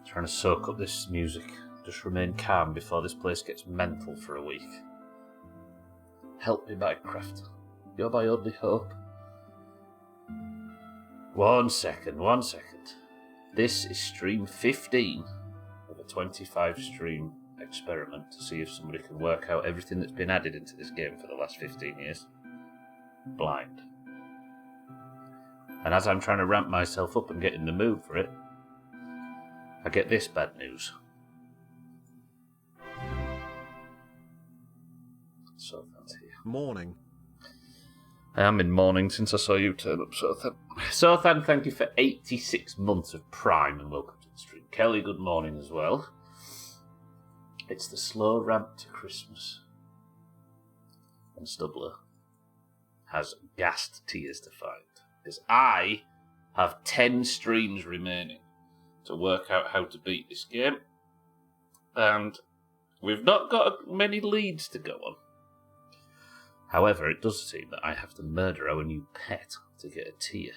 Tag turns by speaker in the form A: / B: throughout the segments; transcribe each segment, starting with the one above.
A: Trying to soak up this music. Just remain calm before this place gets mental for a week. Help me, Minecraft. You're my only hope. 1 second, 1 second. This is stream 15 of a 25 stream experiment to see if somebody can work out everything that's been added into this game for the last 15 years. Blind. And as I'm trying to ramp myself up and get in the mood for it, I get this bad news. So that's here.
B: Morning.
A: I am in mourning since I saw you turn up, Sothan. Sothan, thank you for 86 months of Prime and welcome to the stream. Kelly, good morning as well. It's the slow ramp to Christmas. And Stubbler has gassed tears to find. Because I have 10 streams remaining to work out how to beat this game. And we've not got many leads to go on. However, it does seem that I have to murder our new pet to get a tier.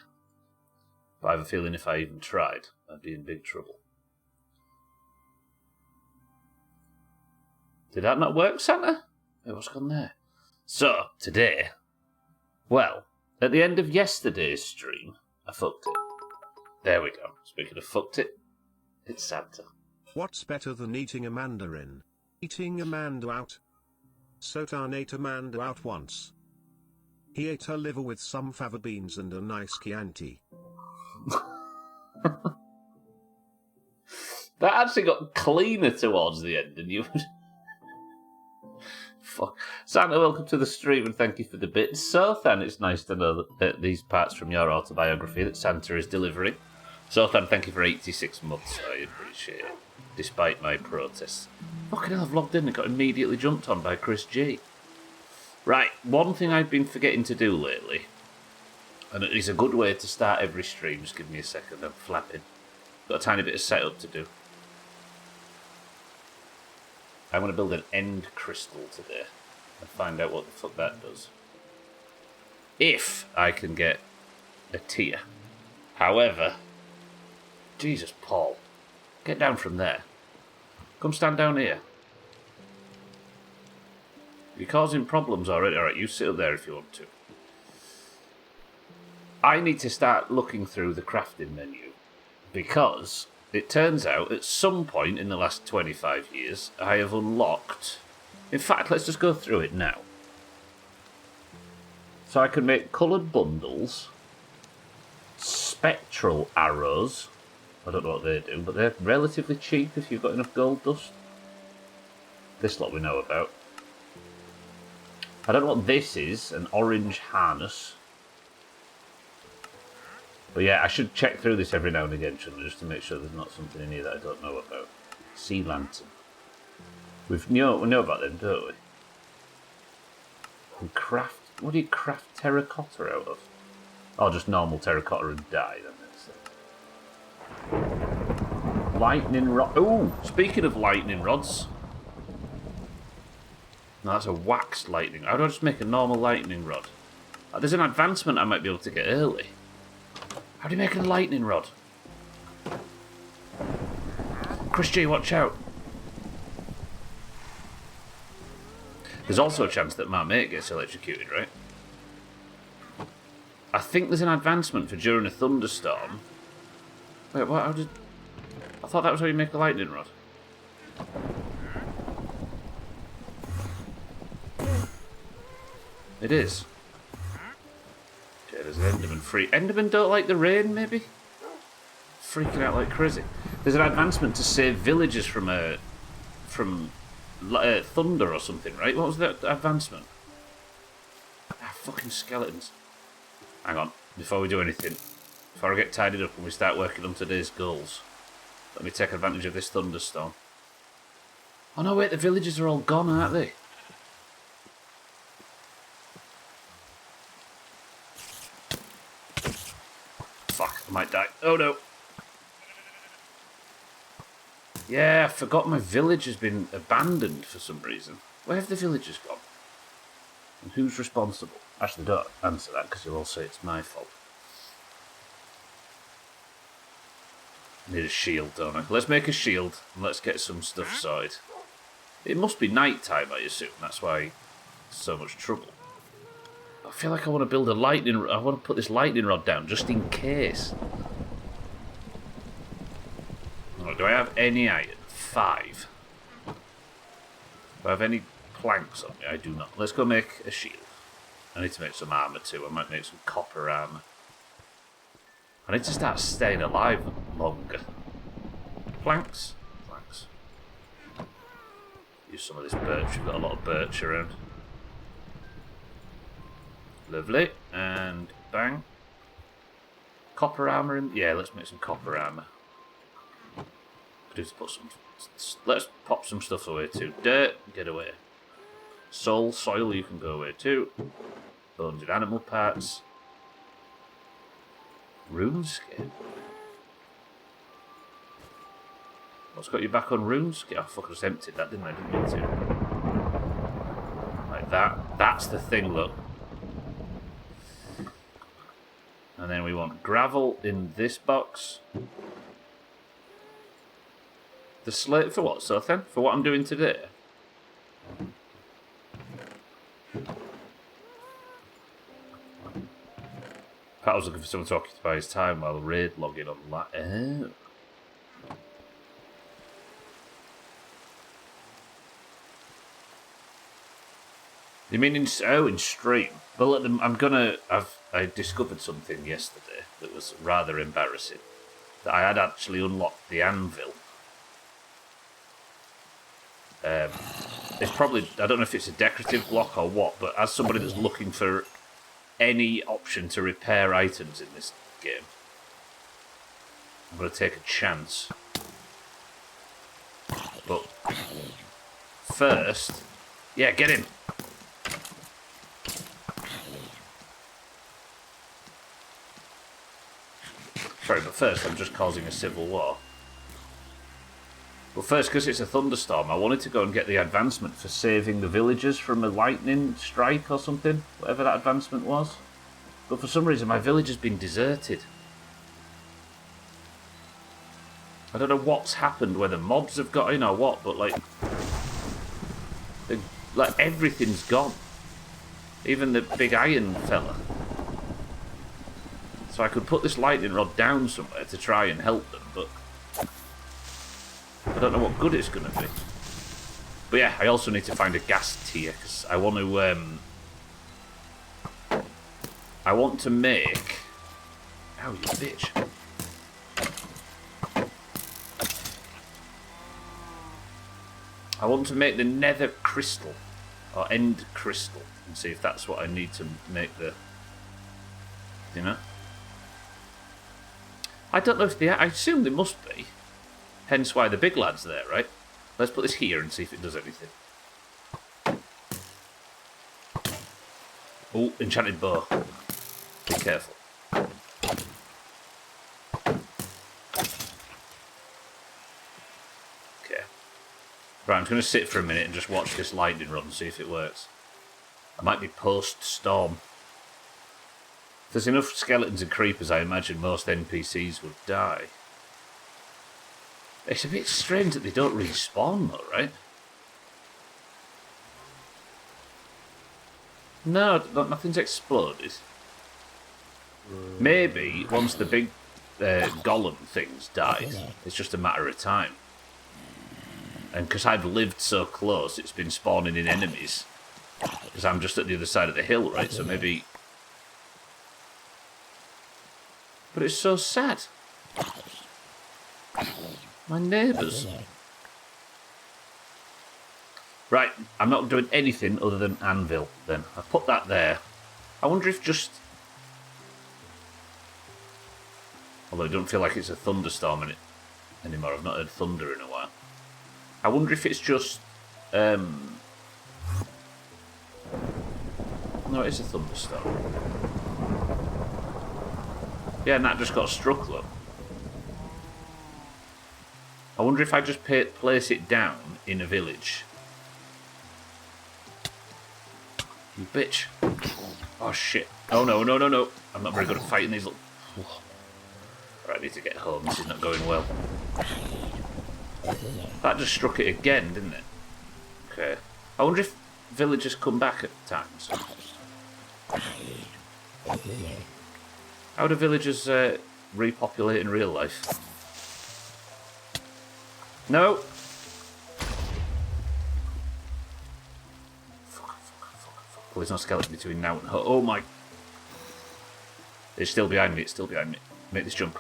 A: But I have a feeling if I even tried, I'd be in big trouble. Did that not work, Santa? Wait, what's gone there? So, today, well, at the end of yesterday's stream, I fucked it. There we go. Speaking of fucked it, it's Santa.
B: What's better than eating a mandarin? Eating a mandu out. Sotan ate a mandu out once. He ate her liver with some fava beans and a nice Chianti.
A: That actually got cleaner towards the end than you would. Fuck. Santa, welcome to the stream and thank you for the bits. Sothan, it's nice to know that these parts from your autobiography that Santa is delivering. Sothan, thank you for 86 months. I appreciate it. Despite my protests. Fucking hell, I've logged in and got immediately jumped on by Chris G. Right, one thing I've been forgetting to do lately, and it is a good way to start every stream, just give me a second, I'm flapping. Got a tiny bit of setup to do. I want to build an end crystal today and find out what the fuck that does. If I can get a tier. However, Jesus, Paul. Get down from there. Come stand down here. You're causing problems already. Alright, you sit up there if you want to. I need to start looking through the crafting menu. Because it turns out at some point in the last 25 years, I have unlocked... In fact, let's just go through it now. So I can make coloured bundles. Spectral arrows. I don't know what they do, but they're relatively cheap if you've got enough gold dust. This lot we know about. I don't know what this is, an orange harness. But yeah, I should check through this every now and again, shouldn't I, just to make sure there's not something in here that I don't know about. Sea lantern. We know about them, don't we? And craft... What do you craft terracotta out of? Oh, just normal terracotta and dye, that makes sense. Lightning rod. Ooh, speaking of lightning rods. No, that's a waxed lightning. How do I just make a normal lightning rod? There's an advancement I might be able to get early. How do you make a lightning rod? Chris G, watch out. There's also a chance that my mate gets electrocuted, right? I think there's an advancement for during a thunderstorm. Wait, what? How did... I thought that was how you make a lightning rod. It is. Okay, there's an Enderman free. Enderman don't like the rain, maybe? Freaking out like crazy. There's an advancement to save villagers from thunder or something, right? What was that advancement? Ah, fucking skeletons. Hang on, before we do anything. Before I get tidied up and we start working on today's goals. Let me take advantage of this thunderstorm. Oh no, wait, the villagers are all gone, aren't they? Fuck, I might die. Oh no. Yeah, I forgot my village has been abandoned for some reason. Where have the villagers gone? And who's responsible? Actually, don't answer that because you'll all say it's my fault. Need a shield, don't I? Let's make a shield and let's get some stuff sorted. It must be night time, I assume. That's why so much trouble. I feel like I want to build a lightning... I want to put this lightning rod down just in case. Right, do I have any iron? 5. Do I have any planks on me? I do not. Let's go make a shield. I need to make some armour too. I might make some copper armour. I need to start staying alive longer. Planks? Planks. Use some of this birch. We've got a lot of birch around. Lovely. And bang. Copper armour in... Yeah, let's make some copper armour. Put some... Let's pop some stuff away too. Dirt, get away. Soil, you can go away too. Bones and animal parts. RuneScape. What's got you back on RuneScape? Oh, fuck, I just emptied that, didn't I? Didn't mean to. Like that. That's the thing, look. And then we want gravel in this box. The slate for what, Sothen? For what I'm doing today? Pat was looking for someone to occupy his time while raid logging on that. Oh. You mean in stream? Well, I discovered something yesterday that was rather embarrassing. That I had actually unlocked the anvil. It's probably, I don't know if it's a decorative block or what, but as somebody that's looking for any option to repair items in this game, I'm going to take a chance. But first, yeah, get in. Sorry, but first I'm just causing a civil war. But first, because it's a thunderstorm, I wanted to go and get the advancement for saving the villagers from a lightning strike or something, whatever that advancement was. But for some reason, my village has been deserted. I don't know what's happened, whether mobs have got in or what, but like everything's gone. Even the big iron fella. So I could put this lightning rod down somewhere to try and help them, but I don't know what good it's going to be. But yeah, I also need to find a gas tier, because I want to make... Ow, you bitch. I want to make the nether crystal, or end crystal, and see if that's what I need to make the... You know? I don't know if they... I assume they must be. Hence why the big lad's there, right? Let's put this here and see if it does anything. Oh, enchanted bow. Be careful. Okay. Right, I'm just going to sit for a minute and just watch this lightning run and see if it works. I might be post-storm. If there's enough skeletons and creepers, I imagine most NPCs would die. It's a bit strange that they don't respawn though, right? No, nothing's exploded. Maybe once the big golem things died, it's just a matter of time. And because I've lived so close, it's been spawning in enemies. Because I'm just at the other side of the hill, right? So maybe... But it's so sad. My neighbours. Right, I'm not doing anything other than anvil then. I've put that there. I wonder if just... Although I don't feel like it's a thunderstorm in it anymore. I've not heard thunder in a while. I wonder if it's just... No, it is a thunderstorm. Yeah, and that just got struck though. I wonder if I just place it down in a village. You bitch. Oh shit. Oh no, no, no, no. I'm not very good at fighting these little... Right, I need to get home. This is not going well. That just struck it again, didn't it? Okay. I wonder if villagers come back at times. How do villagers repopulate in real life? No! Fuck. Oh, there's no skeleton between now and... Oh my... It's still behind me, Make this jump.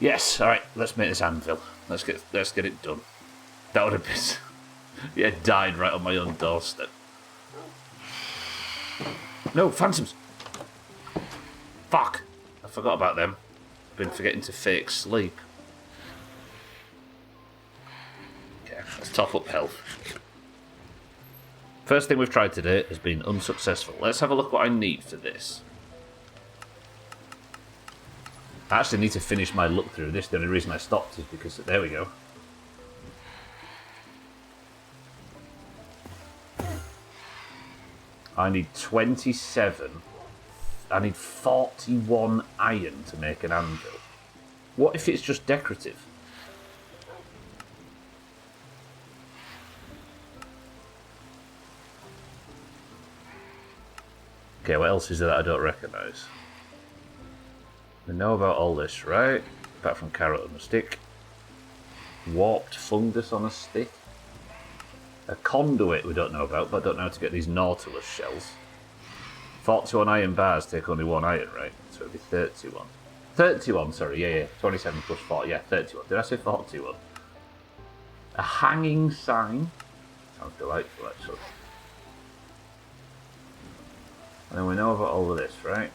A: Yes, alright, let's make this anvil. Let's get it done. That would have been... Yeah, died right on my own doorstep. No, phantoms! Fuck! I forgot about them. I've been forgetting to fake sleep. Okay, let's top up health. First thing we've tried today has been unsuccessful. Let's have a look what I need for this. I actually need to finish my look through this. The only reason I stopped is because... There we go. I need 27. I need 41 iron to make an anvil. What if it's just decorative? Okay, what else is there that I don't recognise? We know about all this, right? Apart from carrot on a stick. Warped fungus on a stick. A conduit we don't know about, but I don't know how to get these Nautilus shells. 41 iron bars take only 1 iron, right? So it'd be 31. 31, sorry, yeah. 27 plus 4, yeah, 31. Did I say 41? A hanging sign. Sounds delightful, actually. And then we know about all of this, right?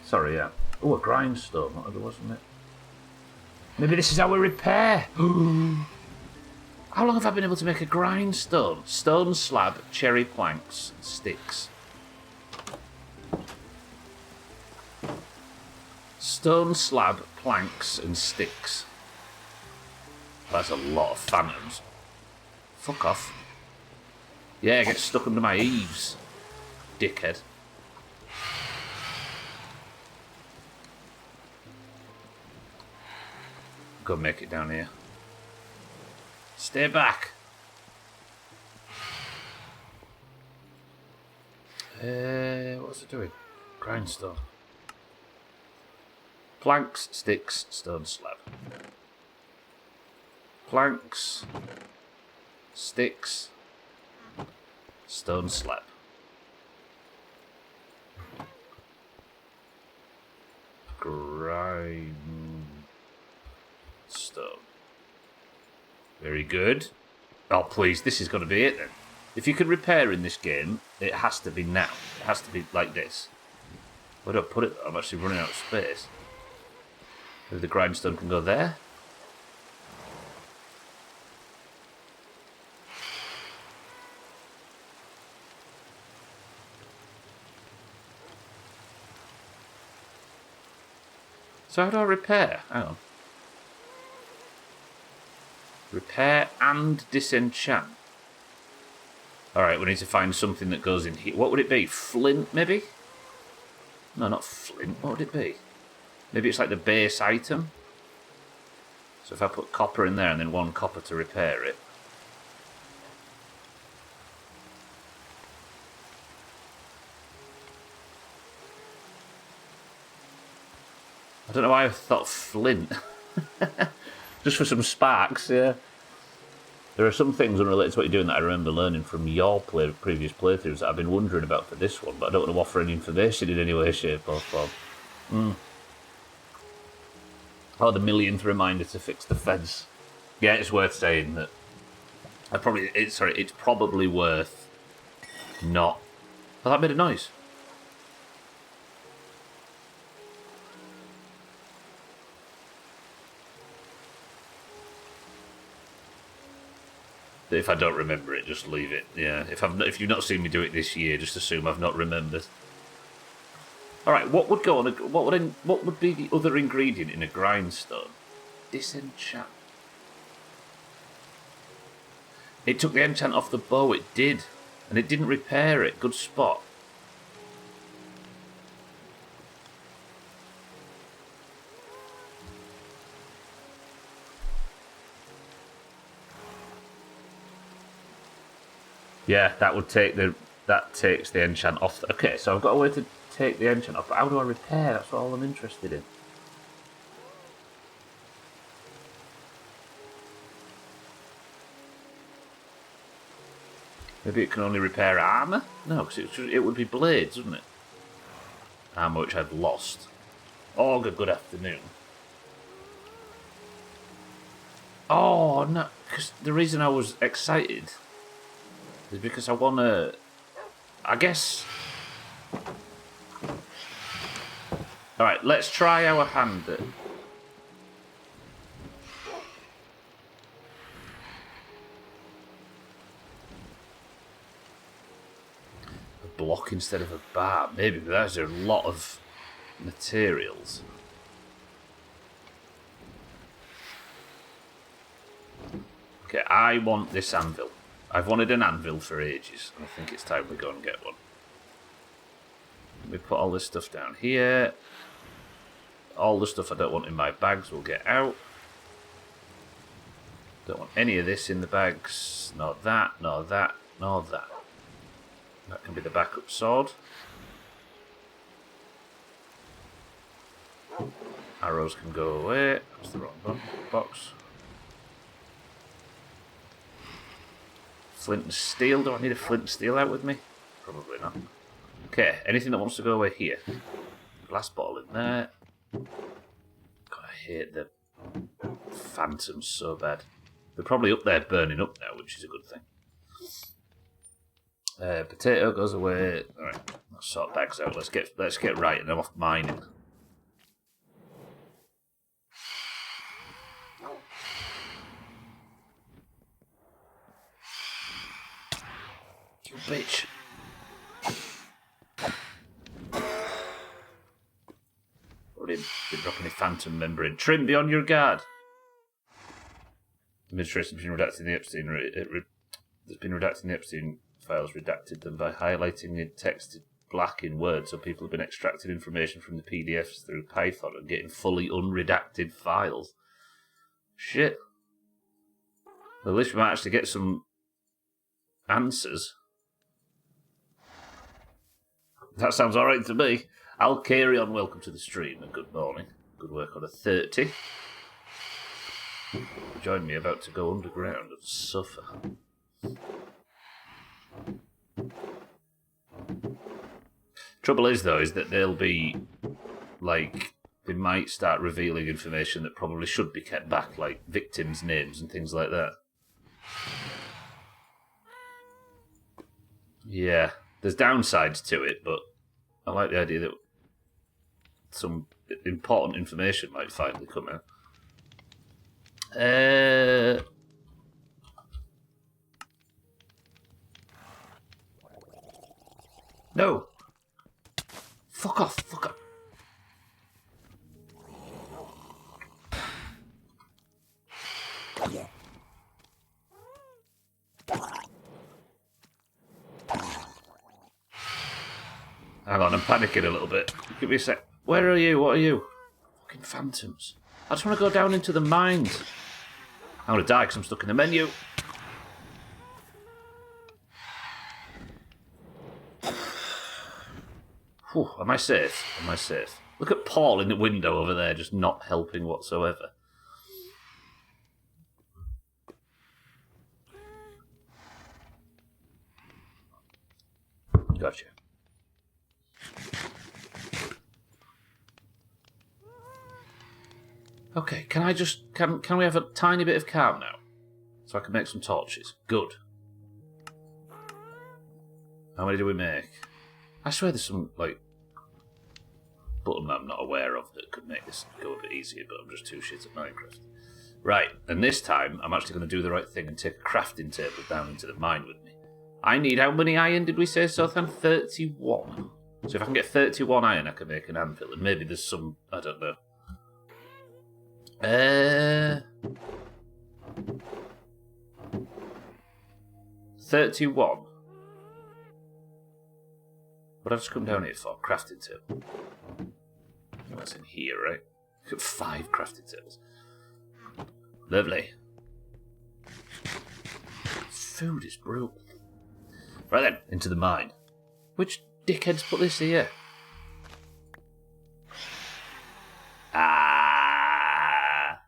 A: Sorry, yeah. Oh, a grindstone, wasn't it? Maybe this is how we repair. How long have I been able to make a grindstone? Stone slab, cherry planks, sticks. Stone slab, planks, and sticks. That's a lot of phantoms. Fuck off. Yeah, get stuck under my eaves. Dickhead. Go make it down here. Stay back. What's it doing? Grindstone. Planks, sticks, stone slab. Planks, sticks, stone slab. Grindstone. Very good. Oh, please, this is going to be it then. If you can repair in this game, it has to be now. It has to be like this. Where do I put it? I'm actually running out of space. Maybe the grindstone can go there. So how do I repair? Hang on. Repair and disenchant. Alright, we need to find something that goes in here. What would it be? Flint, maybe? No, not flint. What would it be? Maybe it's like the base item. So if I put copper in there and then 1 copper to repair it. I don't know why I thought flint. Just for some sparks, yeah. There are some things unrelated to what you're doing that I remember learning from your previous playthroughs that I've been wondering about for this one, but I don't want to offer any information in any way, shape or form. Oh, the millionth reminder to fix the fence. Yeah, it's worth saying that. It's probably worth not. Oh, that made a noise. If I don't remember it, just leave it. Yeah, if you've not seen me do it this year, just assume I've not remembered. All right, what would go on? What would be the other ingredient in a grindstone? Disenchant. It took the enchant off the bow. It did, and it didn't repair it. Good spot. Yeah, that would take that takes the enchant off. Okay, so I've got a way to take the enchant off, but how do I repair? That's all I'm interested in. Maybe it can only repair armour? No, because it would be blades, wouldn't it? Armour which I've lost. Augur, good afternoon. Oh, no, because the reason I was excited is because I want to... I guess... Alright, let's try our hand at... a block instead of a bar. Maybe, but that's a lot of materials. Okay, I want this anvil. I've wanted an anvil for ages, and I think it's time we go and get one. Let me put all this stuff down here. All the stuff I don't want in my bags will get out. Don't want any of this in the bags. Nor that, nor that, nor that. That can be the backup sword. Arrows can go away. That's the wrong box. Flint and steel. Do I need a flint and steel out with me? Probably not. Okay, anything that wants to go away here. Glass bottle in there. God, I hate the phantoms so bad. They're probably up there burning up now, which is a good thing. Potato goes away. Alright, let's sort bags out. Let's get right and I'm off mining. You bitch. Already been dropping a phantom member in. Trim, be on your guard. Administration has been redacting the Epstein. There's been redacting the Epstein files, redacted them by highlighting the text black in Word, so people have been extracting information from the PDFs through Python and getting fully unredacted files. Shit. Well, at least we might actually get some answers. That sounds alright to me. I'll carry on. Welcome to the stream and good morning. Good work on a 30. Join me about to go underground and suffer. Trouble is, though, is that they'll be, like, they might start revealing information that probably should be kept back, like victims' names and things like that. Yeah, there's downsides to it, but I like the idea that some important information might finally come out. No! Fuck off, fuck off. Hang on, I'm panicking a little bit. Give me a sec. Where are you? What are you? Fucking phantoms. I just want to go down into the mines. I'm going to die because I'm stuck in the menu. Whew, am I safe? Am I safe? Look at Paul in the window over there, just not helping whatsoever. Gotcha. Okay, can I just... Can we have a tiny bit of calm now? So I can make some torches. Good. How many do we make? I swear there's some, like, button I'm not aware of that could make this go a bit easier, but I'm just too shit at Minecraft. Right, and this time I'm actually going to do the right thing and take a crafting table down into the mine with me. I need, how many iron did we say, Sothan? 31. So if I can get 31 iron, I can make an anvil, and maybe there's some, I don't know. 31. What I've just come down here for? Crafting table. That's in here, right? I've got 5 crafting tables. Lovely. Food is brutal. Right then, into the mine. Which dickheads put this here? Ah!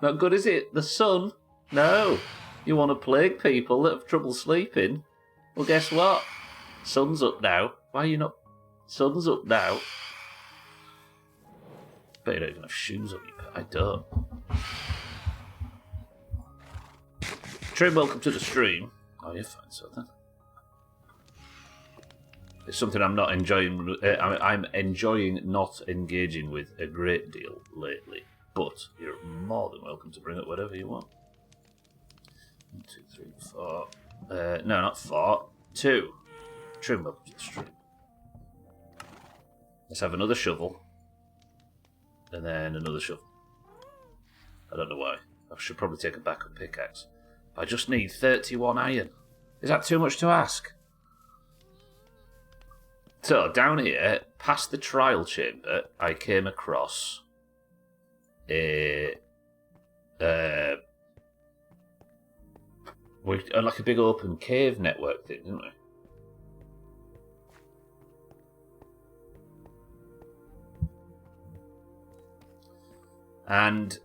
A: Not good, is it? The sun? No. You want to plague people that have trouble sleeping? Well, guess what? Sun's up now. Why are you not... Sun's up now. Bet you don't even have shoes on you. I don't. Trim, welcome to the stream. Oh, you're fine, so then. It's something I'm not enjoying. I'm enjoying not engaging with a great deal lately. But you're more than welcome to bring up whatever you want. 1, 2, 3, 4. No, not 4. 2. Trim, welcome to the stream. Let's have another shovel. And then another shovel. I don't know why. I should probably take a backup pickaxe. I just need 31 iron. Is that too much to ask? So, down here, past the trial chamber, I came across a... like a big open cave network thing, didn't we? And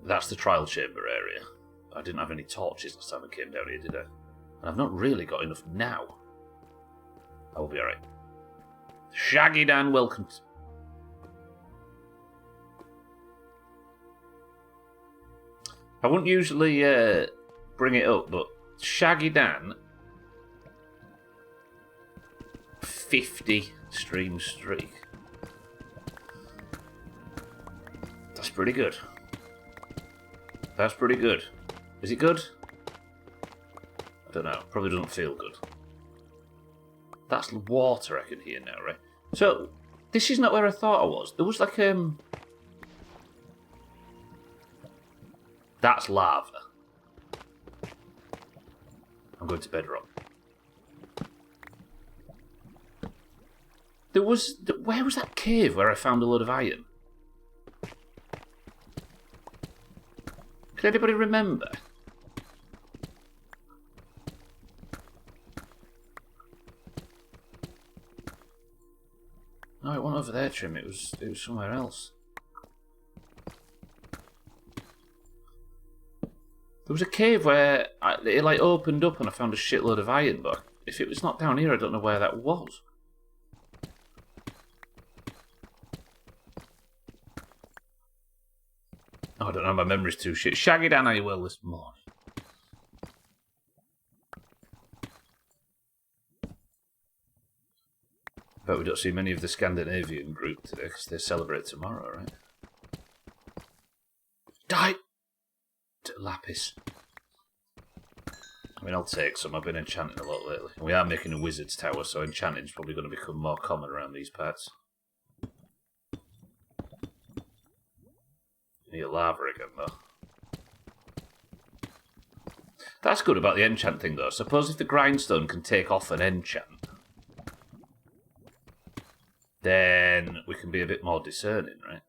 A: that's the trial chamber area. I didn't have any torches last time I came down here, did I? And I've not really got enough now. I will be alright. Shaggy Dan, welcome. I wouldn't usually bring it up, but Shaggy Dan, 50 stream streak. That's pretty good. That's pretty good. Is it good? I don't know. Probably doesn't feel good. That's water I can hear now, right? So, this is not where I thought I was. There was like, That's lava. I'm going to bedrock. There was... Where was that cave where I found a load of iron? Can anybody remember? No, it wasn't over there, Trim. It was somewhere else. There was a cave where it like opened up and I found a shitload of iron, but if it was not down here, I don't know where that was. Oh, I don't know, my memory's too shit. Shaggy Dan, how you well this morning? But we don't see many of the Scandinavian group today because they celebrate tomorrow, right? Die! Lapis. I mean, I'll take some. I've been enchanting a lot lately. We are making a wizard's tower, so enchanting's probably going to become more common around these parts. Need lava again, though. That's good about the enchant thing, though. Suppose if the grindstone can take off an enchant, then we can be a bit more discerning, right?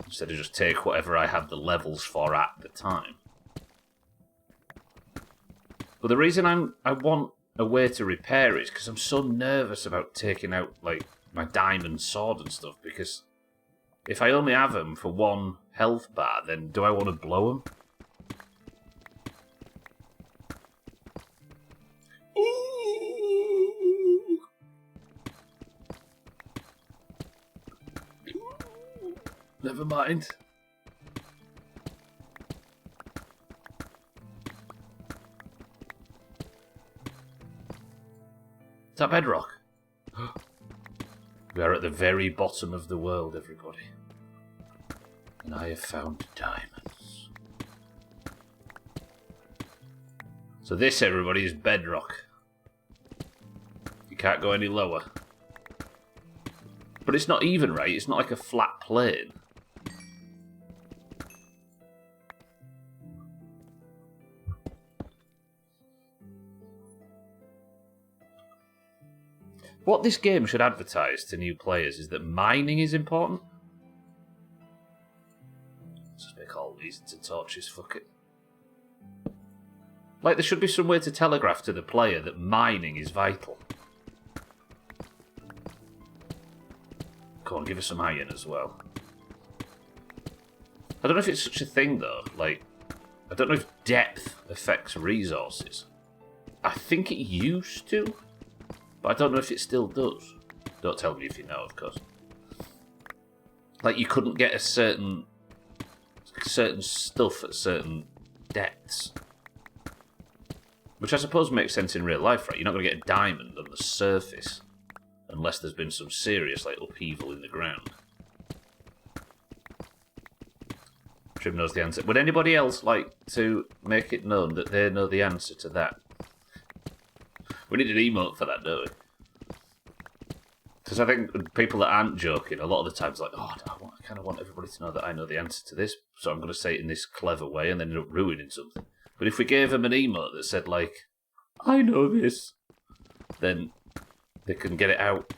A: Instead of just take whatever I have the levels for at the time. But the reason I want a way to repair it is because I'm so nervous about taking out, like, my diamond sword and stuff, because if I only have them for 1 health bar, then do I want to blow them? Never mind. Is that bedrock? We are at the very bottom of the world, everybody. And I have found diamonds. So this, everybody, is bedrock. You can't go any lower. But it's not even, right? It's not like a flat plane. What this game should advertise to new players is that mining is important. Let's just make all these into torches, fuck it. Like, there should be some way to telegraph to the player that mining is vital. Come on, give us some iron as well. I don't know if it's such a thing, though. Like, I don't know if depth affects resources. I think it used to, but I don't know if it still does. Don't tell me if you know, of course. Like, you couldn't get a certain stuff at certain depths. Which I suppose makes sense in real life, right? You're not going to get a diamond on the surface unless there's been some serious, like, upheaval in the ground. Trim knows the answer. Would anybody else like to make it known that they know the answer to that? We need an emote for that, don't we? Because I think people that aren't joking, a lot of the times, like, oh, I kind of want everybody to know that I know the answer to this, so I'm going to say it in this clever way and then end up ruining something. But if we gave them an emote that said, like, I know this, then they can get it out.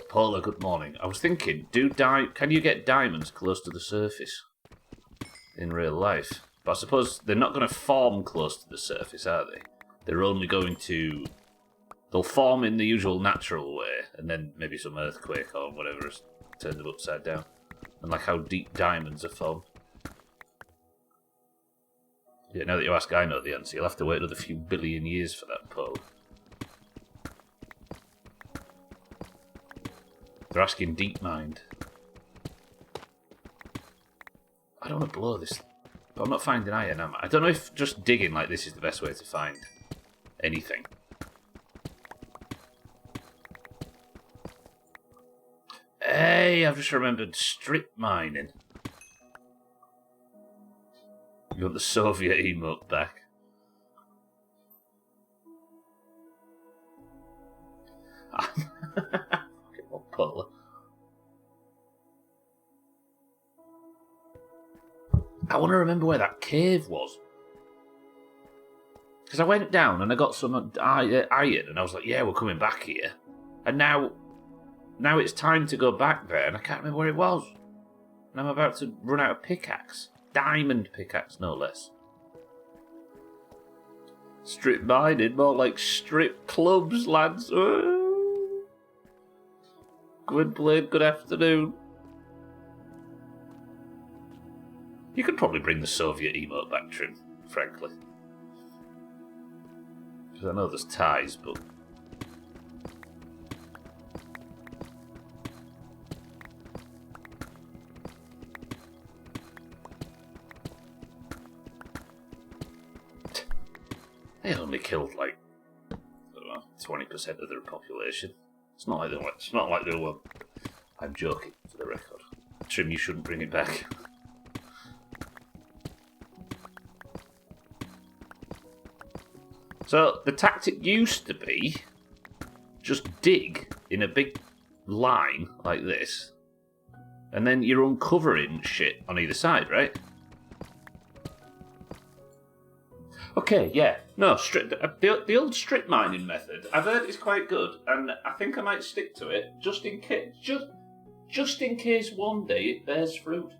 A: Paula, good morning. I was thinking, can you get diamonds close to the surface in real life? But I suppose they're not going to form close to the surface, are they? They're only going to... They'll form in the usual natural way, and then maybe some earthquake or whatever has turned them upside down. And like how deep diamonds are formed. Yeah, now that you ask, I know the answer. You'll have to wait another few billion years for that, Paul. They're asking deep mind. I don't want to blow this, but I'm not finding iron, am I? I don't know if just digging like this is the best way to find anything. Hey, I've just remembered strip mining. You want the Soviet emote back? Paula. I want to remember where that cave was. Because I went down and I got some iron and I was like, yeah, we're coming back here. And now it's time to go back there and I can't remember where it was. And I'm about to run out of pickaxe. Diamond pickaxe, no less. Strip mining, more like strip clubs, lads. Gwynplaine, good afternoon. You could probably bring the Soviet emote back, Trim, frankly. Because I know there's ties, but... They only killed, like, I don't know, 20% of their population. It's not like they were... I'm joking, for the record. Trim, you shouldn't bring it back. So, the tactic used to be just dig in a big line like this, and then you're uncovering shit on either side, right? Okay, yeah. No, the old strip mining method, I've heard it's quite good, and I think I might stick to it, just in case, just in case one day it bears fruit.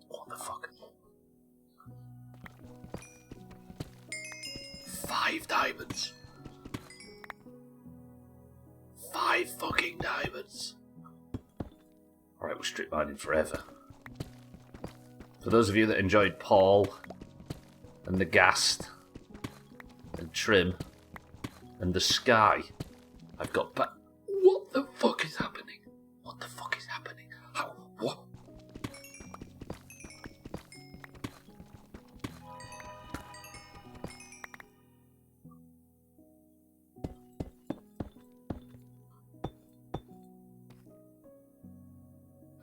A: What the fuck? 5 diamonds. 5 fucking diamonds. Alright, we're strip mining forever. For those of you that enjoyed Paul, and the Ghast, and Trim, and the Sky, I've got back. What the fuck is happening? What the fuck is happening? How? What?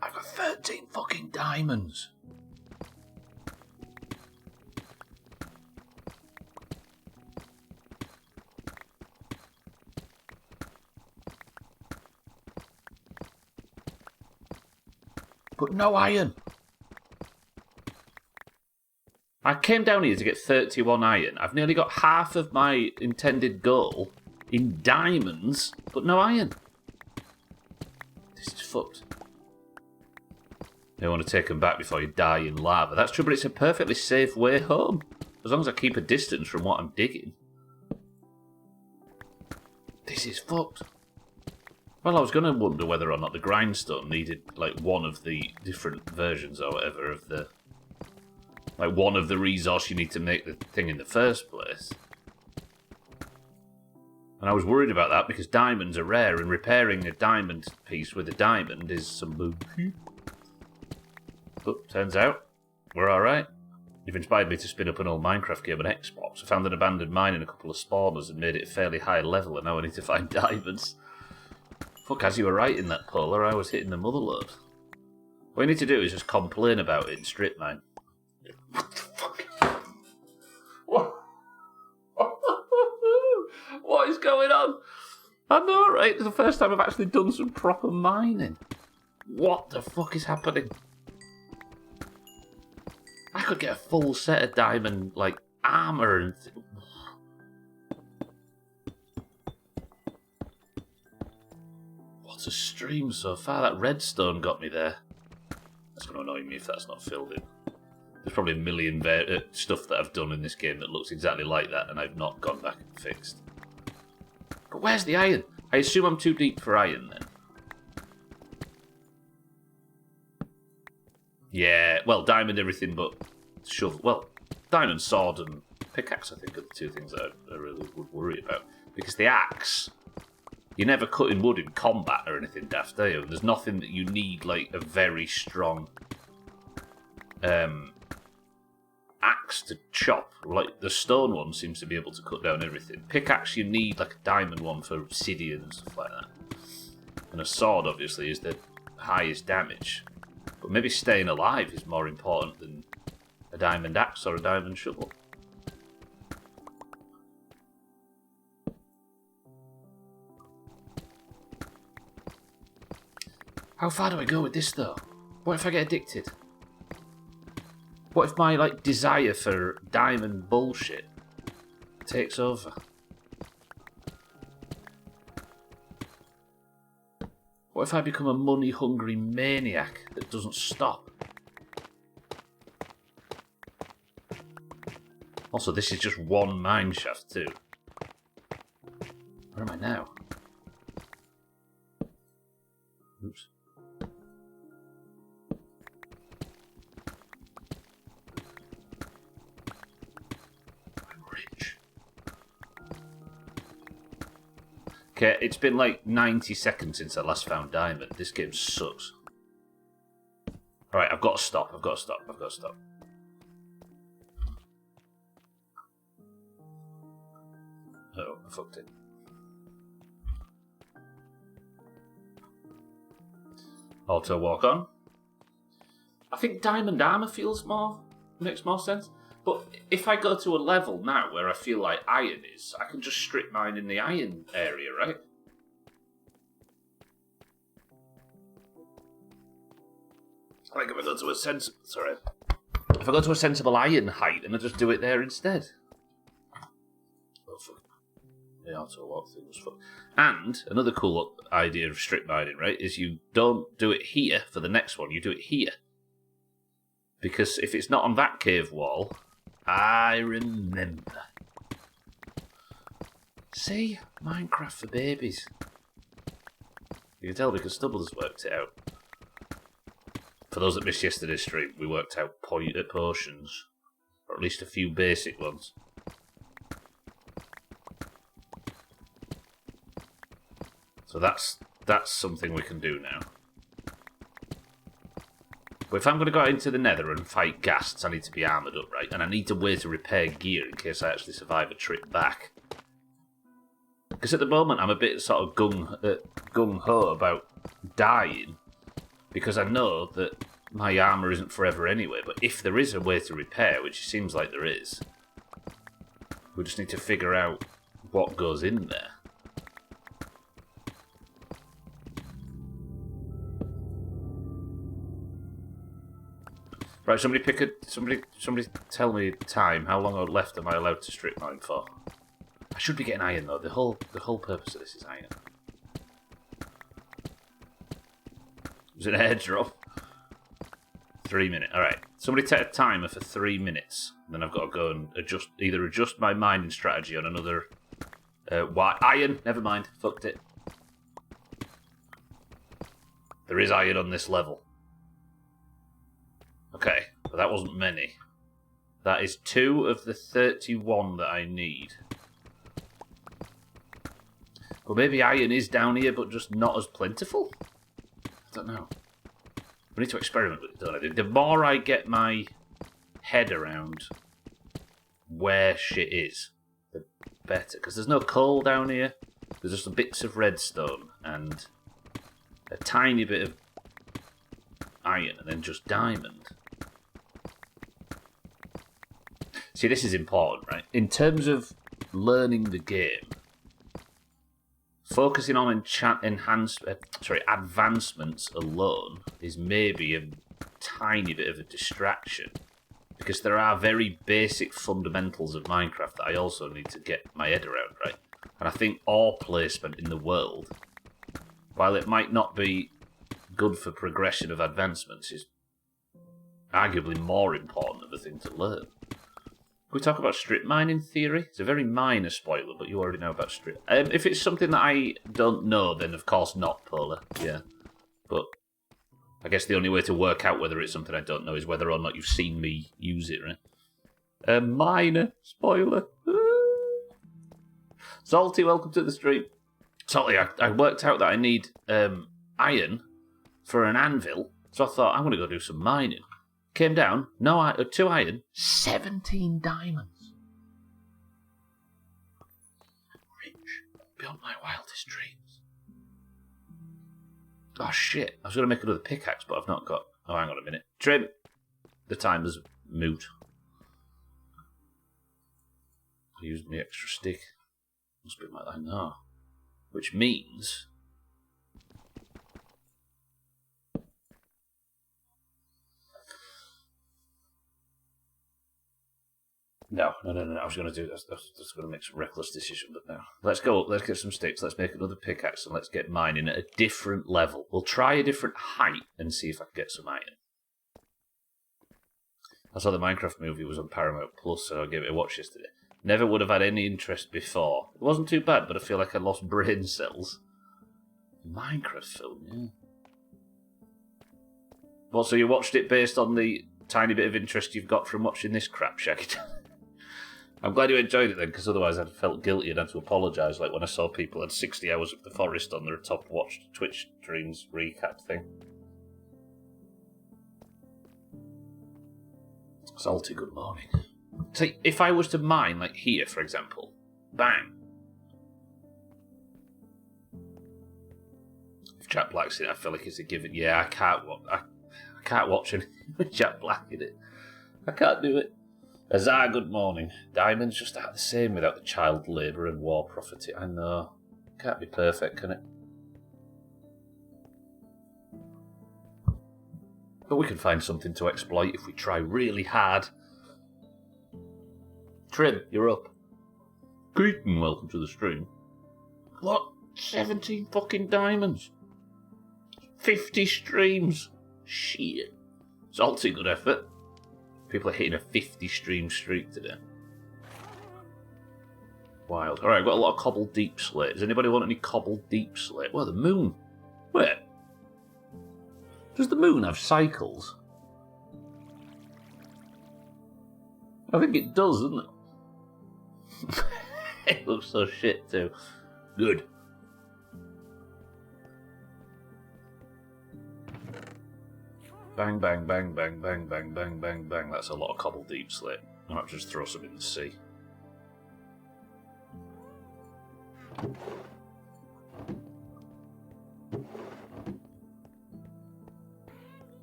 A: I've got 13 fucking diamonds. But no iron. I came down here to get 31 iron. I've nearly got half of my intended goal in diamonds, but no iron. This is fucked. You want to take them back before you die in lava. That's true, but it's a perfectly safe way home. As long as I keep a distance from what I'm digging. This is fucked. Well, I was going to wonder whether or not the grindstone needed, like, one of the different versions or whatever of the... Like, one of the resources you need to make the thing in the first place. And I was worried about that because diamonds are rare, and repairing a diamond piece with a diamond is some booty. But turns out, we're alright. You've inspired me to spin up an old Minecraft game on Xbox. I found an abandoned mine and a couple of spawners and made it a fairly high level, and now I need to find diamonds. Fuck, as you were right in that, Polar, I was hitting the motherload. What you need to do is just complain about it and strip mine. What the fuck? What? What is going on? I know, right? It's the first time I've actually done some proper mining. What the fuck is happening? I could get a full set of diamond, like, armour and... What a stream so far. That redstone got me there. That's going to annoy me if that's not filled in. There's probably a million stuff that I've done in this game that looks exactly like that, and I've not gone back and fixed. But where's the iron? I assume I'm too deep for iron, then. Yeah, well, diamond everything but shovel. Well, diamond sword and pickaxe, I think, are the two things that I really would worry about. Because the axe, you're never cutting wood in combat or anything daft, are you? There's nothing that you need, like, a very strong axe to chop. Like, the stone one seems to be able to cut down everything. Pickaxe, you need, like, a diamond one for obsidian and stuff like that. And a sword, obviously, is the highest damage. But maybe staying alive is more important than a diamond axe or a diamond shovel. How far do I go with this, though? What if I get addicted? What if my, like, desire for diamond bullshit takes over? What if I become a money-hungry maniac that doesn't stop? Also, this is just one mine shaft, too. Where am I now? Oops. I'm rich. Okay, it's been like 90 seconds since I last found diamond. This game sucks. Alright, I've got to stop. I've got to stop. I've got to stop. Oh, I fucked it. Auto walk on. I think diamond armour makes more sense. But if I go to a level now where I feel like iron is, I can just strip mine in the iron area, right? Like if I go to a sensible iron height and I just do it there instead. Oh fuck. The auto walk thing was fun. And another cool idea of strip mining, right, is you don't do it here for the next one, you do it here. Because if it's not on that cave wall, I remember. See? Minecraft for babies. You can tell because Stubbler's worked it out. For those that missed yesterday's stream, we worked out potions. Or at least a few basic ones. So that's something we can do now. But if I'm going to go out into the nether and fight ghasts, I need to be armoured up, right? And I need a way to repair gear in case I actually survive a trip back. Because at the moment I'm a bit sort of gung-ho about dying. Because I know that my armour isn't forever anyway. But if there is a way to repair, which seems like there is, we just need to figure out what goes in there. Right, somebody tell me the time. How long left am I allowed to strip mine for? I should be getting iron though. The whole purpose of this is iron. Was it an airdrop? 3 minutes. All right. Somebody set a timer for 3 minutes. Then I've got to go and adjust my mining strategy on another... iron. Never mind. Fucked it. There is iron on this level. Okay. But that wasn't many. That is 2 of the 31 that I need. Well, maybe iron is down here, but just not as plentiful? I don't know. We need to experiment with it, don't I? The more I get my head around where shit is, the better. Because there's no coal down here. There's just some bits of redstone and a tiny bit of iron and then just diamond. See, this is important, right? In terms of learning the game, focusing on advancements alone is maybe a tiny bit of a distraction, because there are very basic fundamentals of Minecraft that I also need to get my head around, right? And I think ore placement in the world, while it might not be good for progression of advancements, is arguably more important of a thing to learn. Can we talk about strip mining theory? It's a very minor spoiler, but you already know about strip. If it's something that I don't know, then of course not, Polar. Yeah. But I guess the only way to work out whether it's something I don't know is whether or not you've seen me use it, right? A minor spoiler. Salty, welcome to the stream. Salty, I worked out that I need iron for an anvil, so I thought, I'm going to go do some mining. Came down, 2 iron, 17 diamonds. Rich, beyond my wildest dreams. Oh shit, I was going to make another pickaxe, but I've not got... Oh, hang on a minute. Trim! The timer's moot. I used my extra stick. Must be like that now. Which means... No. I was going to do this. I was going to make some reckless decision, but no. Let's go. Let's get some sticks. Let's make another pickaxe and let's get mining at a different level. We'll try a different height and see if I can get some iron. I saw the Minecraft movie was on Paramount Plus, so I gave it a watch yesterday. Never would have had any interest before. It wasn't too bad, but I feel like I lost brain cells. Minecraft film, yeah. Well, so you watched it based on the tiny bit of interest you've got from watching this crap, Shaggy. I'm glad you enjoyed it then, because otherwise I'd felt guilty and had to apologise, like when I saw people had 60 hours of the forest on their top watched Twitch streams recap thing. Salty, good morning. So if I was to mine, like here, for example, bang. If Jack Black's in it, I feel like it's a given. Yeah, I can't watch anything with Jack Black in it. I can't do it. Azar, good morning. Diamonds just aren't the same without the child labour and war property. I know. Can't be perfect, can it? But we can find something to exploit if we try really hard. Trim, you're up. Greeting, welcome to the stream. What? 17 fucking diamonds. 50 streams. Shit. Salty, good effort. People are hitting a 50 stream streak today. Wild. Alright, I've got a lot of cobbled deep slate. Does anybody want any cobbled deep slate? Well, the moon. Wait. Does the moon have cycles? I think it does, doesn't it? It looks so shit too. Good. Bang, bang, bang, bang, bang, bang, bang, bang, bang. That's a lot of cobbled deep slate. I might just throw some in the sea.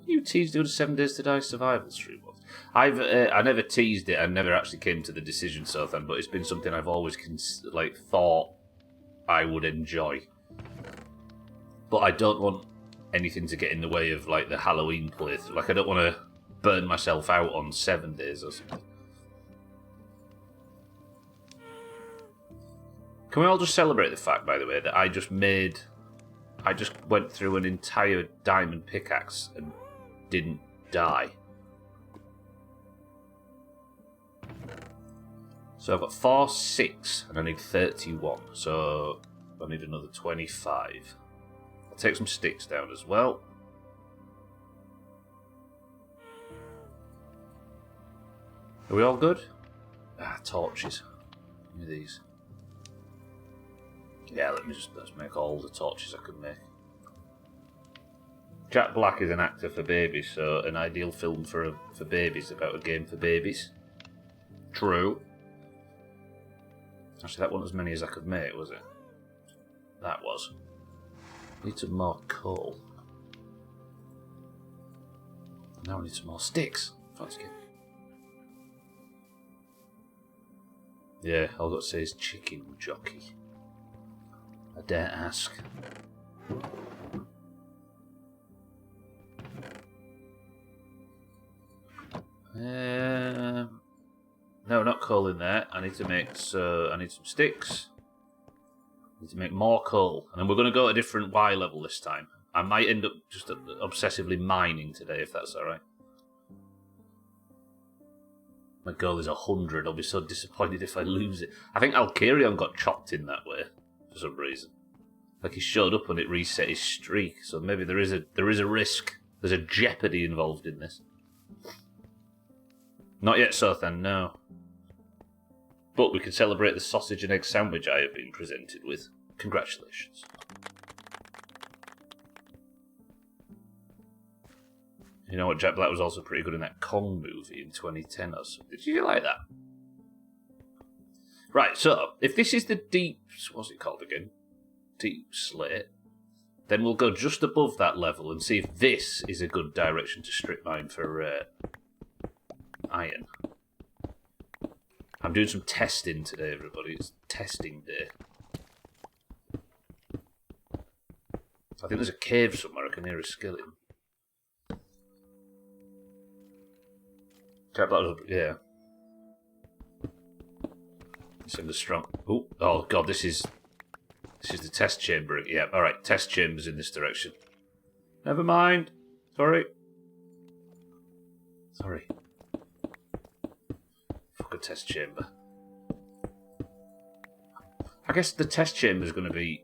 A: You teased doing a 7 Days to Die survival stream once. I never teased it. I never actually came to the decision, Sothan, but it's been something I've always thought I would enjoy. But I don't want anything to get in the way of like the Halloween playthrough. Like I don't want to burn myself out on 7 days or something. Can we all just celebrate the fact, by the way, that I just went through an entire diamond pickaxe and didn't die. So I've got 4, 6, and I need 31. So I need another 25. I'll take some sticks down as well. Are we all good? Ah, torches. Give me these. Yeah, let's make all the torches I can make. Jack Black is an actor for babies, so an ideal film for babies about a game for babies. True. Actually, that wasn't as many as I could make, was it? That was. Need some more coal. Now I need some more sticks. Fancy game. Yeah, all I've got to say is chicken jockey. I dare ask. No, not coal in there. I need to make I need some sticks. I need to make more coal, and then we're going to go at a different Y level this time. I might end up just obsessively mining today, if that's all right. My goal is 100. I'll be so disappointed if I lose it. I think Alkirion got chopped in that way for some reason. Like he showed up and it reset his streak. So maybe there is a risk. There's a jeopardy involved in this. Not yet, Sothan, no. But we can celebrate the sausage and egg sandwich I have been presented with. Congratulations. You know what, Jack Black was also pretty good in that Kong movie in 2010 or so. Did you like that? Right, so, if this is the deep... What's it called again? Deep slate. Then we'll go just above that level and see if this is a good direction to strip mine for iron. I'm doing some testing today, everybody. It's testing day. I think there's a cave somewhere. I can hear a skeleton. Yeah. Send a strong. Oh god, this is the test chamber. Yeah, all right. Test chambers in this direction. Never mind. Sorry. Fuck a test chamber. I guess the test chamber is going to be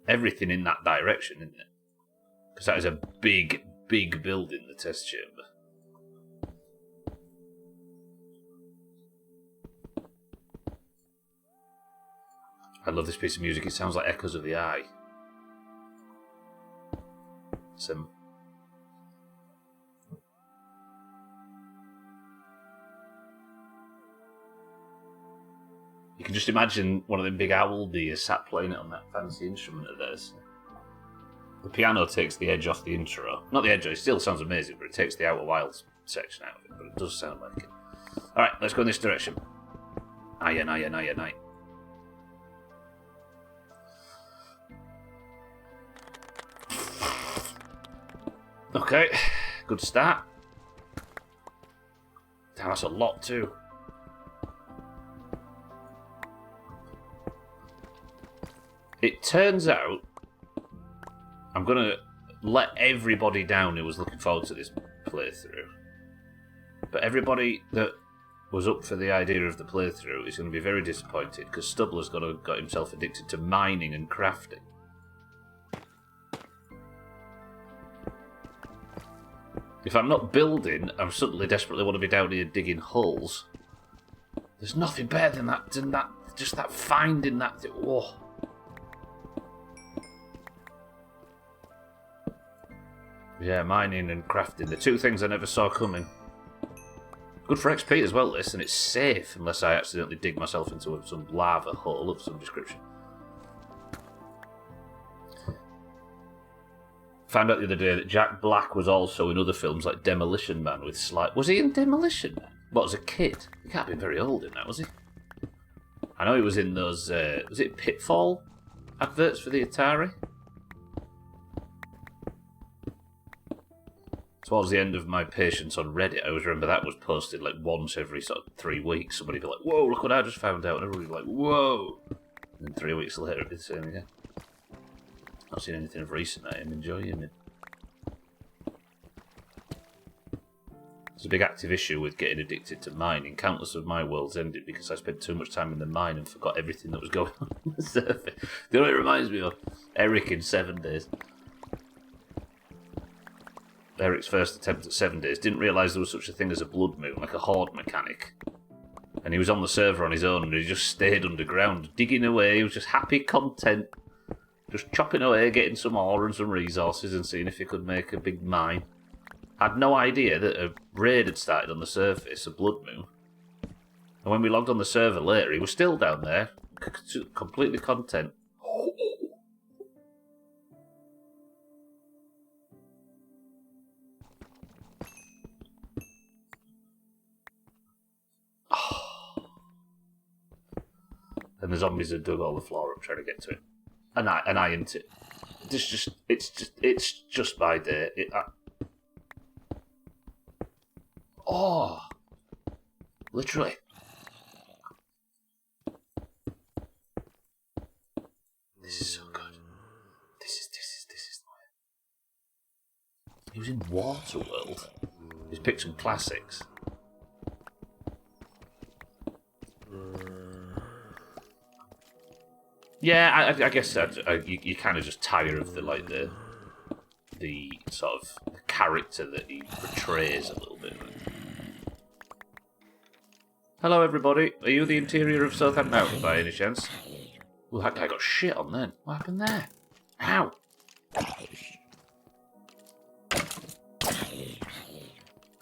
A: everything in that direction, isn't it? Because that is a big building. The test chamber. I love this piece of music. It sounds like Echoes of the Eye. You can just imagine one of them big owl deer sat playing it on that fancy instrument of theirs. The piano takes the edge off the intro. Not the edge, it still sounds amazing, but it takes the Outer Wilds section out of it. But it does sound like it. Alright, let's go in this direction. Iron. Okay, good start. Damn, that's a lot too. It turns out I'm going to let everybody down who was looking forward to this playthrough. But everybody that was up for the idea of the playthrough is going to be very disappointed because Stubbler's got himself addicted to mining and crafting. If I'm not building, I'm suddenly desperately want to be down here digging holes. There's nothing better than that, just that finding that thing. Whoa. Yeah, mining and crafting, the two things I never saw coming. Good for XP as well, this, and it's safe unless I accidentally dig myself into some lava hole of some description. Found out the other day that Jack Black was also in other films like Demolition Man with Slight. Was he in Demolition Man? What, as a kid? He can't be very old in that, was he? I know he was in those, was it Pitfall adverts for the Atari? Towards the end of my patience on Reddit, I always remember that was posted like once every sort of 3 weeks. Somebody would be like, whoa, look what I just found out. And everybody would be like, whoa. And then 3 weeks later, it'd be the same again. Not seen anything of recent. I am enjoying it. There's a big active issue with getting addicted to mining. Countless of my worlds ended because I spent too much time in the mine and forgot everything that was going on the surface. You know what it reminds me of? Eric in 7 Days. Eric's first attempt at 7 Days didn't realise there was such a thing as a blood moon, like a horde mechanic. And he was on the server on his own and he just stayed underground, digging away. He was just happy, content, just chopping away, getting some ore and some resources and seeing if he could make a big mine. Had no idea that a raid had started on the surface, a blood moon. And when we logged on the server later, he was still down there, completely content. And the zombies had dug all the floor up trying to get to it. And I into it. It's just by day. Oh, literally. This is so good. This is the way. He was in Waterworld. He's picked some classics. Yeah, I guess you kind of just tire of the sort of character that he portrays a little bit. Hello, everybody. Are you the interior of Southampton Mountain by any chance? Well, that guy got shit on then. What happened there? Ow!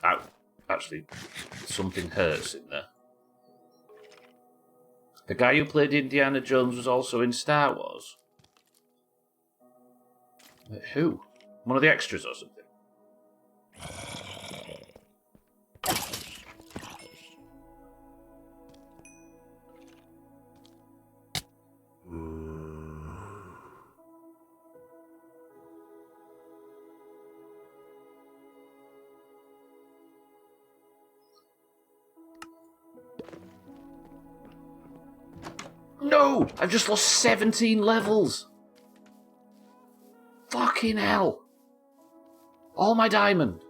A: Ow. Actually, something hurts in there. The guy who played Indiana Jones was also in Star Wars. Wait, who? One of the extras or something? No! I've just lost 17 levels! Fucking hell! All my diamond!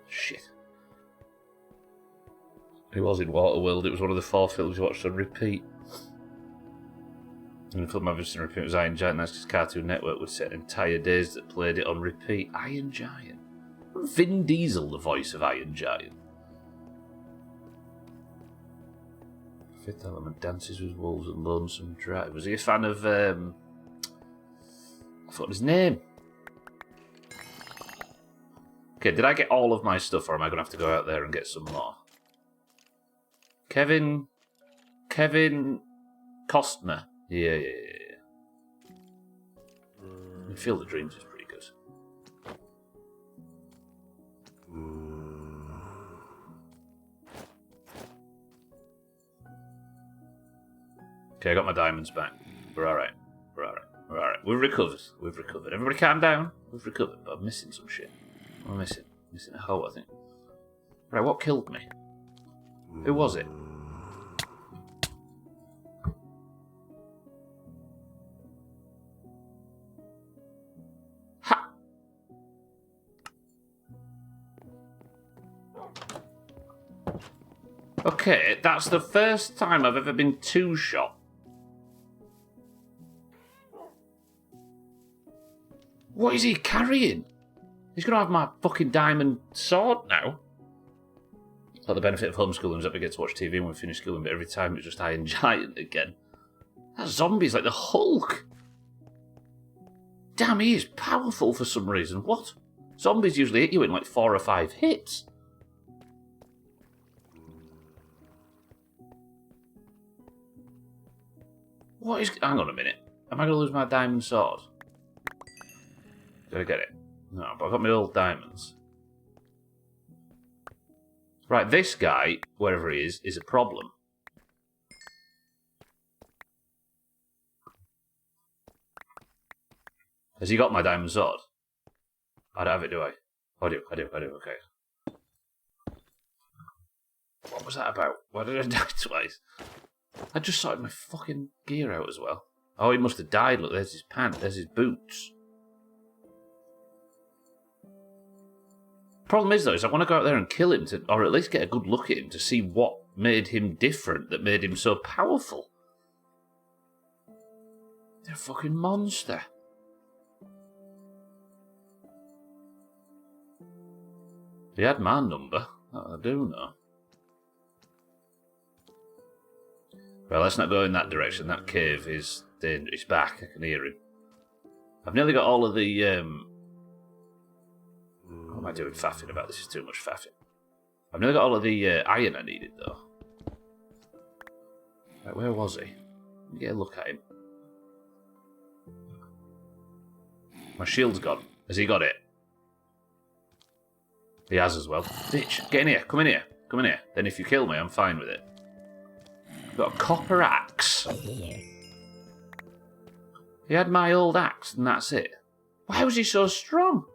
A: Shit. It was in Waterworld. It was one of the 4 films you watched on repeat. And the film I've seen on repeat was Iron Giant. That's because Cartoon Network would set entire days that played it on repeat. Iron Giant. Vin Diesel, the voice of Iron Giant. Fifth Element, Dances with Wolves and Lonesome Drive. Was he a fan of, I forgot his name. Okay, did I get all of my stuff or am I going to have to go out there and get some more? Kevin Costner. Yeah. Field of Dreams is pretty good. Okay, I got my diamonds back. We're alright. We've recovered. Everybody calm down. We've recovered, but I'm missing some shit. I'm missing a hoe, I think. Right, what killed me? Who was it? Ha! Okay, that's the first time I've ever been two-shot. What is he carrying? He's going to have my fucking diamond sword now. Like the benefit of homeschooling is that we get to watch TV when we finish schooling, but every time it's just Iron Giant again. That zombie's like the Hulk. Damn, he is powerful for some reason. What? Zombies usually hit you in like 4 or 5 hits. What is... Hang on a minute. Am I going to lose my diamond sword? Did I get it? No, but I've got my old diamonds. Right, this guy, wherever he is a problem. Has he got my diamond sword? I don't have it, do I? I do, okay. What was that about? Why did I die twice? I just sorted my fucking gear out as well. Oh, he must have died. Look, there's his pants, there's his boots. Problem is, though, is I want to go out there and kill him, or at least get a good look at him to see what made him different, that made him so powerful. They're a fucking monster. He had my number, that I do know. Well, let's not go in that direction. That cave is dangerous. He's back. I can hear him. I've nearly got all of the... What am I doing faffing about? This is too much faffing. I've nearly got all of the iron I needed, though. Right, where was he? Let me get a look at him. My shield's gone. Has he got it? He has as well. Bitch, get in here. Come in here. Come in here. Then if you kill me, I'm fine with it. I've got a copper axe. He had my old axe, and that's it. Why was he so strong?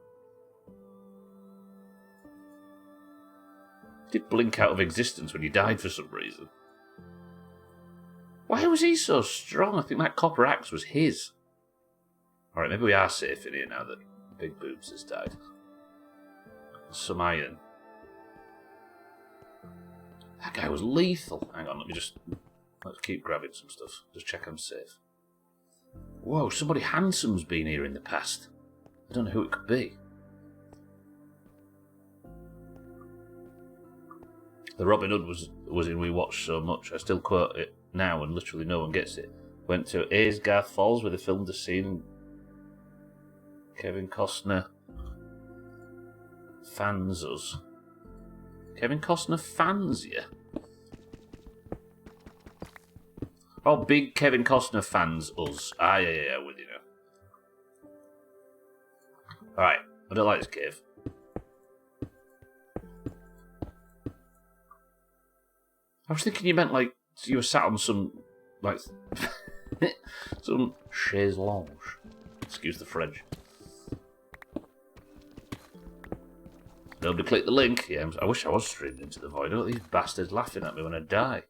A: He did blink out of existence when he died for some reason. Why was he so strong? I think that copper axe was his. Alright, maybe we are safe in here now that Big Boobs has died. Some iron. That guy was lethal. Hang on, let's keep grabbing some stuff. Just check I'm safe. Whoa, somebody handsome's been here in the past. I don't know who it could be. The Robin Hood was in We Watched so much. I still quote it now and literally no one gets it. Went to Aysgarth Falls where they filmed a scene. Kevin Costner fans us. Kevin Costner fans you? Oh, big Kevin Costner fans us. Ah, yeah, with you now. Alright, I don't like this cave. I was thinking you meant like you were sat on some, like, some chaise longue. Excuse the French. Nobody click the link. Yeah, I wish I was streaming into the void. I don't want these bastards laughing at me when I die.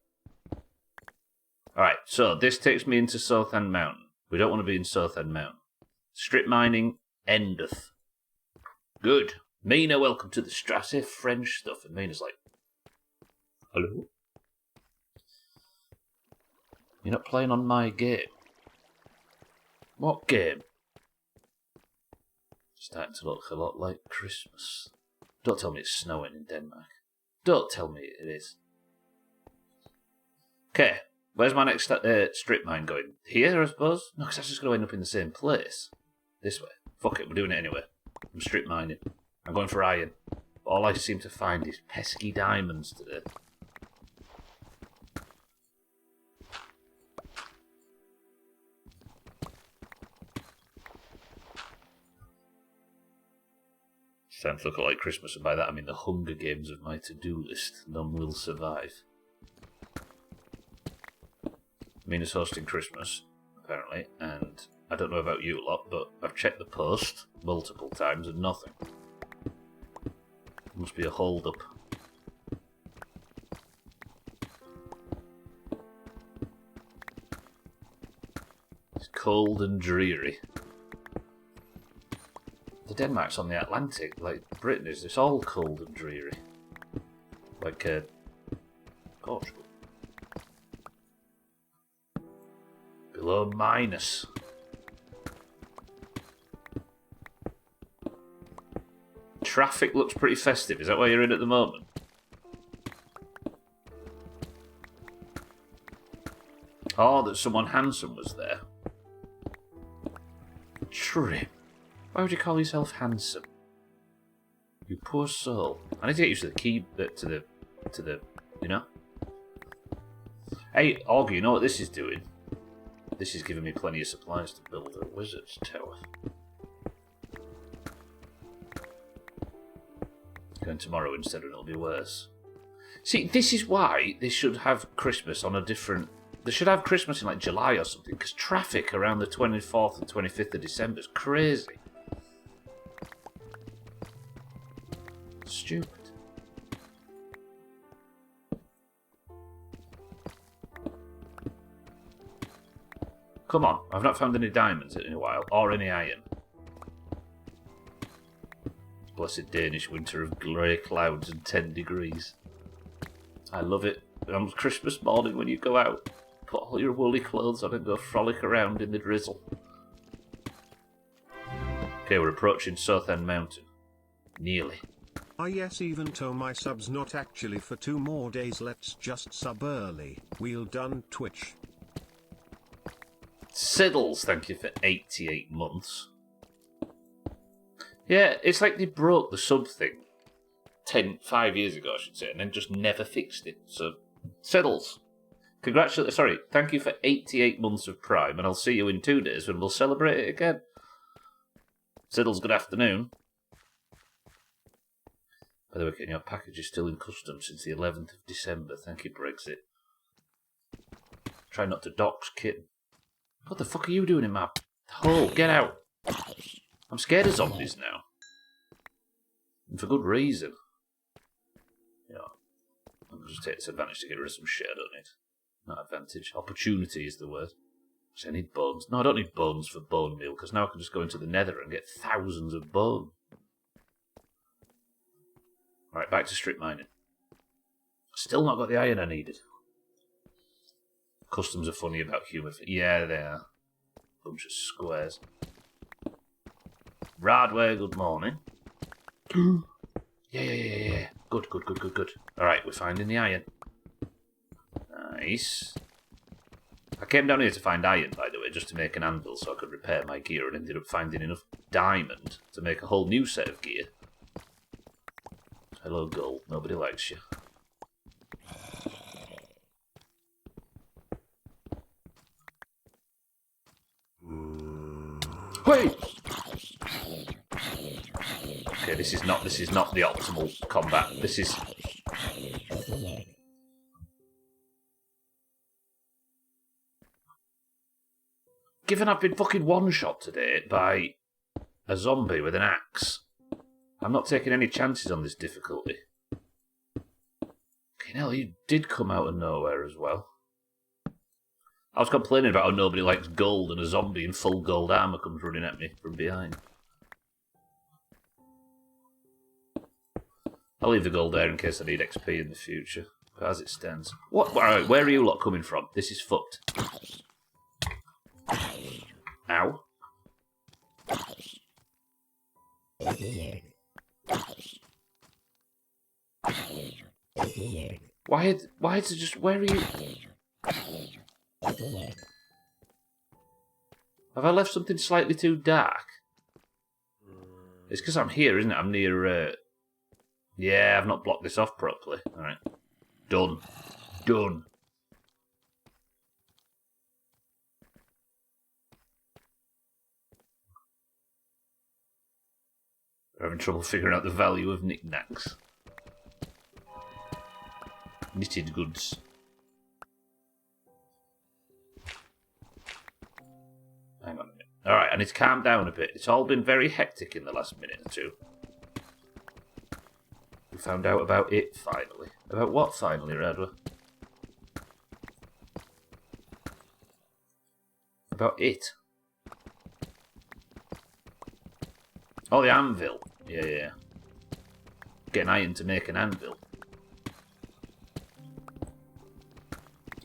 A: Alright, so this takes me into Southend Mountain. We don't want to be in Southend Mountain. Strip mining endeth. Good. Mina, welcome to the I say French stuff, and Mina's like, hello? You're not playing on my game. What game? Starting to look a lot like Christmas. Don't tell me it's snowing in Denmark. Don't tell me it is. Okay, where's my next strip mine going? Here, I suppose? No, because that's just going to end up in the same place. This way. Fuck it, we're doing it anyway. I'm strip mining. I'm going for iron. All I seem to find is pesky diamonds today. Sounds look like Christmas, and by that I mean the Hunger Games of my to-do list. None will survive. Mina's hosting Christmas, apparently, and I don't know about you lot, but I've checked the post multiple times and nothing. Must be a hold-up. It's cold and dreary. The Denmark's on the Atlantic, like Britain is. It's all cold and dreary. Like Portugal. Below minus. Traffic looks pretty festive. Is that where you're in at the moment? Oh, that someone handsome was there. Trim. Why would you call yourself handsome? You poor soul. I need to get used to the key, to the, you know? Hey, Augie, you know what this is doing? This is giving me plenty of supplies to build a wizard's tower. Going tomorrow instead and it'll be worse. See, this is why they should have Christmas on a different... They should have Christmas in like July or something, because traffic around the 24th and 25th of December is crazy. Stupid. Come on, I've not found any diamonds in a while, or any iron. Blessed Danish winter of grey clouds and 10 degrees. I love it. On Christmas morning when you go out, put all your woolly clothes on and go frolic around in the drizzle. Okay, we're approaching Southend Mountain. Nearly.
B: Ah yes, even though my sub's not actually for 2 more days, let's just sub early. We'll done Twitch.
A: Siddles, thank you for 88 months. Yeah, it's like they broke the sub thing 5 years ago, I should say, and then just never fixed it. So, Siddles, congratulations. Sorry, thank you for 88 months of Prime, and I'll see you in 2 days when we'll celebrate it again. Siddles, good afternoon. By the way, Ken, your package is still in customs since the 11th of December. Thank you, Brexit. Try not to dox kitten. What the fuck are you doing in my hole? Get out. I'm scared of zombies now. And for good reason. Yeah. I'm just take this advantage to get rid of some shit I don't need. Not advantage. Opportunity is the word. So I need bones. No, I don't need bones for bone meal, because now I can just go into the nether and get thousands of bone. Right, back to strip mining. Still not got the iron I needed. Customs are funny about humour. Yeah, they are. Bunch of squares. Radway, good morning. Yeah. Good. Alright, we're finding the iron. Nice. I came down here to find iron, by the way, just to make an anvil so I could repair my gear, and ended up finding enough diamond to make a whole new set of gear. Hello, gold. Nobody likes you. Wait! Okay, this is not the optimal combat. This is... Given I've been fucking one-shot today by a zombie with an axe, I'm not taking any chances on this difficulty. Okay, hell, you did come out of nowhere as well. I was complaining about how nobody likes gold, and a zombie in full gold armour comes running at me from behind. I'll leave the gold there in case I need XP in the future. But as it stands... What? Alright, where are you lot coming from? This is fucked. Ow. Why is it just... Where are you... Have I left something slightly too dark? It's because I'm here, isn't it? I'm near... Yeah, I've not blocked this off properly. Alright. Done. Done. I'm having trouble figuring out the value of knickknacks. Knitted goods. Hang on a minute. Alright, I need to calm down a bit. It's all been very hectic in the last minute or two. We found out about it, finally. About what, finally, Radwa? About it? Oh, the anvil. Yeah. Getting iron to make an anvil.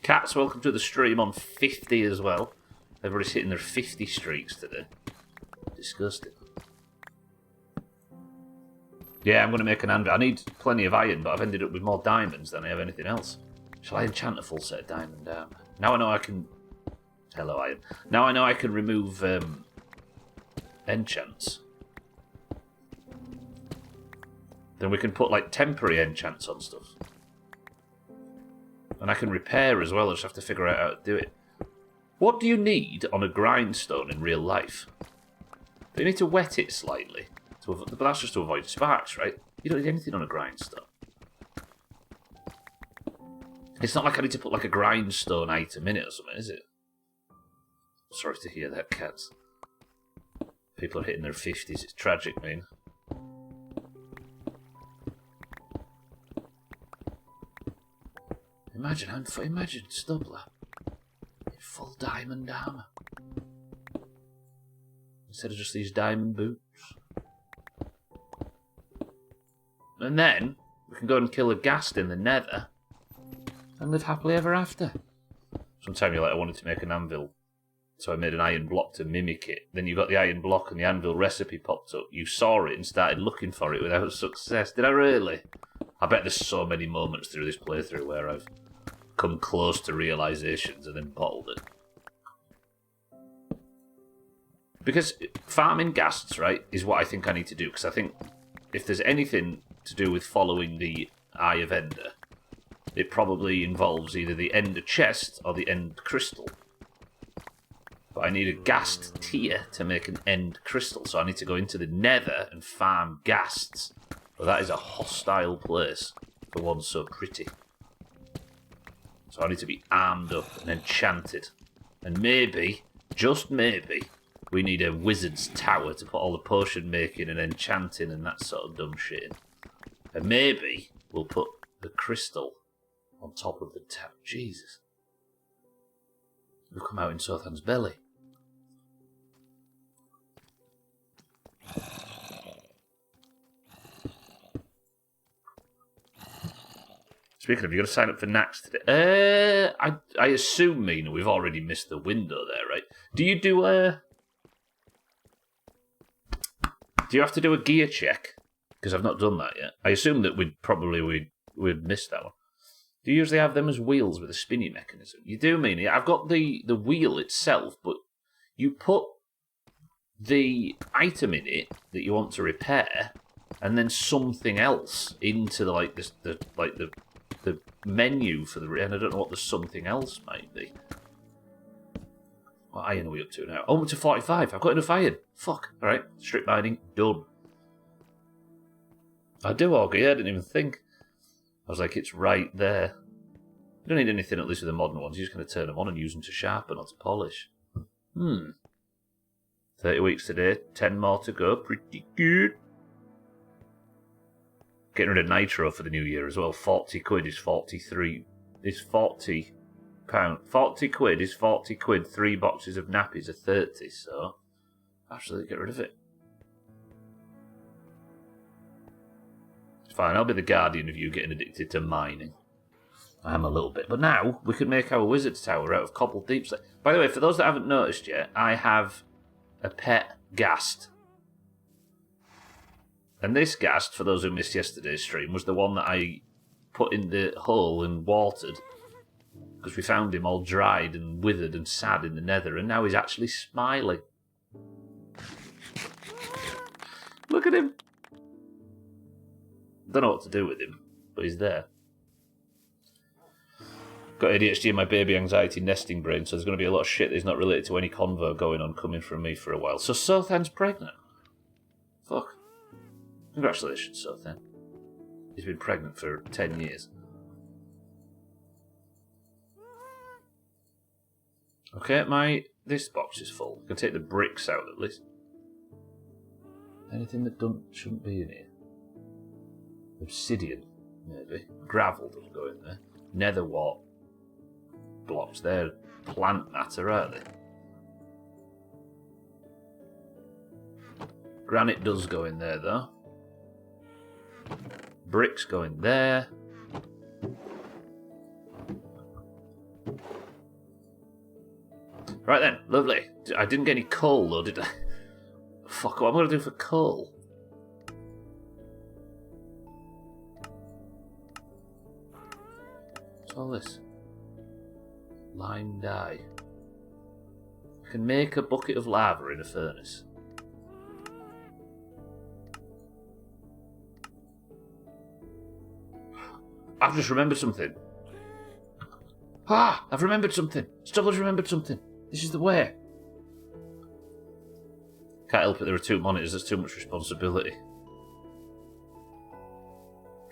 A: Cats, welcome to the stream on 50 as well. Everybody's hitting their 50 streaks today. Disgusting. Yeah, I'm going to make an anvil. I need plenty of iron, but I've ended up with more diamonds than I have anything else. Shall I enchant a full set of diamond armor? Now I know I can... Hello, iron. Now I know I can remove enchants. Then we can put, like, temporary enchants on stuff. And I can repair as well, I just have to figure out how to do it. What do you need on a grindstone in real life? Do you need to wet it slightly? But that's just to avoid sparks, right? You don't need anything on a grindstone. It's not like I need to put, like, a grindstone item in it or something, is it? Sorry to hear that, cats. People are hitting their 50s, it's tragic, man. Imagine Stubbler in full diamond armour. Instead of just these diamond boots. And then we can go and kill a ghast in the nether and live happily ever after. Sometime you're like, I wanted to make an anvil, so I made an iron block to mimic it. Then you got the iron block and the anvil recipe popped up. You saw it and started looking for it without success. Did I really? I bet there's so many moments through this playthrough where I've come close to realizations and then bottled it. Because farming ghasts, right, is what I think I need to do. Because I think if there's anything to do with following the Eye of Ender, it probably involves either the Ender chest or the End crystal. But I need a ghast tier to make an End crystal, so I need to go into the nether and farm ghasts. But that is a hostile place for one so pretty. So I need to be armed up and enchanted. And maybe, just maybe, we need a wizard's tower to put all the potion making and enchanting and that sort of dumb shit in. And maybe we'll put the crystal on top of the tower. Jesus. We'll come out in Sothan's belly. Speaking of, you're going to sign up for Nax today. I assume, Mina, we've already missed the window there, right? Do you have to do a gear check? Because I've not done that yet. I assume that we'd miss that one. Do you usually have them as wheels with a spinny mechanism? You do, Mina. I've got the wheel itself, but you put the item in it that you want to repair, and then something else into the menu for the, and I don't know what the something else might be. What iron are we up to now? Oh, we're to 45. I've got enough iron. Fuck. Alright, strip mining, done. I do auger, yeah, I didn't even think. I was like, it's right there. You don't need anything, at least with the modern ones. You're just going to turn them on and use them to sharpen or to polish. 30 weeks today, 10 more to go. Pretty good. Getting rid of nitro for the new year as well. 40 quid is 43. Is 40 pound. 40 quid is 40 quid. 3 boxes of nappies are 30. So, absolutely get rid of it. It's fine. I'll be the guardian of you getting addicted to mining. I am a little bit. But now, we can make our wizard's tower out of cobbled deep slate. By the way, for those that haven't noticed yet, I have a pet ghast. And this ghast, for those who missed yesterday's stream, was the one that I put in the hole and watered. Because we found him all dried and withered and sad in the nether, and now he's actually smiling. Look at him. Don't know what to do with him, but he's there. Got ADHD and my baby anxiety nesting brain, so there's going to be a lot of shit that's not related to any convo going on coming from me for a while. So Sothan's pregnant. Fuck. Congratulations, Sothan. He's been pregnant for 10 years. Okay, this box is full. I can take the bricks out at least. Anything that shouldn't be in here? Obsidian, maybe. Gravel doesn't go in there. Nether wart blocks. They're plant matter, aren't they? Granite does go in there, though. Bricks go in there. Right then, lovely. I didn't get any coal, though, did I? Fuck, what am I going to do for coal? What's all this? Lime dye. I can make a bucket of lava in a furnace. I've just remembered something. I've remembered something. Stubbler's remembered something. This is the way. Can't help it, there are 2 monitors, that's too much responsibility.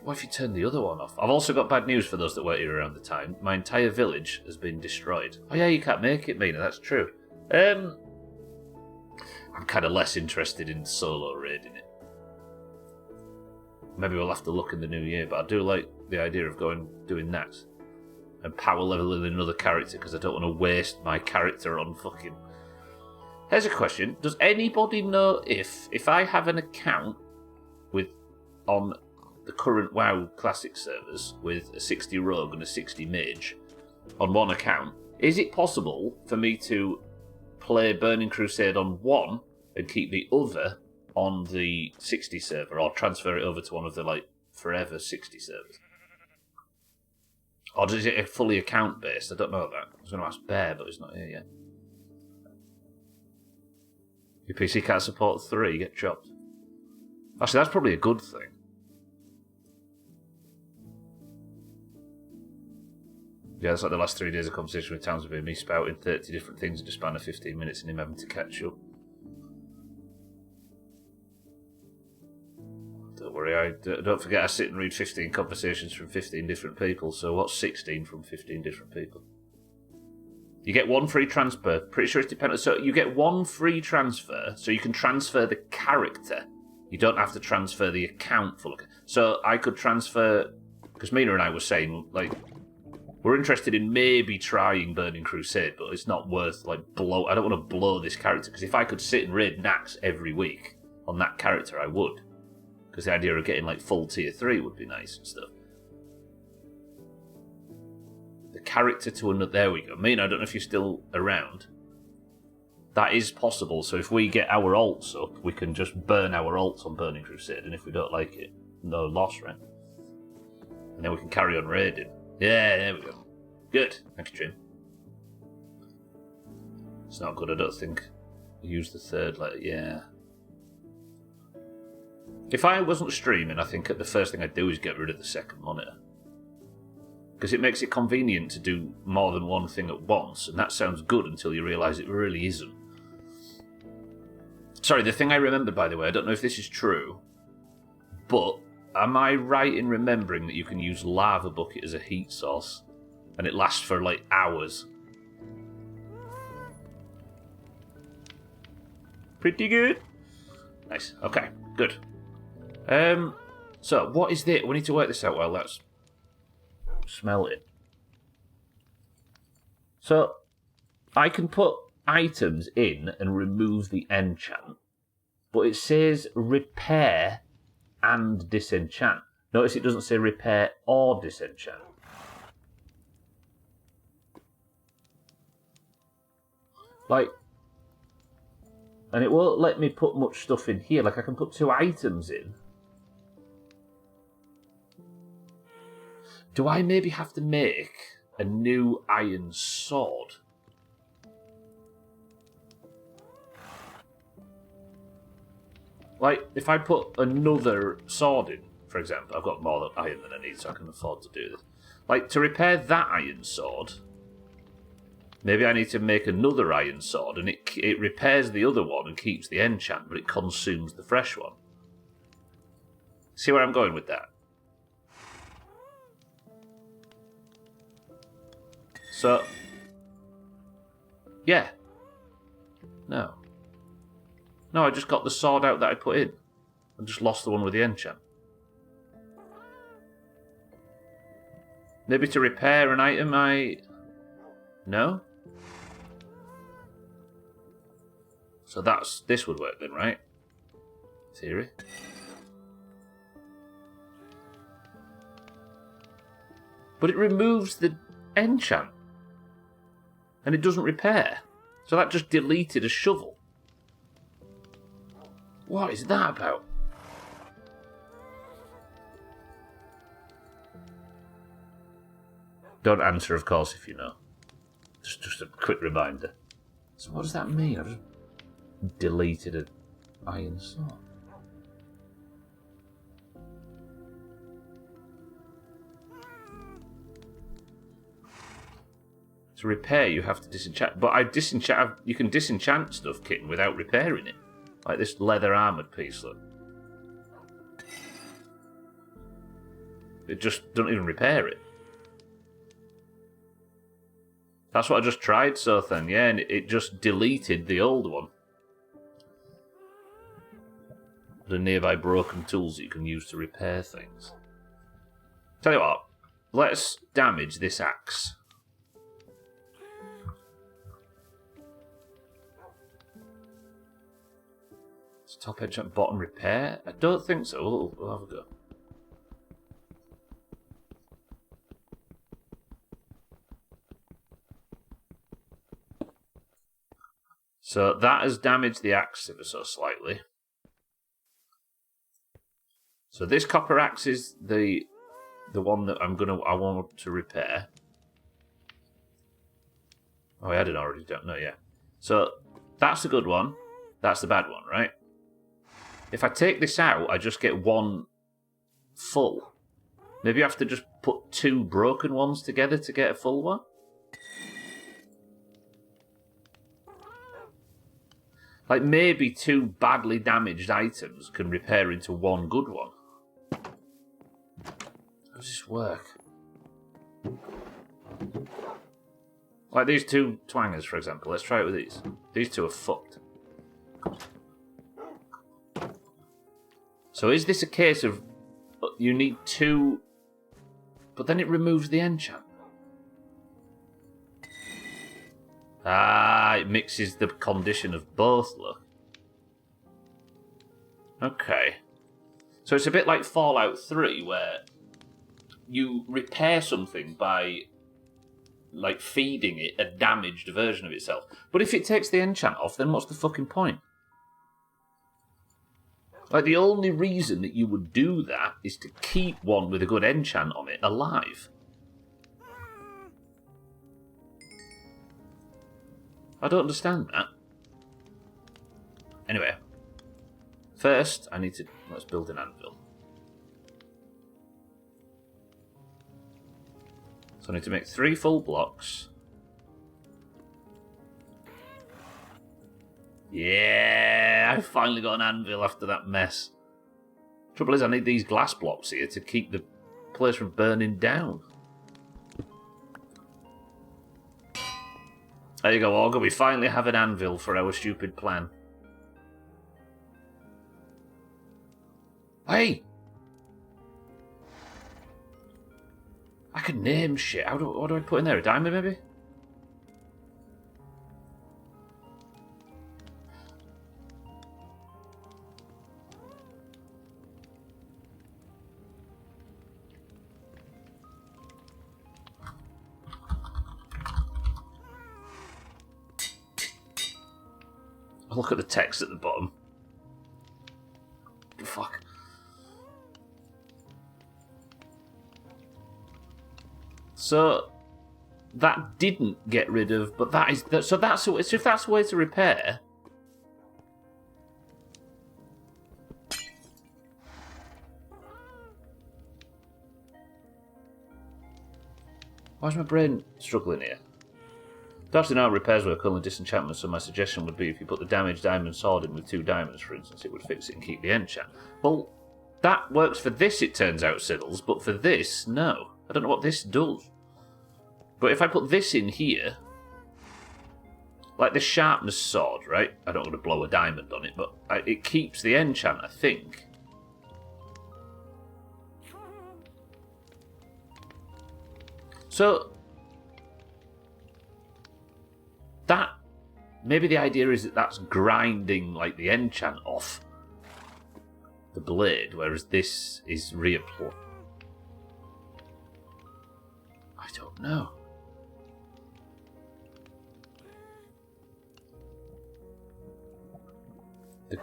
A: What if you turn the other one off? I've also got bad news for those that weren't here around the time. My entire village has been destroyed. Oh yeah, you can't make it, Mina, that's true. I'm kind of less interested in solo raiding it. Maybe we'll have to look in the new year, but I do like the idea of doing that. And power leveling another character, because I don't want to waste my character on fucking... Here's a question. Does anybody know if I have an account on the current WoW Classic servers with a 60 rogue and a 60 mage on one account, is it possible for me to play Burning Crusade on one and keep the other on the 60 server, or transfer it over to one of the like forever 60 servers? Or is it a fully account based? I don't know that. I was going to ask Bear, but he's not here yet. Your PC can't support 3, get chopped. Actually, that's probably a good thing. Yeah, it's like the last 3 days of conversation with Towns with me spouting 30 different things in the span of 15 minutes and him having to catch up. Don't worry, don't forget I sit and read 15 conversations from 15 different people, so what's 16 from 15 different people? You get 1 free transfer. Pretty sure it's dependent. So you get 1 free transfer, so you can transfer the character. You don't have to transfer the account full. So I could transfer, because Mina and I were saying, like, we're interested in maybe trying Burning Crusade, but it's not worth, like, I don't want to blow this character, because if I could sit and raid Nax every week on that character, I would. Because the idea of getting, like, full tier 3 would be nice and stuff. The character to another... There we go. Mina, I don't know if you're still around. That is possible, so if we get our alts up, we can just burn our alts on Burning Crusade, and if we don't like it, no loss, right? And then we can carry on raiding. Yeah, there we go. Good. Thank you, Jim. It's not good, I don't think. Use the 3rd letter, yeah. If I wasn't streaming, I think the first thing I'd do is get rid of the 2nd monitor. Because it makes it convenient to do more than one thing at once, and that sounds good until you realise it really isn't. Sorry, the thing I remembered, by the way, I don't know if this is true, but am I right in remembering that you can use Lava Bucket as a heat source, and it lasts for, like, hours? Pretty good. Nice. Okay, good. So, what is this? We need to work this out while that's Smeltin. So, I can put items in and remove the enchant, but it says repair and disenchant. Notice it doesn't say repair or disenchant. Like, and it won't let me put much stuff in here. Like, I can put 2 items in. Do I maybe have to make a new iron sword? Like, if I put another sword in, for example, I've got more iron than I need, so I can afford to do this. Like, to repair that iron sword, maybe I need to make another iron sword, and it repairs the other one and keeps the enchant, but it consumes the fresh one. See where I'm going with that? So, yeah. No. No, I just got the sword out that I put in. I just lost the one with the enchant. Maybe to repair an item No? So this would work then, right? Theory. But it removes the enchant. And it doesn't repair. So that just deleted a shovel. What is that about? Don't answer, of course, if you know. Just a quick reminder. So what does that mean? I've just deleted an iron sword. To repair, you have to disenchant. But you can disenchant stuff, Kitten, without repairing it. Like this leather armoured piece, look. It just doesn't even repair it. That's what I just tried, Sothan, yeah, and it just deleted the old one. The nearby broken tools that you can use to repair things. Tell you what, let's damage this axe. Top enchant, bottom repair? I don't think so. We'll have a go. So that has damaged the axe ever so slightly. So this copper axe is the one that I want to repair. Oh, I had it already, don't know, yeah. So that's the good one. That's the bad one, right? If I take this out, I just get one full. Maybe I have to just put 2 broken ones together to get a full one? Like, maybe 2 badly damaged items can repair into 1 good one. How does this work? Like these 2 twangers, for example. Let's try it with these. These 2 are fucked. So is this a case of you need 2, but then it removes the enchant? Ah, it mixes the condition of both, look. Okay. So it's a bit like Fallout 3, where you repair something by, like, feeding it a damaged version of itself. But if it takes the enchant off, then what's the fucking point? Like, the only reason that you would do that is to keep one with a good enchant on it alive. I don't understand that. Anyway. First, let's build an anvil. So I need to make 3 full blocks. Yeah, I finally got an anvil after that mess. Trouble is, I need these glass blocks here to keep the place from burning down. There you go, Augur. We finally have an anvil for our stupid plan. Hey! I can name shit. What do I put in there? A diamond, maybe? I'll look at the text at the bottom. Fuck. So that didn't get rid of, but if that's a way to repair. Why is my brain struggling here? Don't actually know how repairs work, only disenchantment, so my suggestion would be if you put the damaged diamond sword in with 2 diamonds, for instance, it would fix it and keep the enchant. Well, that works for this, it turns out, Siddles, but for this, no. I don't know what this does. But if I put this in here, like the sharpness sword, right? I don't want to blow a diamond on it, but it keeps the enchant, I think. So that, maybe the idea is that that's grinding like the enchant off the blade, whereas this is reapplied. I don't know.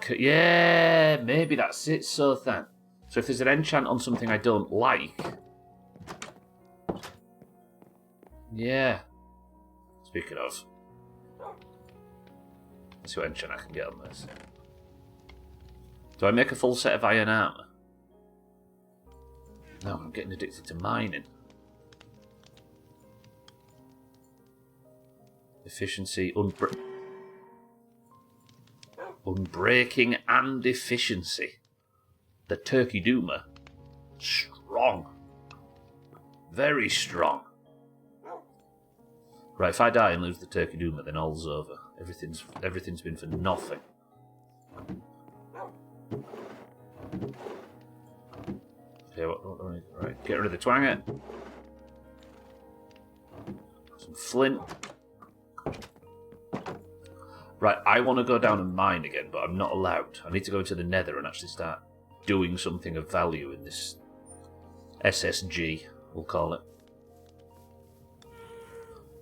A: Yeah, maybe that's it, so then. So if there's an enchant on something I don't like. Yeah. Speaking of. Let's see what enchant I can get on this. Do I make a full set of iron armor? No, I'm getting addicted to mining. Efficiency, unbreaking and efficiency. The Turkey Doomer. Strong. Very strong. Right, if I die and lose the Turkey Doomer, then all's over. Everything's been for nothing. Okay, right, get rid of the twanger. Some flint. Right, I want to go down and mine again, but I'm not allowed. I need to go into the Nether and actually start doing something of value in this SSG, we'll call it.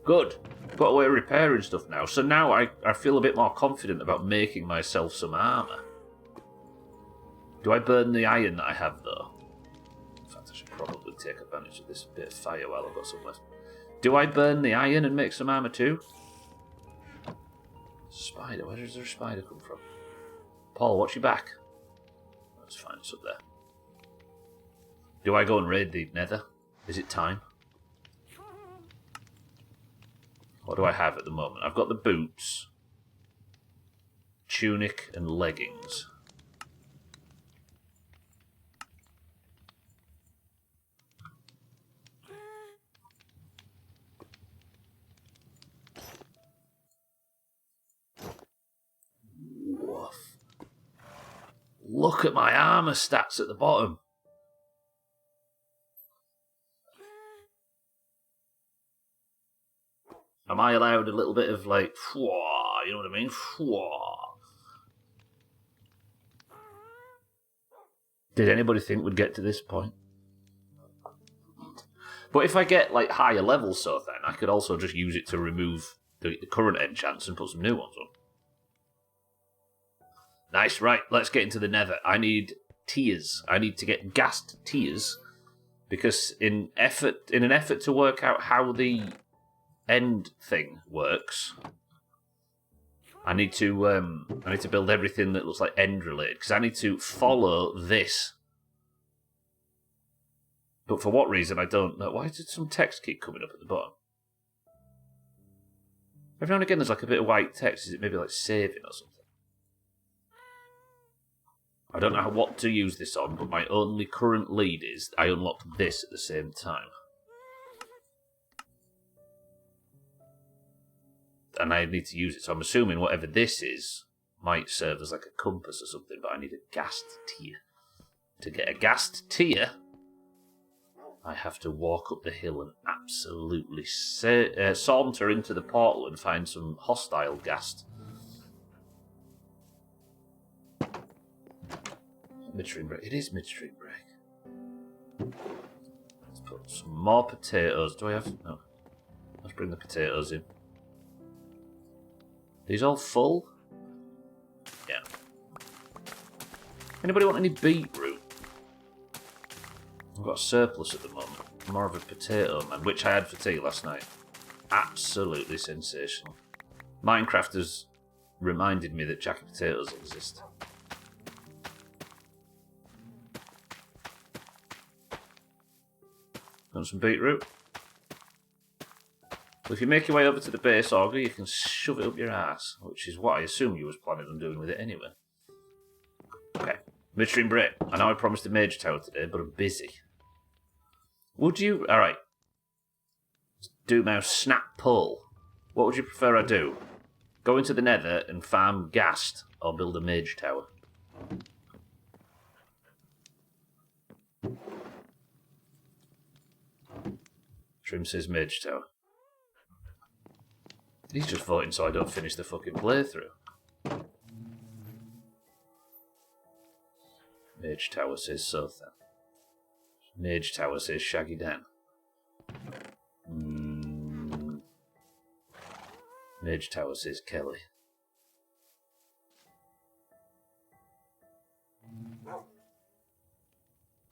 A: Good. Got away repairing stuff now. So now I feel a bit more confident about making myself some armour. Do I burn the iron that I have, though? In fact, I should probably take advantage of this bit of fire while I've got some left. Do I burn the iron and make some armour too? Spider. Where does there a spider come from? Paul, watch your back. That's fine, it's up there. Do I go and raid the nether? Is it time? What do I have at the moment? I've got the boots, tunic and leggings. Woof. Look at my armour stats at the bottom. Am I allowed a little bit of like, you know what I mean? Did anybody think we'd get to this point? But if I get like higher levels, so then I could also just use it to remove the current enchants and put some new ones on. Nice, right, let's get into the nether. I need tears. I need to get gassed tears because in an effort to work out how the end thing works, I need to build everything that looks like end related because I need to follow this. But for what reason I don't know. Why did some text keep coming up at the bottom? Every now and again there's like a bit of white text. Is it maybe like saving or something? I don't know what to use this on, but my only current lead is I unlocked this at the same time. And I need to use it, so I'm assuming whatever this is might serve as like a compass or something, but I need a gassed tear. To get a gassed tear, I have to walk up the hill and absolutely saunter into the portal and find some hostile gassed. Midstream break. It is midstream break. Let's put some more potatoes. Do I have... No. Let's bring the potatoes in. These all full? Yeah. Anybody want any beetroot? I've got a surplus at the moment. More of a potato man, which I had for tea last night. Absolutely sensational. Minecraft has reminded me that jacket potatoes exist. Want some beetroot? Well, if you make your way over to the base auger, you can shove it up your ass, which is what I assume you was planning on doing with it anyway. Okay, midstream break. I know I promised a mage tower today, but I'm busy. Would you... Alright. Doomhaus snap pull. What would you prefer I do? Go into the nether and farm ghast, or build a mage tower? Trim says mage tower. He's just voting so I don't finish the fucking playthrough. Mage tower says Sothan. Mage tower says Shaggy Dan. Mage tower says Kelly.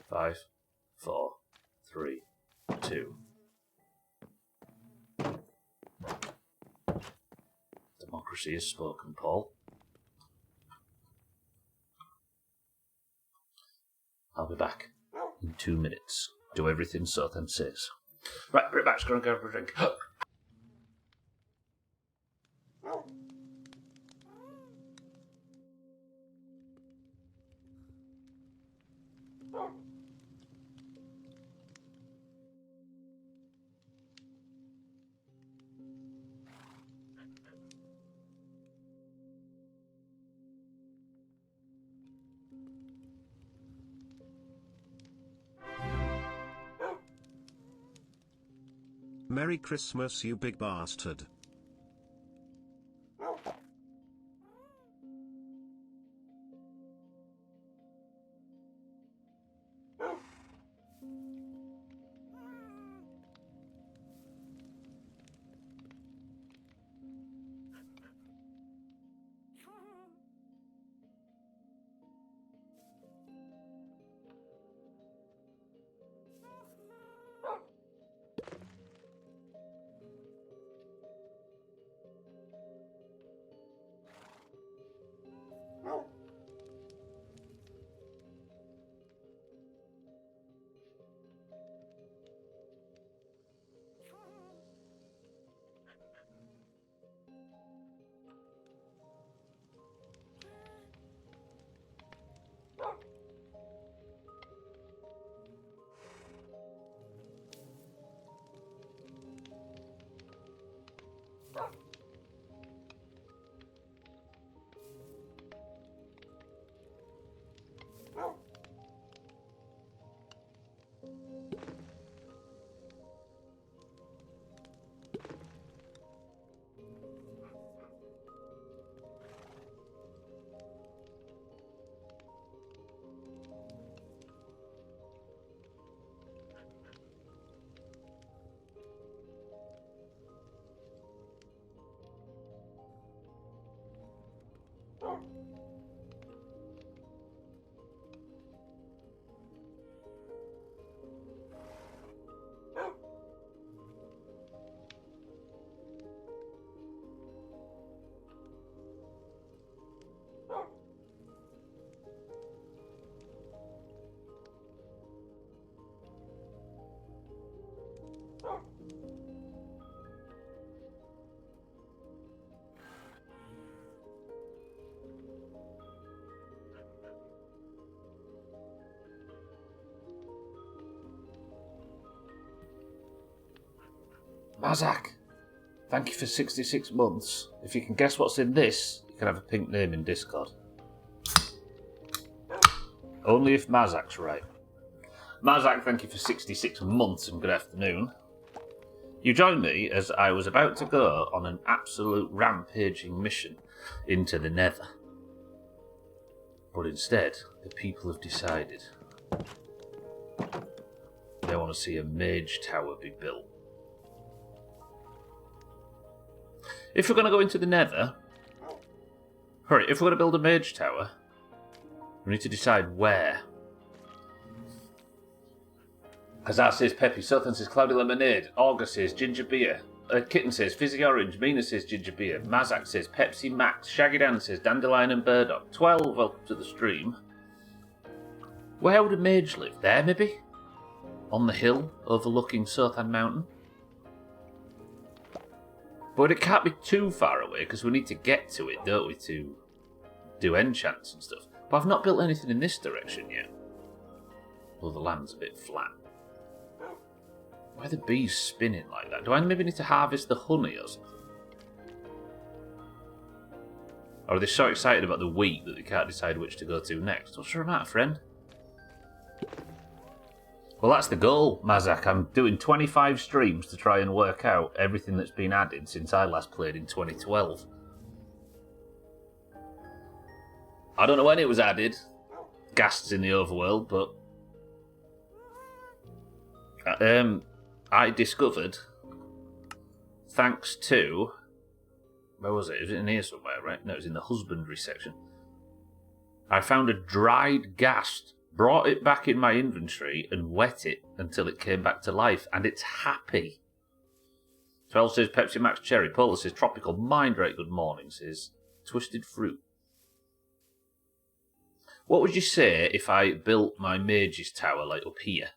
A: Five, 4, 3, 2. Democracy has spoken, Paul. I'll be back in 2 minutes. Do everything Sothan says. Right, bring it back. Just go and go for a drink.
B: Merry Christmas, you big bastard.
A: Mazak, thank you for 66 months. If you can guess what's in this, you can have a pink name in Discord. Only if Mazak's right. Mazak, thank you for 66 months and good afternoon. You joined me as I was about to go on an absolute rampaging mission into the Nether. But instead, the people have decided they want to see a mage tower be built. If we're going to go into the Nether, if we're going to build a mage tower, we need to decide where. Hazard says Peppy, Sothan says Cloudy Lemonade, Augur says Ginger Beer, Kitten says Fizzy Orange, Mina says Ginger Beer, Mazak says Pepsi Max, Shaggy Dan says Dandelion and Burdock, 12, welcome to the stream. Where would a mage live? There, maybe? On the hill overlooking Sothan Mountain? But it can't be too far away, because we need to get to it, don't we, to do enchants and stuff. But I've not built anything in this direction yet. Well, the land's a bit flat. Why are the bees spinning like that? Do I maybe need to harvest the honey or something? Or are they so excited about the wheat that they can't decide which to go to next? What's your matter, friend? Well, that's the goal, Mazak. I'm doing 25 streams to try and work out everything that's been added since I last played in 2012. I don't know when it was added. Ghasts in the overworld, but I discovered, thanks to, where was it? Was it in here somewhere, right? No, it was in the husbandry section. I found a dried ghast, brought it back in my inventory and wet it until it came back to life, and it's happy. 12 says Pepsi Max Cherry. Paula says Tropical Mind Right Good Morning says Twisted Fruit. What would you say if I built my mage's tower like up here?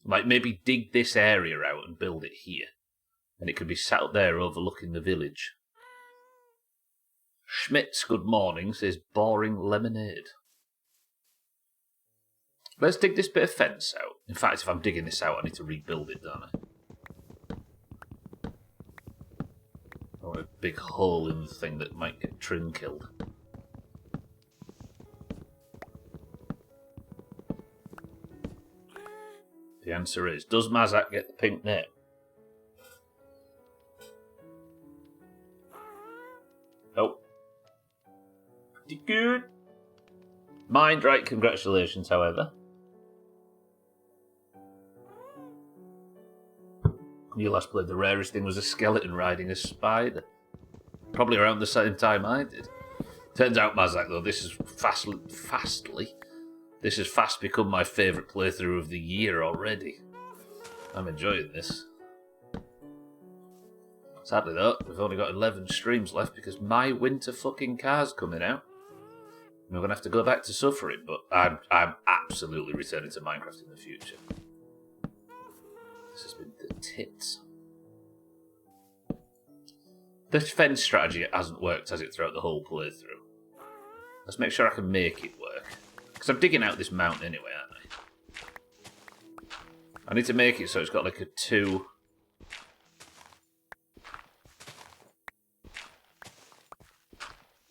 A: Like maybe dig this area out and build it here. And it could be sat up there overlooking the village. Schmitz Good Morning says Boring Lemonade. Let's dig this bit of fence out. In fact, if I'm digging this out, I need to rebuild it, don't I? I want a big hole in the thing that might get Trim killed. The answer is, does Mazak get the pink name? Nope. Pretty good. Mind right, congratulations, however. You last played, the rarest thing was a skeleton riding a spider. Probably around the same time I did. Turns out, Mazak, though, this is this has fast become my favourite playthrough of the year already. I'm enjoying this. Sadly, though, we've only got 11 streams left because my winter fucking car's coming out. And we're going to have to go back to suffering, but I'm absolutely returning to Minecraft in the future. This has been the tits. The fence strategy hasn't worked, has it, throughout the whole playthrough? Let's make sure I can make it work. Because I'm digging out this mountain anyway, aren't I? I need to make it so it's got like a 2...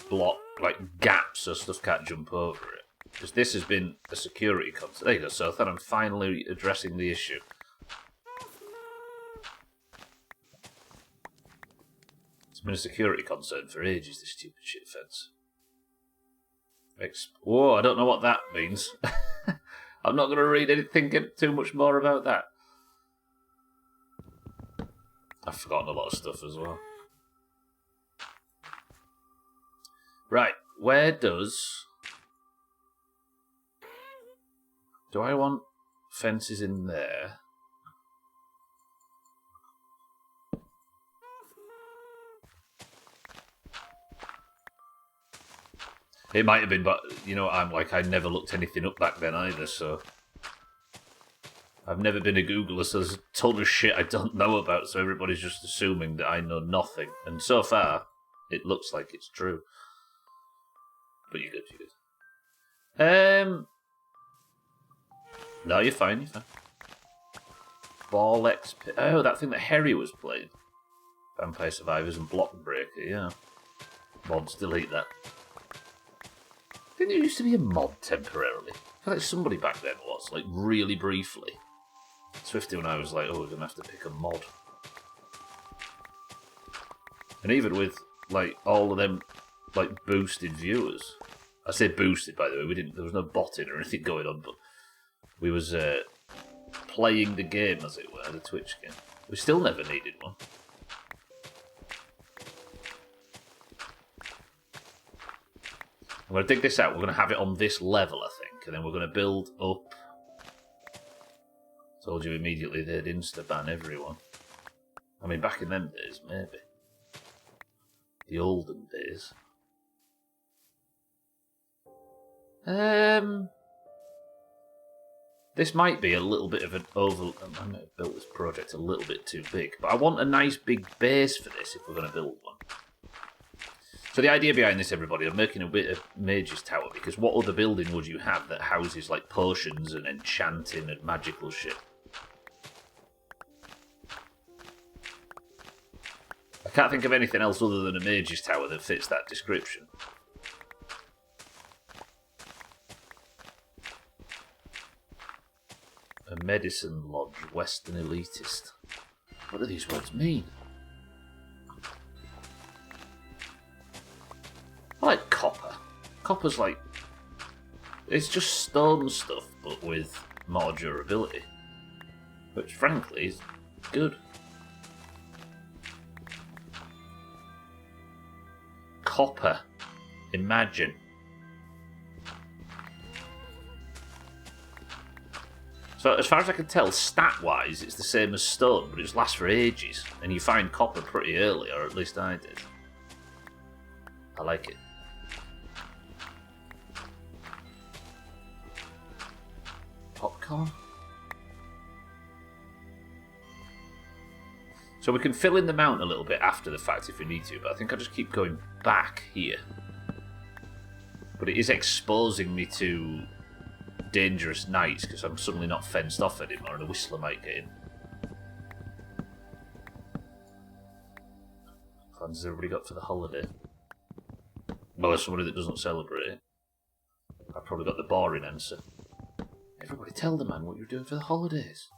A: block, like gaps so stuff can't jump over it. Because this has been a security concern. There you go, so I thought I'm finally addressing the issue. It's been a security concern for ages, this stupid shit fence. Whoa, I don't know what that means. I'm not going to read anything too much more about that. I've forgotten a lot of stuff as well. Right, where does... Do I want fences in there? It might have been, but, you know, I'm like, I never looked anything up back then either, so... I've never been a Googler, so there's a ton of shit I don't know about, so everybody's just assuming that I know nothing. And so far, it looks like it's true. But you're good, you're good. No, you're fine, you're fine. Ball XP. Oh, that thing that Harry was playing. Vampire Survivors and Block Breaker, yeah. Mods, delete that. I think there used to be a mod temporarily. I feel like somebody back then was, like, really briefly. Swifty when I was like, oh, we're going to have to pick a mod. And even with, like, all of them, like, boosted viewers. I say boosted, by the way, there was no botting or anything going on, but we was playing the game, as it were, the Twitch game. We still never needed one. I'm going to dig this out. We're going to have it on this level, I think, and then we're going to build up. Told you immediately they'd insta-ban everyone. I mean, back in them days, maybe. The olden days. This might be a little bit of an I might have built this project a little bit too big, but I want a nice big base for this if we're going to build one. So the idea behind this, everybody, I'm making a bit of Mage's Tower, because what other building would you have that houses like potions and enchanting and magical shit? I can't think of anything else other than a Mage's Tower that fits that description. A Medicine Lodge, Western Elitist. What do these words mean? I like copper. Copper's like... It's just stone stuff, but with more durability. Which, frankly, is good. Copper. Imagine. So, as far as I can tell, stat-wise, it's the same as stone, but it just lasts for ages. And you find copper pretty early, or at least I did. I like it. Popcorn? So we can fill in the mountain a little bit after the fact if we need to, but I think I'll just keep going back here. But it is exposing me to dangerous nights because I'm suddenly not fenced off anymore and a whistler might get in. What plans has everybody got for the holiday? Well, as somebody that doesn't celebrate it, I've probably got the boring answer. Everybody tell the man what you're doing for the holidays.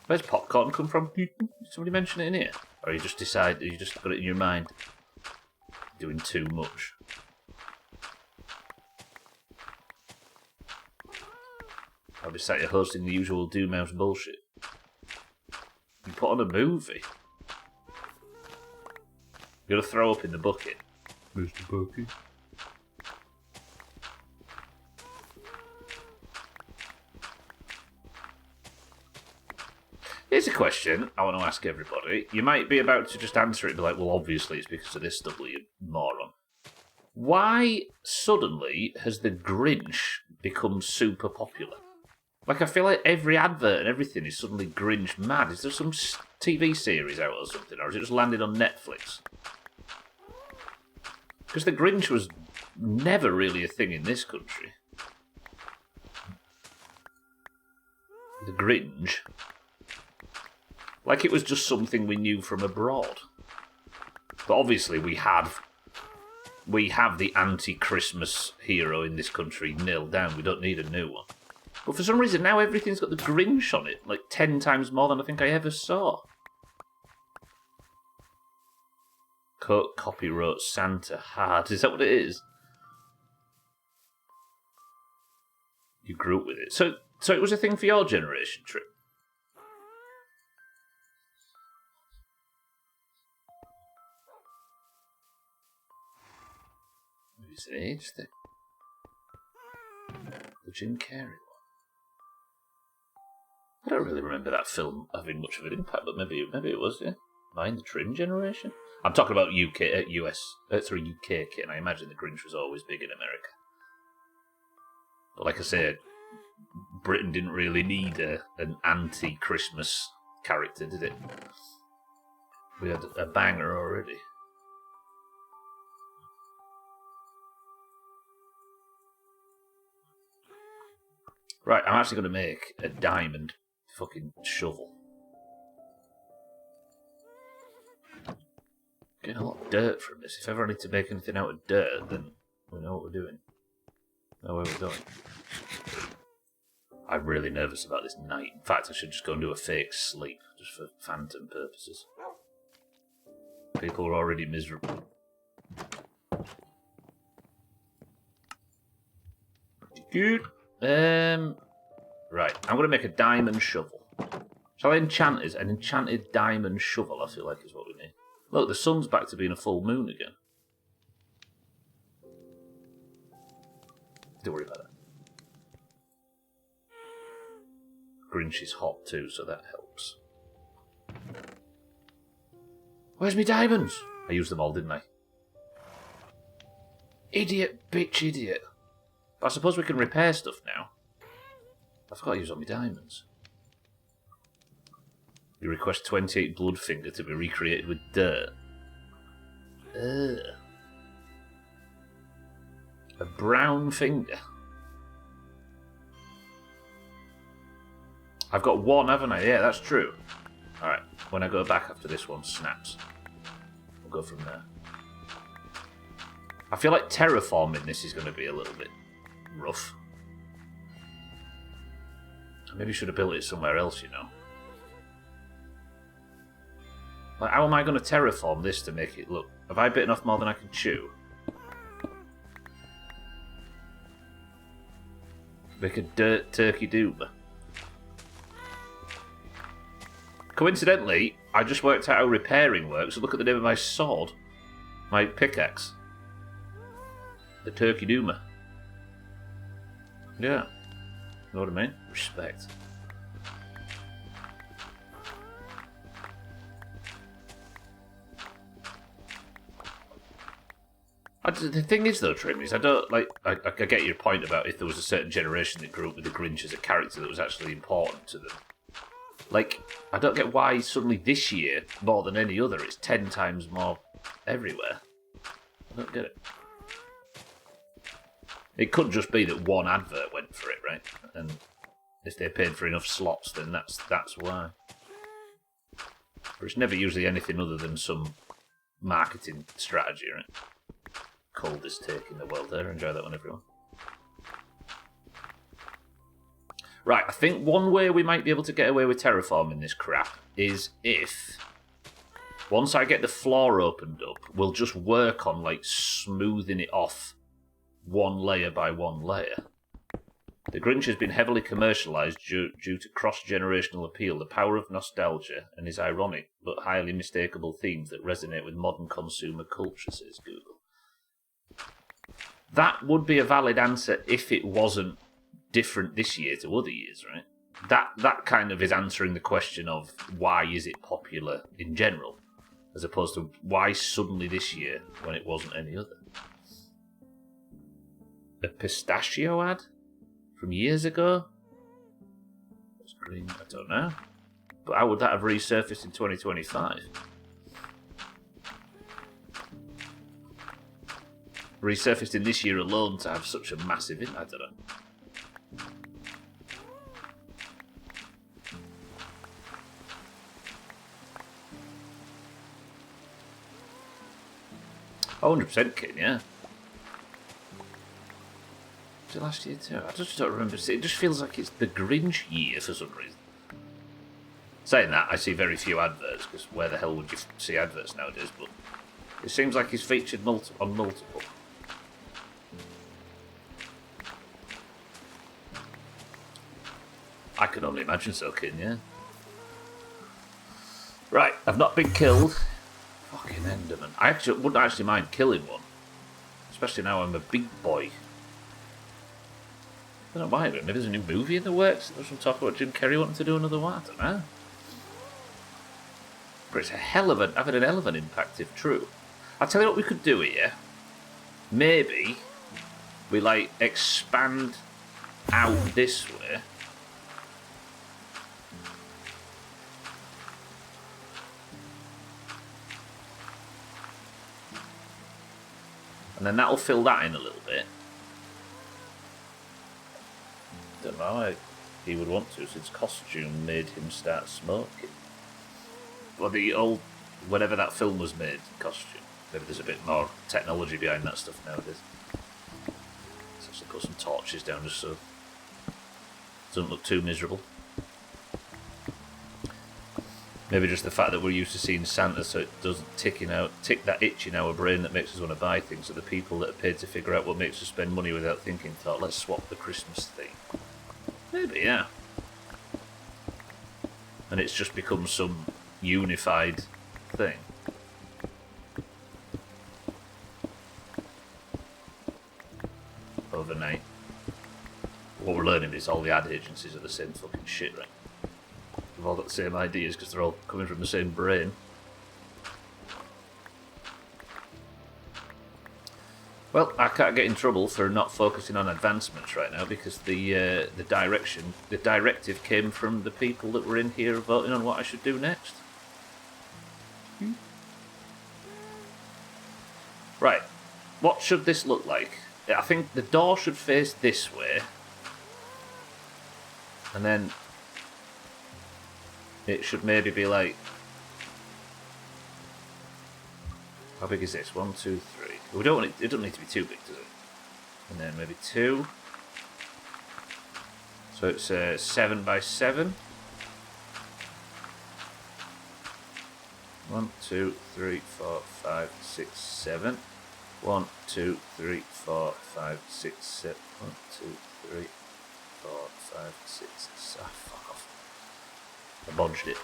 A: Where's popcorn come from? Did somebody mention it in here? Or you just got it in your mind? Doing too much. I'll be sat here hosting the usual Doomhaus bullshit. You put on a movie. You're gonna throw up in the bucket. Mr. Bucket. Here's a question I want to ask everybody. You might be about to just answer it and be like, well, obviously it's because of this Stubbler, you moron. Why suddenly has the Grinch become super popular? Like, I feel like every advert and everything is suddenly Grinch mad. Is there some TV series out or something, or has it just landed on Netflix? Because the Grinch was never really a thing in this country. The Grinch. Like it was just something we knew from abroad. But obviously we have the anti-Christmas hero in this country nailed down. We don't need a new one. But for some reason now everything's got the Grinch on it. Like 10 times more than I think I ever saw. Copy wrote Santa hard. Is that what it is? You grew up with it. So it was a thing for your generation, Trip? It's an age thing. The Jim Carrey one. I don't really remember that film having much of an impact, but maybe it was, yeah. Mind the Trim generation? I'm talking about UK kit, and I imagine the Grinch was always big in America. But like I said, Britain didn't really need an anti-Christmas character, did it? We had a banger already. Right, I'm actually going to make a diamond fucking shovel. Getting a lot of dirt from this. If ever I need to make anything out of dirt, then we know what we're doing. Know where we're going. I'm really nervous about this night. In fact, I should just go and do a fake sleep, just for phantom purposes. People are already miserable. Good. Right, I'm going to make a diamond shovel. Shall I enchant it? An enchanted diamond shovel, I feel like, is what we need. Look, the sun's back to being a full moon again. Don't worry about that. Grinch is hot too, so that helps. Where's my diamonds? I used them all, didn't I? Idiot, bitch, idiot. But I suppose we can repair stuff now. I forgot to use all my diamonds. You request 28 Bloodfinger to be recreated with dirt. Ugh. A brown finger. I've got one, haven't I? Yeah, that's true. Alright, when I go back after this one snaps, we'll go from there. I feel like terraforming this is going to be a little bit rough. I maybe should have built it somewhere else, you know. Like, how am I going to terraform this to make it look... Have I bitten off more than I can chew? Make a dirt turkey doomer. Coincidentally, I just worked out how repairing works, so look at the name of my sword. My pickaxe. The turkey doomer. Yeah. Know what I mean? Respect. The thing is, though, Trim, is I don't like. I get your point about if there was a certain generation that grew up with the Grinch as a character that was actually important to them. Like, I don't get why suddenly this year, more than any other, it's 10 times more everywhere. I don't get it. It could just be that one advert went for it, right? And if they paid for enough slots, then that's why. But it's never usually anything other than some marketing strategy, right? Coldest take in the world there. Enjoy that one, everyone. Right, I think one way we might be able to get away with terraforming this crap is if, once I get the floor opened up, we'll just work on, like, smoothing it off one layer by one layer. The Grinch has been heavily commercialised due to cross-generational appeal, the power of nostalgia, and his ironic but highly mistakable themes that resonate with modern consumer culture, says Google. That would be a valid answer if it wasn't different this year to other years, right? That kind of is answering the question of why is it popular in general, as opposed to why suddenly this year when it wasn't any other. A pistachio ad from years ago? What's green? I don't know. But how would that have resurfaced in 2025? Resurfaced in this year alone to have such a massive impact, I don't know. 100% Kin, yeah. Was it last year too? I just don't remember. It just feels like it's the Grinch year for some reason. Saying that, I see very few adverts, because where the hell would you see adverts nowadays? But it seems like he's featured on multiple. I can only imagine so, Kin, yeah. Right, I've not been killed. Fucking Enderman. I wouldn't actually mind killing one. Especially now I'm a big boy. I don't know why, but maybe there's a new movie in the works. There's some talk about Jim Carrey wanting to do another one. I don't know. But it's having a hell of an impact if true. I'll tell you what we could do here. Maybe we, like, expand out this way. And then that'll fill that in a little bit. Don't know how he would want to, since costume made him start smoking. Well, the old, whenever that film was made, costume. Maybe there's a bit more technology behind that stuff nowadays. Let's actually put some torches down just so it doesn't look too miserable. Maybe just the fact that we're used to seeing Santa, so it doesn't tick that itch in our brain that makes us want to buy things. So the people that are paid to figure out what makes us spend money without thinking thought, let's swap the Christmas theme. Maybe, yeah. And it's just become some unified thing. Overnight. What we're learning is all the ad agencies are the same fucking shit, right? They've all got the same ideas because they're all coming from the same brain. Well, I can't get in trouble for not focusing on advancements right now because the directive came from the people that were in here voting on what I should do next. Right, what should this look like? I think the door should face this way, and then it should maybe be like, how big is this? 1, 2, 3. We don't want it. It doesn't need to be too big, does it? And then maybe 2. So it's 7 by 7. 1, 2, 3, 4, 5, 6, 7. 1, 2, 3, 4, 5, 6, 7. 1, 2, 3, 4, 5, 6, 7. Ah, fuck off. I bodged it.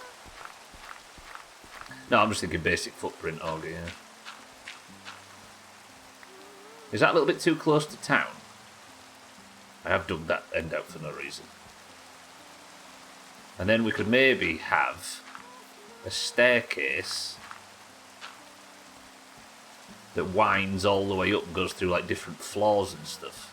A: No, I'm just thinking basic footprint auger, yeah. Is that a little bit too close to town? I have dug that end out for no reason. And then we could maybe have a staircase that winds all the way up and goes through like different floors and stuff.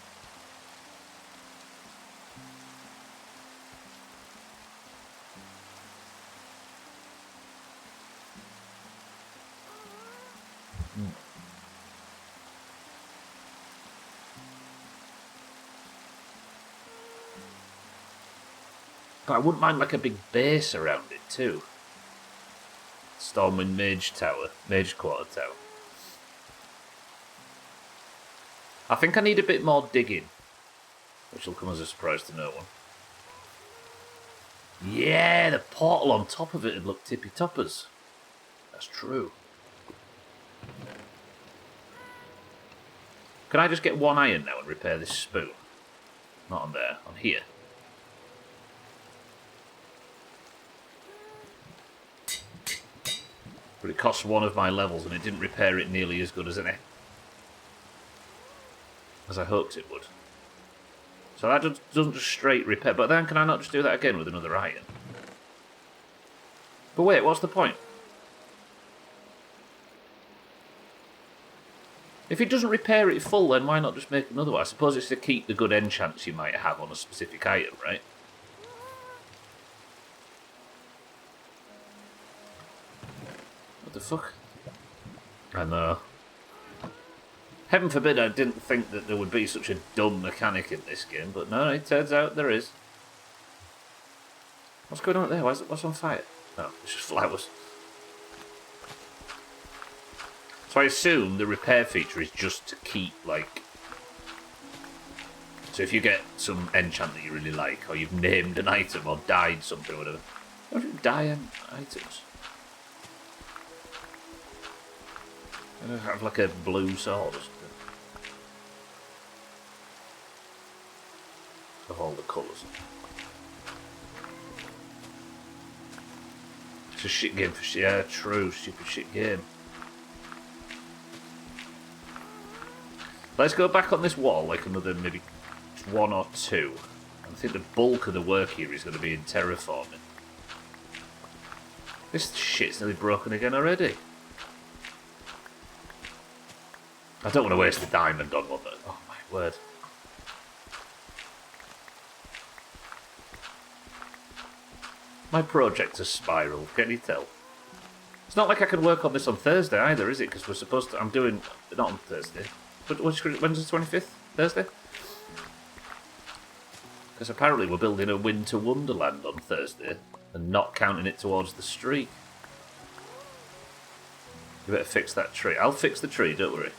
A: But I wouldn't mind like a big base around it too. Stormwind Mage Tower, Mage Quarter Tower. I think I need a bit more digging, which will come as a surprise to no one. Yeah, the portal on top of it would look tippy toppers. That's true. Can I just get 1 iron now and repair this spoon? Not on there, on here. But it cost 1 of my levels and it didn't repair it nearly as good as I hoped it would. So that doesn't just straight repair. But then can I not just do that again with another iron? But wait, what's the point? If it doesn't repair it full, then why not just make another one? I suppose it's to keep the good enchants you might have on a specific item, right? What the fuck? I know. Heaven forbid I didn't think that there would be such a dumb mechanic in this game, but no, it turns out there is. What's going on there? What's on fire? Oh, it's just flowers. So I assume the repair feature is just to keep, like... So if you get some enchant that you really like, or you've named an item, or dyed something, or whatever. What do you dye items? I don't have like a blue sword or something. Of all the colours. It's a shit game for shit. Yeah, true, stupid shit game. Let's go back on this wall like another maybe 1 or 2. I think the bulk of the work here is going to be in terraforming. This shit's nearly broken again already. I don't want to waste the diamond on one, but oh my word. My project has spiraled, can you tell? It's not like I can work on this on Thursday either, is it? Because we're supposed to... I'm doing... Not on Thursday. But when's the 25th? Thursday? Because apparently we're building a winter wonderland on Thursday and not counting it towards the streak. You better fix that tree. I'll fix the tree, don't worry.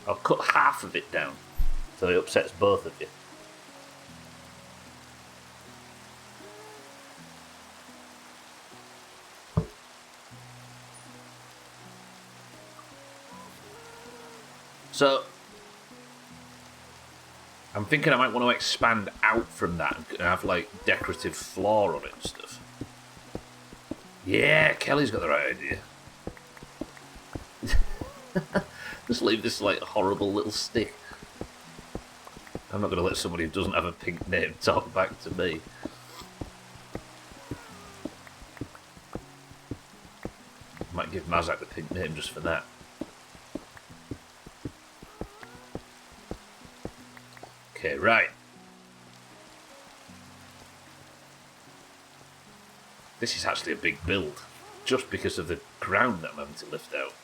A: I'll cut half of it down so it upsets both of you. So, I'm thinking I might want to expand out from that and have, like, decorative floor on it and stuff. Yeah, Kelly's got the right idea. Just leave this, like, horrible little stick. I'm not going to let somebody who doesn't have a pink name talk back to me. Might give Mazak the pink name just for that. Okay, right. This is actually a big build, just because of the ground that I'm having to lift out.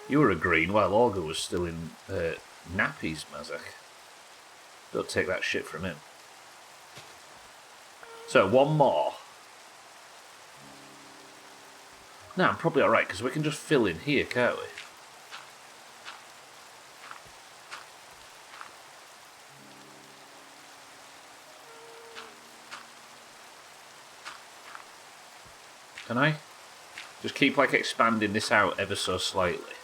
A: You were a green while Augur was still in nappies, Mazak. Don't take that shit from him. So, one more. No, I'm probably alright, because we can just fill in here, can't we? Can I? Just keep, like, expanding this out ever so slightly.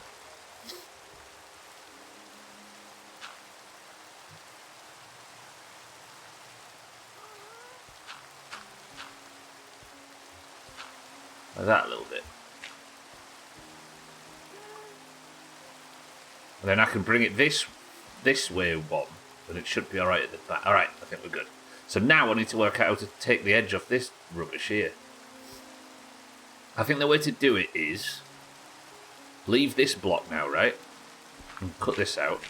A: Like that a little bit. And then I can bring it this way one, and it should be alright at the back. Alright, I think we're good. So now I need to work out how to take the edge off this rubbish here. I think the way to do it is leave this block now, right? And cut this out.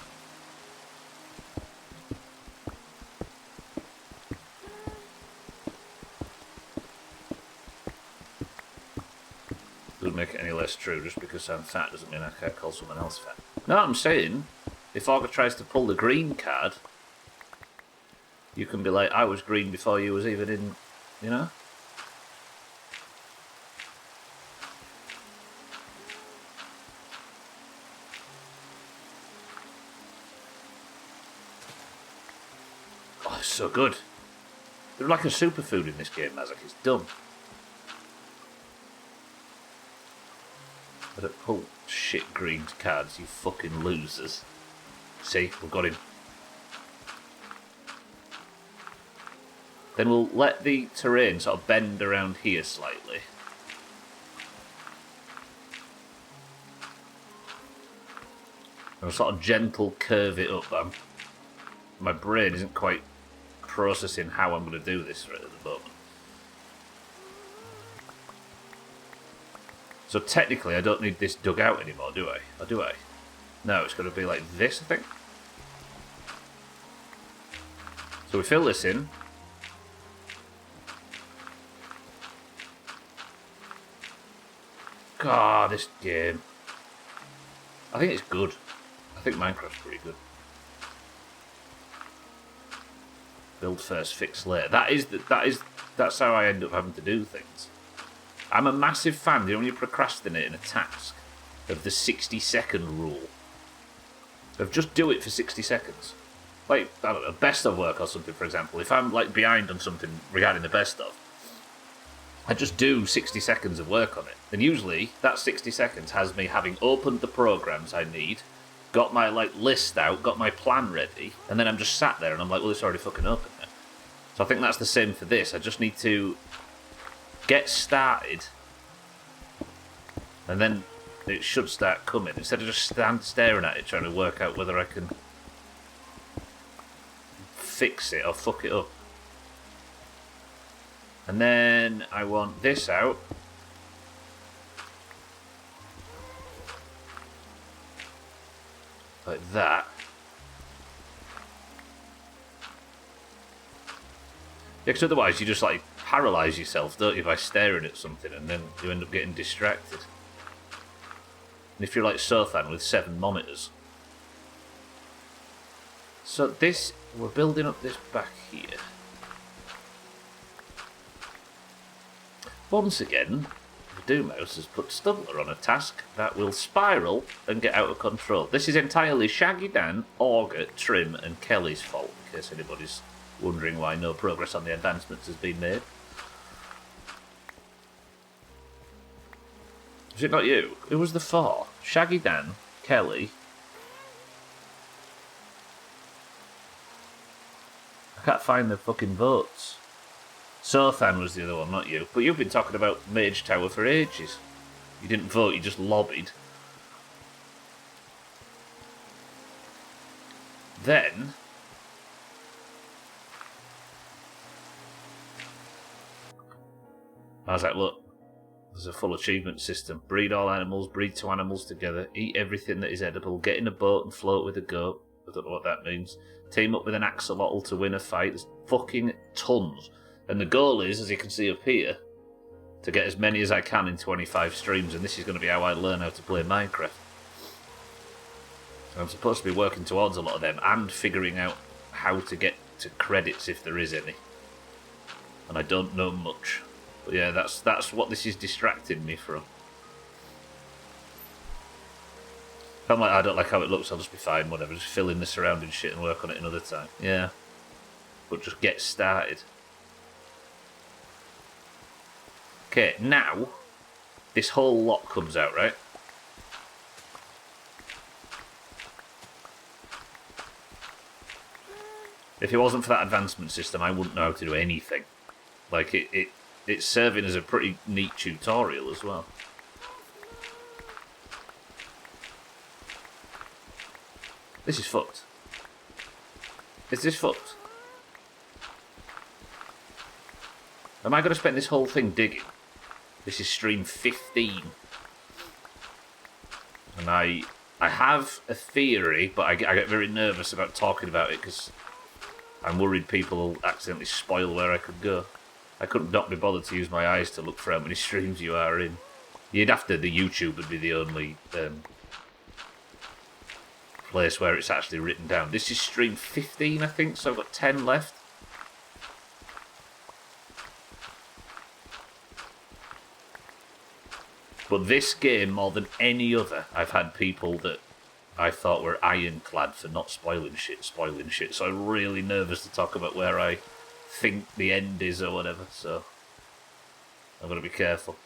A: Doesn't make it any less true. Just because I'm fat doesn't mean I can't call someone else fat. No, I'm saying, if Augur tries to pull the green card, you can be like, I was green before you was even in, you know? Oh, it's so good. They're like a superfood in this game, Mazak. It's dumb. I don't pull shit green cards, you fucking losers. See, we've got him. Then we'll let the terrain sort of bend around here slightly. And we'll sort of gentle curve it up, but my brain isn't quite processing how I'm going to do this right at the moment. So technically I don't need this dug out anymore, do I? Or do I? No, it's going to be like this, I think. So we fill this in. God, this game. I think it's good. I think Minecraft's pretty good. Build first, fix later. That's how I end up having to do things. I'm a massive fan, you know, when you procrastinate in a task, of the 60-second rule. Of just do it for 60 seconds. Like, I don't know, best of work or something, for example. If I'm, like, behind on something regarding the best of, I just do 60 seconds of work on it. And usually, that 60 seconds has me having opened the programs I need, got my, like, list out, got my plan ready, and then I'm just sat there and I'm like, well, it's already fucking open now. So I think that's the same for this. I just need to get started, and then it should start coming, instead of just staring at it trying to work out whether I can fix it or fuck it up. And then I want this out. Like that. Yeah, because otherwise you just like paralyse yourself, don't you, by staring at something, and then you end up getting distracted. And if you're like Sothan with 7 monitors. So this, we're building up this back here. Once again, the Doomhaus has put Stubbler on a task that will spiral and get out of control. This is entirely Shaggy Dan, Auger, Trim and Kelly's fault, in case anybody's wondering why no progress on the advancements has been made. Was it not you? Who was the 4? Shaggy Dan, Kelly. I can't find the fucking votes. Sothan was the other one, not you. But you've been talking about Mage Tower for ages. You didn't vote, you just lobbied. Then... I was like, look, there's a full achievement system. Breed all animals, breed 2 animals together, eat everything that is edible, get in a boat and float with a goat. I don't know what that means. Team up with an axolotl to win a fight. There's fucking tons. And the goal is, as you can see up here, to get as many as I can in 25 streams, and this is going to be how I learn how to play Minecraft. So I'm supposed to be working towards a lot of them, and figuring out how to get to credits if there is any. And I don't know much. But yeah, that's what this is distracting me from. If I'm like, I don't like how it looks, I'll just be fine, whatever. Just fill in the surrounding shit and work on it another time. Yeah. But just get started. Okay, now, this whole lot comes out, right? If it wasn't for that advancement system, I wouldn't know how to do anything. Like, it's serving as a pretty neat tutorial as well. This is fucked. Is this fucked? Am I going to spend this whole thing digging? This is stream 15. And I have a theory, but I get very nervous about talking about it because I'm worried people will accidentally spoil where I could go. I couldn't not be bothered to use my eyes to look for how many streams you are in. You'd have to, the YouTube would be the only place where it's actually written down. This is stream 15, I think, so I've got 10 left. But this game, more than any other, I've had people that I thought were ironclad for not spoiling shit. So I'm really nervous to talk about where I think the end is or whatever, so I've got to be careful.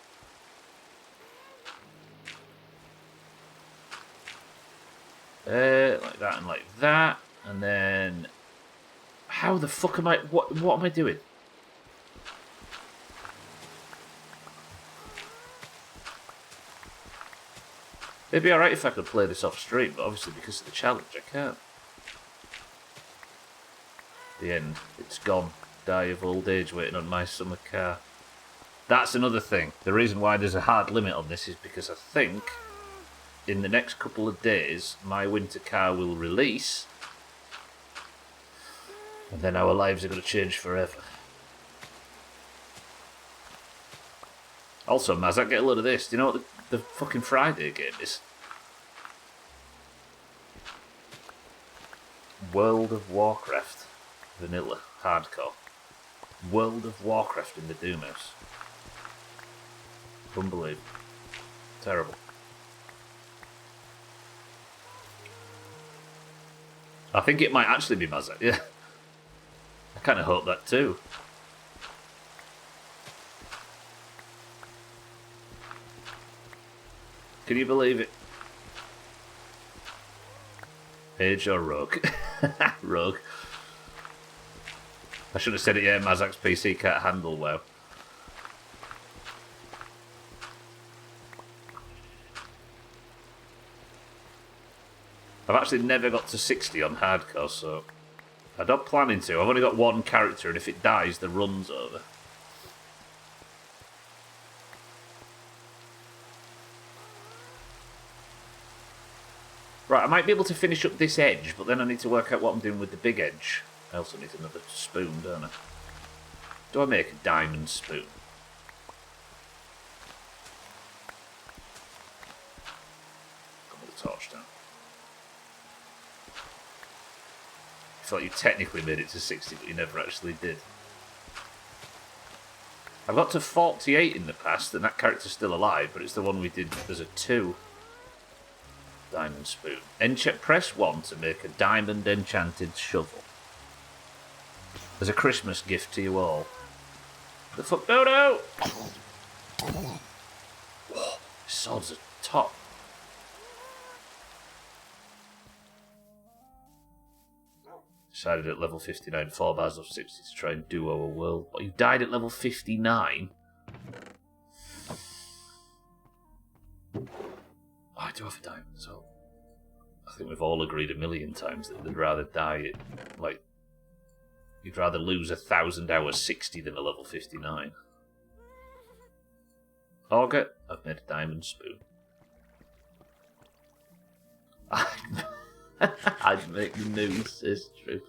A: Like that and like that, and then... How the fuck am I... What am I doing? It'd be alright if I could play this off stream, but obviously because of the challenge I can't. The end. It's gone. Die of old age waiting on my summer car. That's another thing. The reason why there's a hard limit on this is because I think in the next couple of days my winter car will release, and then our lives are going to change forever. Also, Mazak, get a load of this. Do you know what the fucking Friday game is? World of Warcraft. Vanilla. Hardcore. World of Warcraft in the Doomhaus. Unbelievable. Terrible. I think it might actually be Mazak, yeah. I kind of hope that too. Can you believe it? Age or Rogue? Rogue. I should have said it, yeah, Mazak's PC can't handle WoW. I've actually never got to 60 on hardcore, so I'm not planning to. I've only got one character, and if it dies, the run's over. Right, I might be able to finish up this edge, but then I need to work out what I'm doing with the big edge. I also need another spoon, don't I? Do I make a diamond spoon? Put the torch down. I thought you technically made it to 60, but you never actually did. I've got to 48 in the past, and that character's still alive, but it's the one we did as a 2. Diamond spoon. Press 1 to make a diamond enchanted shovel. As a Christmas gift to you all. The fuck? No, no! Whoa, swords are top. Decided at level 59, 4 bars of 60 to try and duo a world. What, you died at level 59? I do have a diamond, so I think we've all agreed a million times that they'd rather die at, like, you'd rather lose 1,000 hours 60 than a level 59. Auger, I've made a diamond spoon. I'd make the news, it's true.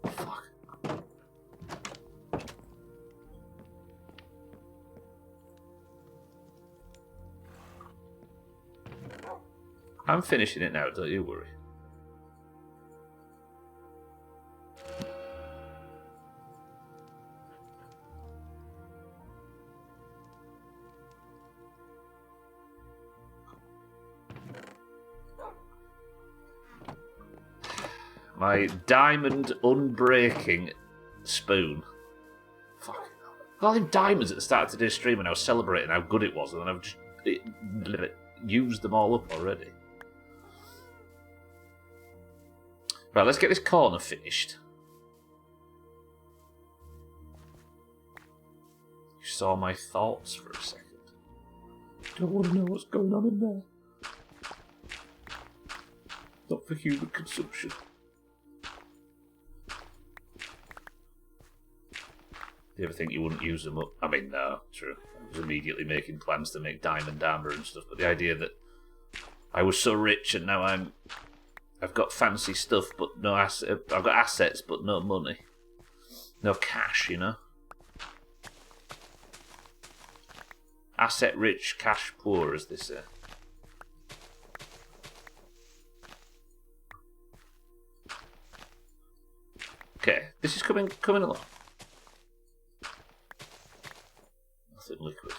A: Fuck. I'm finishing it now, don't you worry. My diamond unbreaking spoon. Fuck. I got them diamonds at the start of today's stream and I was celebrating how good it was, and then I've just used them all up already. Right, let's get this corner finished. You saw my thoughts for a second. Don't want to know what's going on in there. Not for human consumption. Do you ever think you wouldn't use them up? I mean, no, true. I was immediately making plans to make diamond armor and stuff, but the idea that I was so rich and now I've got fancy stuff, but no I've got assets, but no money, no cash, you know. Asset rich, cash poor, as they say. Okay, this is coming along. Nothing liquid.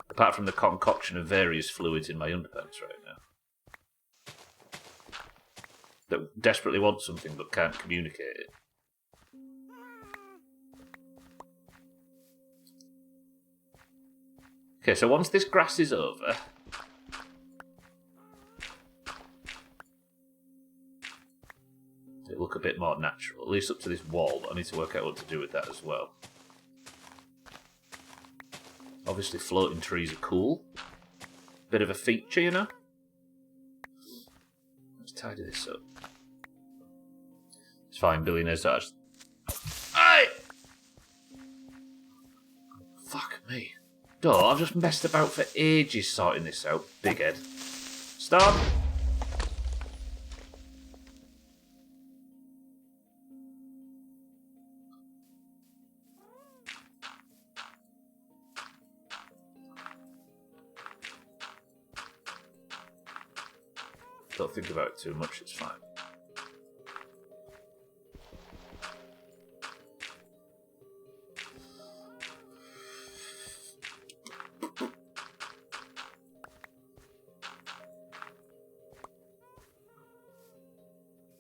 A: Apart from the concoction of various fluids in my underpants right now. That desperately want something but can't communicate it. Okay, so once this grass is over... it'll look a bit more natural, at least up to this wall, but I need to work out what to do with that as well. Obviously floating trees are cool. Bit of a feature, you know? Let's tidy this up. It's fine, billionaires don't actually... Aye! Fuck me. Duh, I've just messed about for ages sorting this out, big head. Stop! Don't think about it too much, it's fine.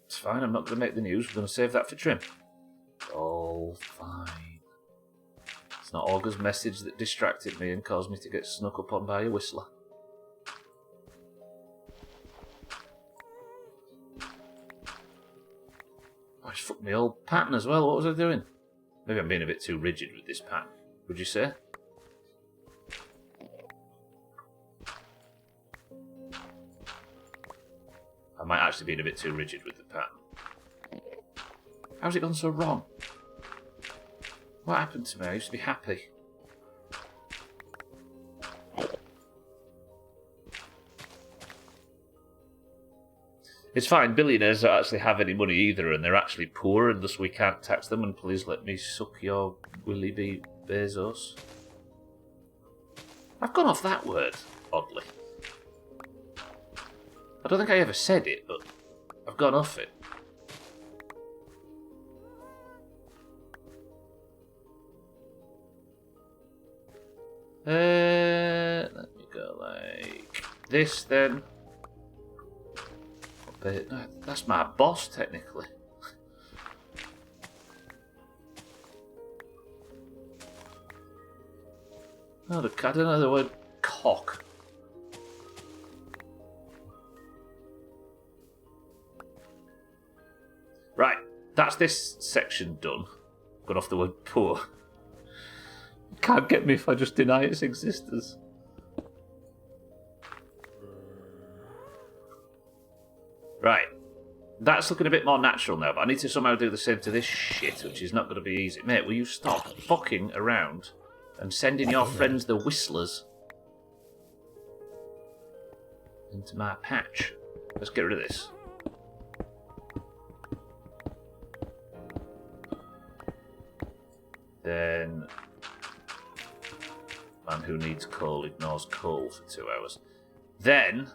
A: It's fine, I'm not going to make the news, we're going to save that for trim. All fine. It's not Auger's message that distracted me and caused me to get snuck up on by a whistler. I just fucked my old pattern as well. What was I doing? Maybe I'm being a bit too rigid with this pattern. Would you say? I might actually be a bit too rigid with the pattern. How's it gone so wrong? What happened to me? I used to be happy. It's fine, billionaires don't actually have any money either, and they're actually poor, and thus we can't tax them, and please let me suck your Willy B. Bezos. I've gone off that word, oddly. I don't think I ever said it, but I've gone off it. Let me go like this then. That's my boss, technically. Oh, I don't know the word cock. Right, that's this section done. Got off the word poor. Can't get me if I just deny its existence. Right. That's looking a bit more natural now, but I need to somehow do the same to this shit, which is not going to be easy. Mate, will you stop fucking around and sending your friends the whistlers into my patch? Let's get rid of this. Then... man who needs coal ignores coal for 2 hours. Then...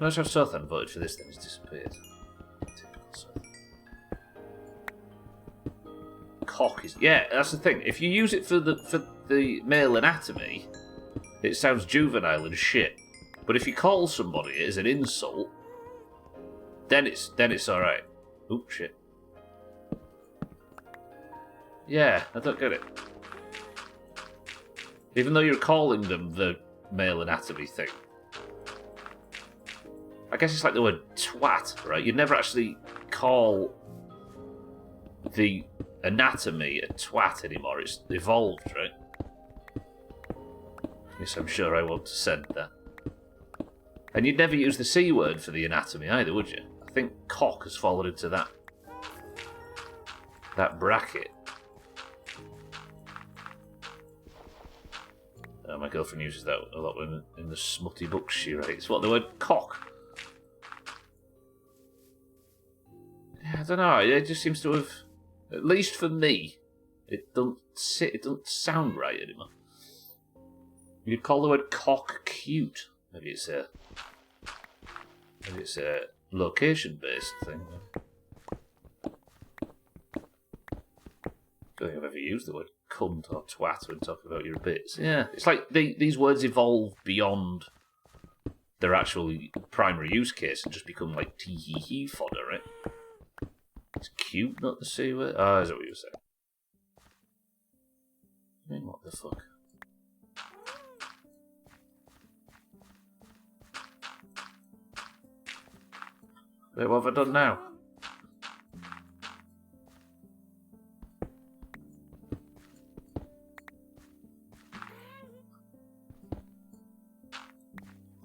A: notice how Southend voted for this, then he's disappeared. Typical Southend. Cock is... yeah, that's the thing. If you use it for the male anatomy, it sounds juvenile and shit. But if you call somebody it as an insult, then it's alright. Oop, shit. Yeah, I don't get it. Even though you're calling them the male anatomy thing. I guess it's like the word twat, right? You'd never actually call the anatomy a twat anymore. It's evolved, right? Yes, I'm sure I won't send that. And you'd never use the C word for the anatomy either, would you? I think cock has fallen into that bracket. My girlfriend uses that a lot in the smutty books she writes. What, the word cock? Yeah, I don't know. It just seems to have, at least for me, it doesn't sound right anymore. You'd call the word cock cute. Maybe it's a location-based thing. I don't think I've ever used the word cunt or twat when talking about your bits. Yeah, it's like these words evolve beyond their actual primary use case and just become like tee-hee-hee fodder, right? It's cute, not the C word. Oh, is that what you were saying? I mean, what the fuck? Wait, what have I done now?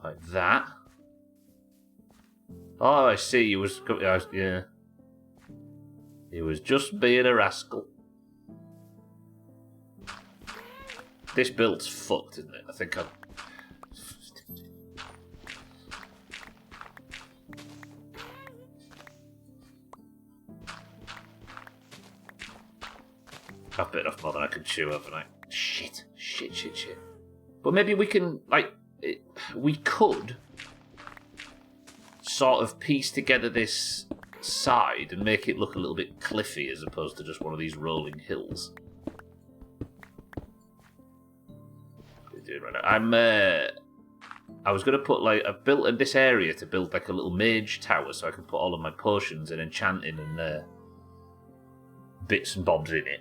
A: Like that? Oh, I see. He was... yeah. He was just being a rascal. This build's fucked, isn't it? I think I'm... I've bit off more than I can chew, haven't I? Shit. But maybe we can, like... we could sort of piece together this side and make it look a little bit cliffy as opposed to just one of these rolling hills. What are you doing right now? I was going to put, like, I've built in this area to build like a little mage tower so I can put all of my potions and enchanting and bits and bobs in it.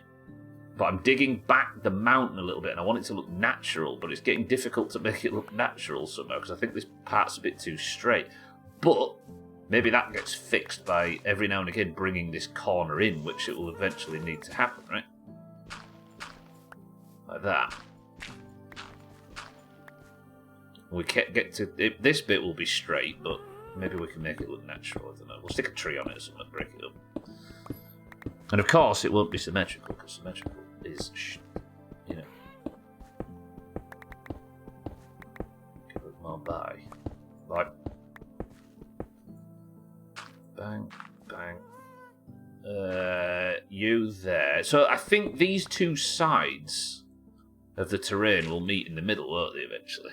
A: But I'm digging back the mountain a little bit and I want it to look natural, but it's getting difficult to make it look natural somehow because I think this part's a bit too straight. But maybe that gets fixed by every now and again bringing this corner in, which it will eventually need to happen, right? Like that. We can't get to... this bit will be straight, but maybe we can make it look natural. I don't know. We'll stick a tree on it or something and break it up. And of course it won't be symmetrical, because symmetrical is, you know... give it more bite. you there. So I think these two sides of the terrain will meet in the middle, won't they, eventually?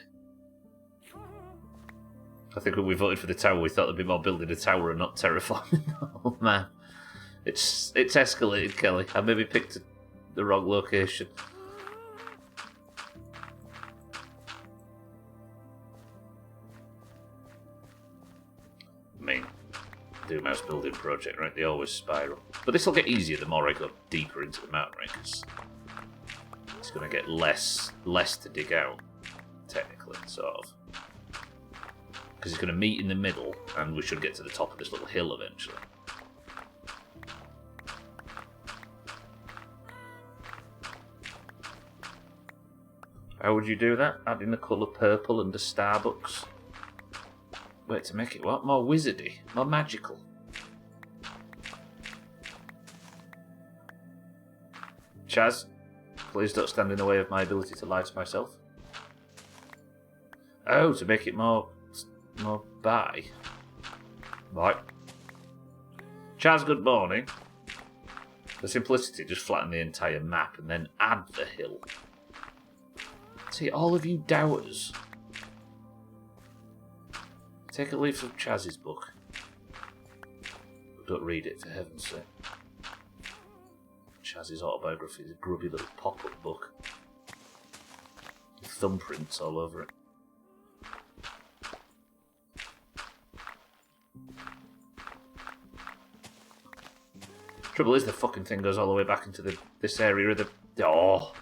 A: I think when we voted for the tower, we thought there'd be more building a tower and not terraforming. Oh, man. It's escalated, Kelly. I maybe picked the wrong location. I mean, Doomhaus building project, right? They always spiral. But this will get easier the more I go deeper into the mountain, right? Because it's going to get less to dig out, technically, sort of. Because it's going to meet in the middle, and we should get to the top of this little hill eventually. How would you do that? Adding the colour purple and the Starbucks. Wait, to make it what? More wizardy, more magical. Chaz, please don't stand in the way of my ability to lie to myself. Oh, to make it more by. Right. Chaz, good morning. For simplicity, just flatten the entire map and then add the hill. See, all of you doubters. Take a leaf from Chaz's book. Don't read it, for heaven's sake. Chaz's autobiography is a grubby little pop-up book. With thumbprints all over it. Trouble is, the fucking thing goes all the way back into this area of the... Oh!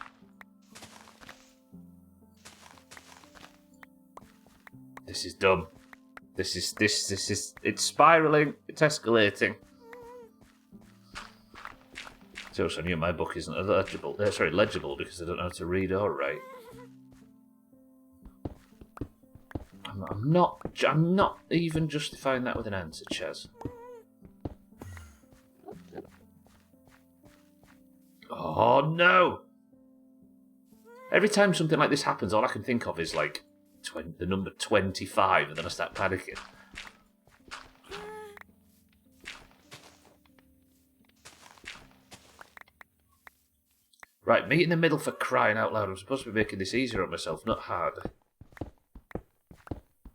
A: This is dumb. This is... It's spiralling. It's escalating. So I knew my book isn't legible. Legible because I don't know how to read or write. I'm not even justifying that with an answer, Chaz. Oh no! Every time something like this happens, all I can think of is like the number 25, and then I start panicking. Right, meet in the middle for crying out loud. I'm supposed to be making this easier on myself, not harder.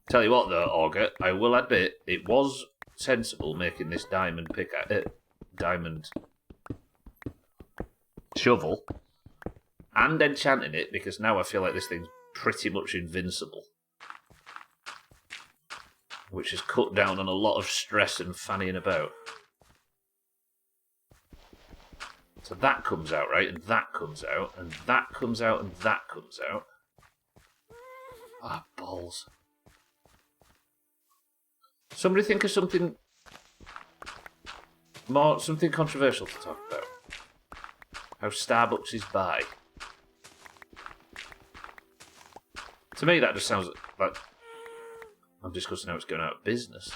A: Tell you what though, Augur, I will admit, it was sensible making this diamond diamond shovel and enchanting it, because now I feel like this thing's pretty much invincible. Which has cut down on a lot of stress and fannying about. So that comes out, right? And that comes out, and that comes out, and that comes out. Ah, balls. Somebody think of something controversial to talk about. How Starbucks is by. To me, that just sounds like I'm discussing how it's going out of business.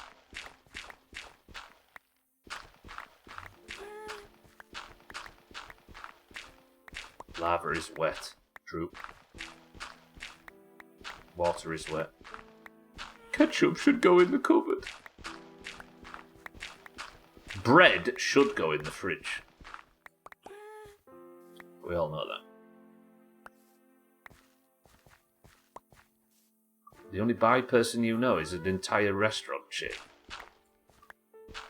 A: Lava is wet. Droop. Water is wet. Ketchup should go in the cupboard. Bread should go in the fridge. We all know that. The only bi person you know is an entire restaurant chain.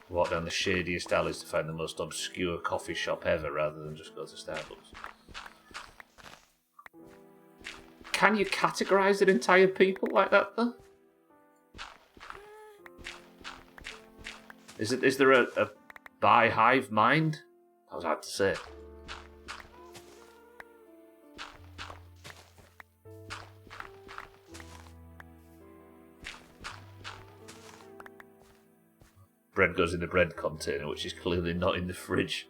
A: Walk down the shadiest alleys to find the most obscure coffee shop ever rather than just go to Starbucks. Can you categorise an entire people like that, though? Is there a bi-hive mind? That was hard to say. Bread goes in the bread container, which is clearly not in the fridge.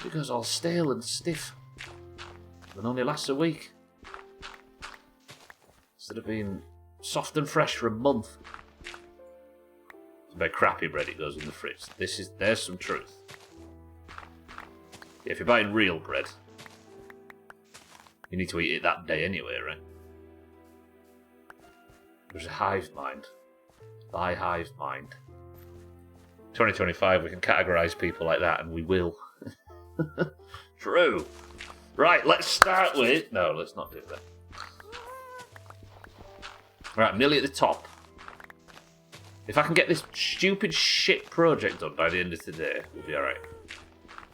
A: It goes all stale and stiff. And only lasts a week. Instead of being soft and fresh for a month. By crappy bread, it goes in the fridge. There's some truth. Yeah, if you're buying real bread, you need to eat it that day anyway, right? There's a hive mind. By hive mind. 2025, we can categorise people like that, and we will. True. Right, let's start with... No, let's not do that. Right, I'm nearly at the top. If I can get this stupid shit project done by the end of the day, we'll be alright.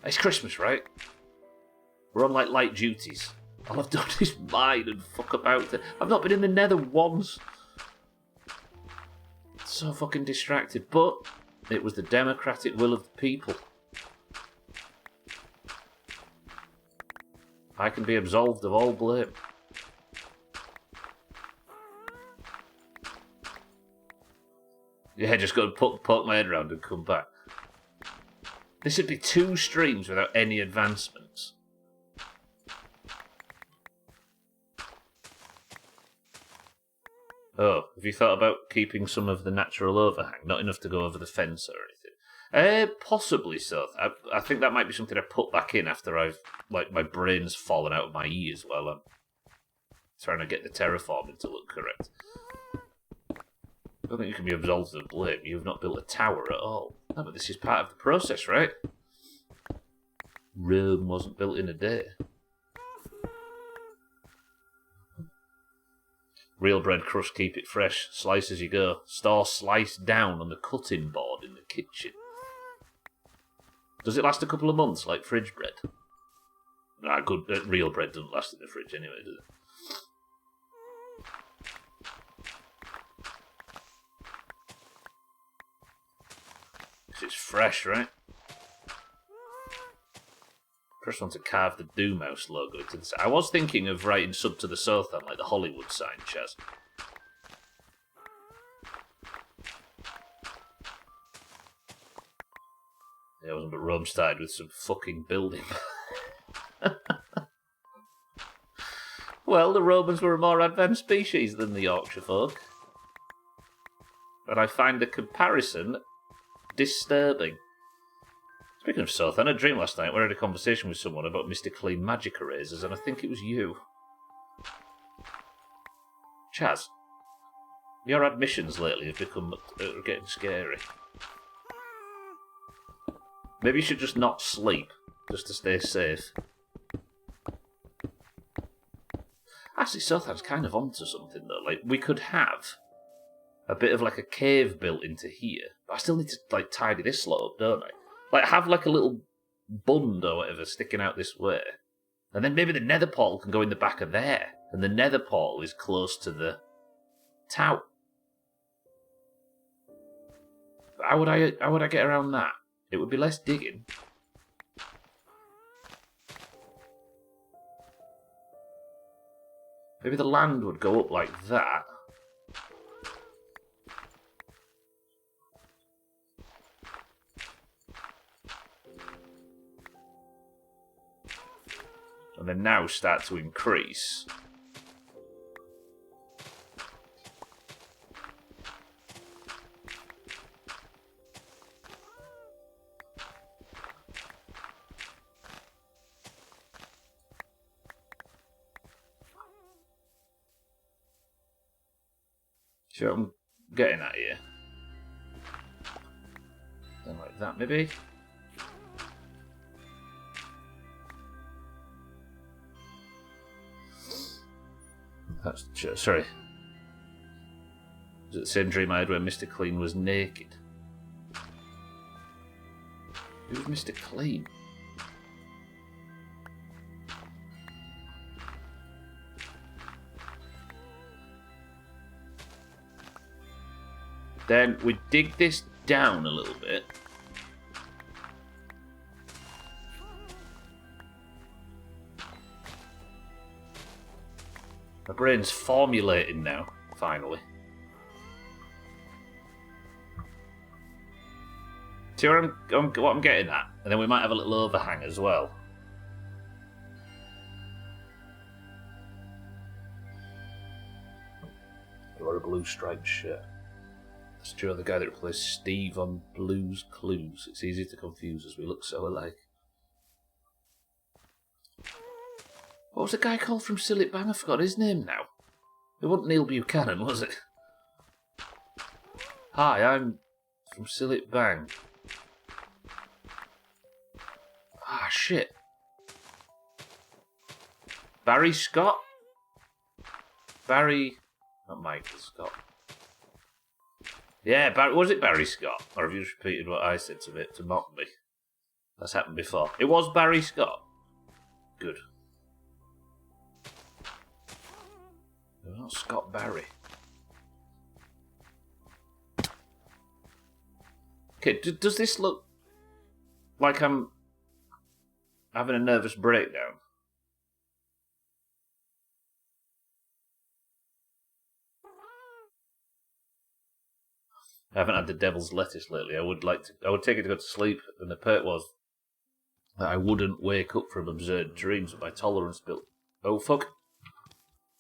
A: It's Christmas, right? We're on, like, light duties. All I've done is mine and fuck about it. I've not been in the nether once. So fucking distracted. But it was the democratic will of the people. I can be absolved of all blame. Yeah, just got to poke my head around and come back. This would be 2 streams without any advancements. Oh, have you thought about keeping some of the natural overhang? Not enough to go over the fence or anything? Possibly so. I think that might be something I put back in after I've, like, my brain's fallen out of my ears while I'm trying to get the terraforming to look correct. I don't think you can be absolved of blame. You've not built a tower at all. No, but this is part of the process, right? Rome wasn't built in a day. Real bread crust, keep it fresh. Slice as you go. Store slice down on the cutting board in the kitchen. Does it last a couple of months, like fridge bread? Nah, good. Real bread doesn't last in the fridge anyway, does it? It's fresh, right? First one to carve the Doomhaus logo into the... I was thinking of writing sub to the Sothan, like the Hollywood sign, Chaz. Yeah, it wasn't, but Rome started with some fucking building. Well, the Romans were a more advanced species than the Yorkshire folk. And I find the comparison disturbing. Speaking of South, I had a dream last night where I had a conversation with someone about Mr. Clean magic erasers, and I think it was you. Chaz, your admissions lately have become getting scary. Maybe you should just not sleep, just to stay safe. Actually, Sothan's kind of onto something, though. Like, we could have a bit of, like, a cave built into here, but I still need to, like, tidy this lot up, don't I? Like, have, like, a little bund or whatever sticking out this way. And then maybe the nether portal can go in the back of there. And the nether portal is close to the tower. But how would I get around that? It would be less digging. Maybe the land would go up like that. And then now start to increase. See what I'm getting at here? Then like that, maybe? That's sorry. Was it the same dream I had where Mr. Clean was naked? Who's Mr. Clean? Then we dig this down a little bit. My brain's formulating now, finally. See what I'm getting at? And then we might have a little overhang as well. Or a blue striped shirt. That's true of the guy that plays Steve on Blue's Clues. It's easy to confuse as we look so alike. What was the guy called from Sillet Bang? I forgot his name now. It wasn't Neil Buchanan, was it? Hi, I'm from Sillet Bang. shit. Barry Scott? Barry... Not Michael Scott. Yeah, was it Barry Scott? Or have you just repeated what I said to mock me? That's happened before. It was Barry Scott. Good. No, not Scott Barry. Okay, does this look like I'm having a nervous breakdown? I haven't had the devil's lettuce lately. I would take it to go to sleep, and the perk was that I wouldn't wake up from absurd dreams, but my tolerance built. Oh fuck!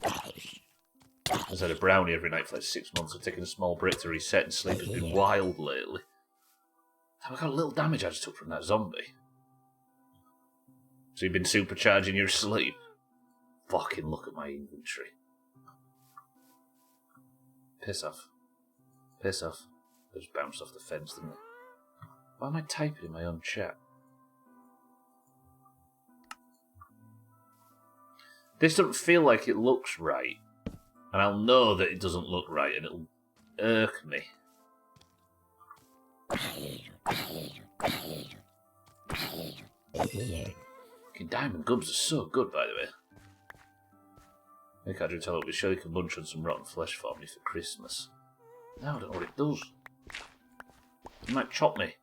A: I've had a brownie every night for like 6 months. I've taken a small break to reset, and sleep has been wild lately. I got a little damage I just took from that zombie. So you've been supercharging your sleep? Fucking look at my inventory. Piss off. Piss off. I just bounced off the fence, didn't I? Why am I typing in my own chat? This doesn't feel like it looks right. And I'll know that it doesn't look right, and it'll irk me. Fucking diamond gums are so good, by the way. I can't tell it. We sure you can munch on some rotten flesh for me for Christmas. No, I don't know what it does. It might chop me.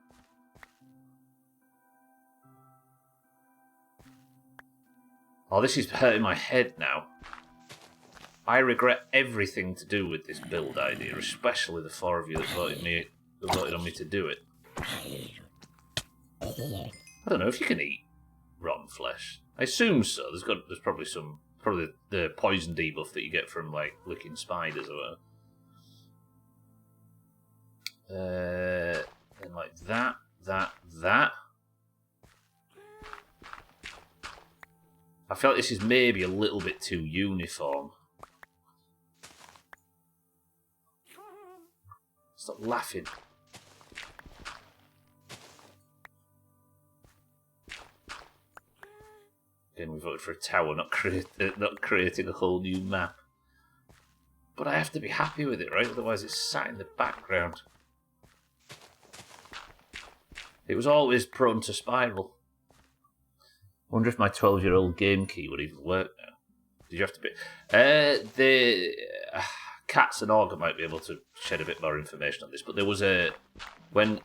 A: Oh, this is hurting my head now. I regret everything to do with this build idea, especially the 4 of you that voted on me to do it. I don't know if you can eat rotten flesh. I assume so. There's probably the poison debuff that you get from like licking spiders or whatever. And like that. I feel like this is maybe a little bit too uniform. Stop laughing. Again, we voted for a tower, not creating a whole new map. But I have to be happy with it, right? Otherwise it's sat in the background. It was always prone to spiral. I wonder if my 12-year-old game key would even work now. Did you have to be... the Cats and Augur might be able to shed a bit more information on this, but there was when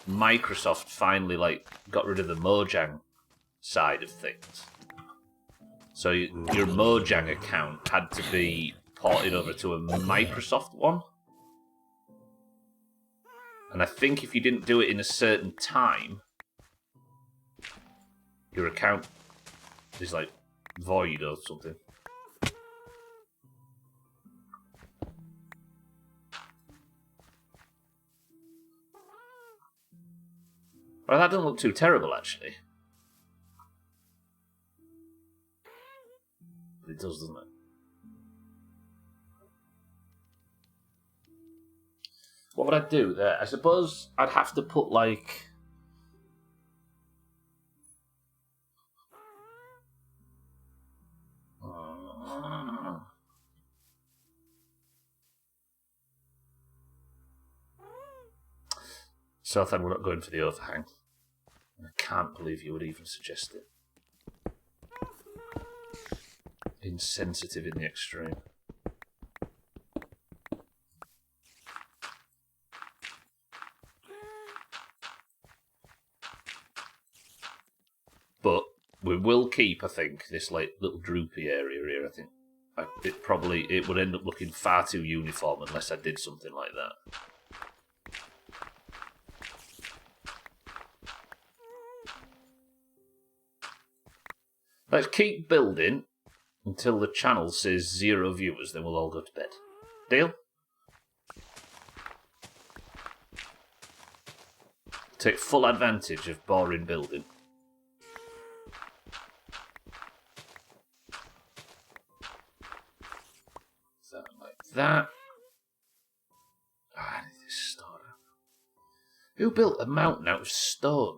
A: Microsoft finally got rid of the Mojang side of things. So your Mojang account had to be ported over to a Microsoft one. And I think if you didn't do it in a certain time, your account is void or something. Well, that doesn't look too terrible, actually. But it does, doesn't it? What would I do there? I suppose I'd have to put, Southend, we're not going for the overhang. I can't believe you would even suggest it. Insensitive in the extreme. But we will keep, I think, this little droopy area here. I think it would end up looking far too uniform unless I did something like that. Let's keep building until the channel says 0 viewers, then we'll all go to bed. Deal? Take full advantage of boring building. Something like that. I need this stone. Who built a mountain out of stone?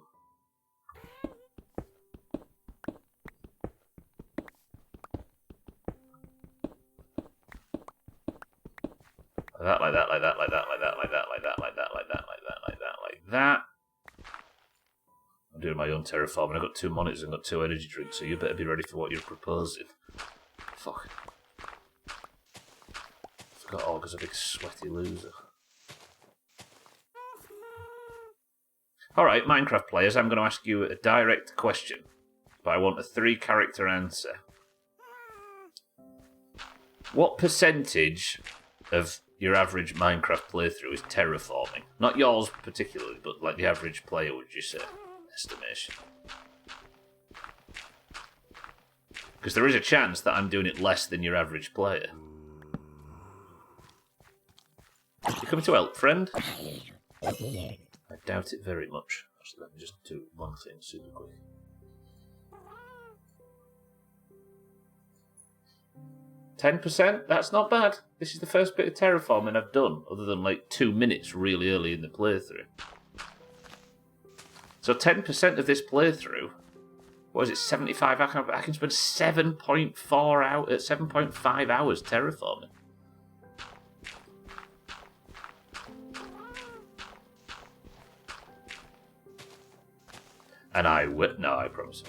A: that, like that, like that, like that, like that, like that, like that, like that, like that, like that, like that, like that. I'm doing my own terraforming. I've got 2 monitors and got 2 energy drinks, so you better be ready for what you're proposing. Fuck. Forgot Augur's a big sweaty loser. Alright, Minecraft players, I'm going to ask you a direct question, but I want a 3-character answer. What percentage of your average Minecraft playthrough is terraforming? Not yours particularly, but like the average player, would you say? Estimation. Because there is a chance that I'm doing it less than your average player. You coming to help, friend? I doubt it very much. Actually, let me just do one thing super quick. %? That's not bad. This is the first bit of terraforming I've done, other than like 2 minutes really early in the playthrough. So 10% of this playthrough, what is it, 75? I can spend 7.5 hours terraforming. And I would no, I promise.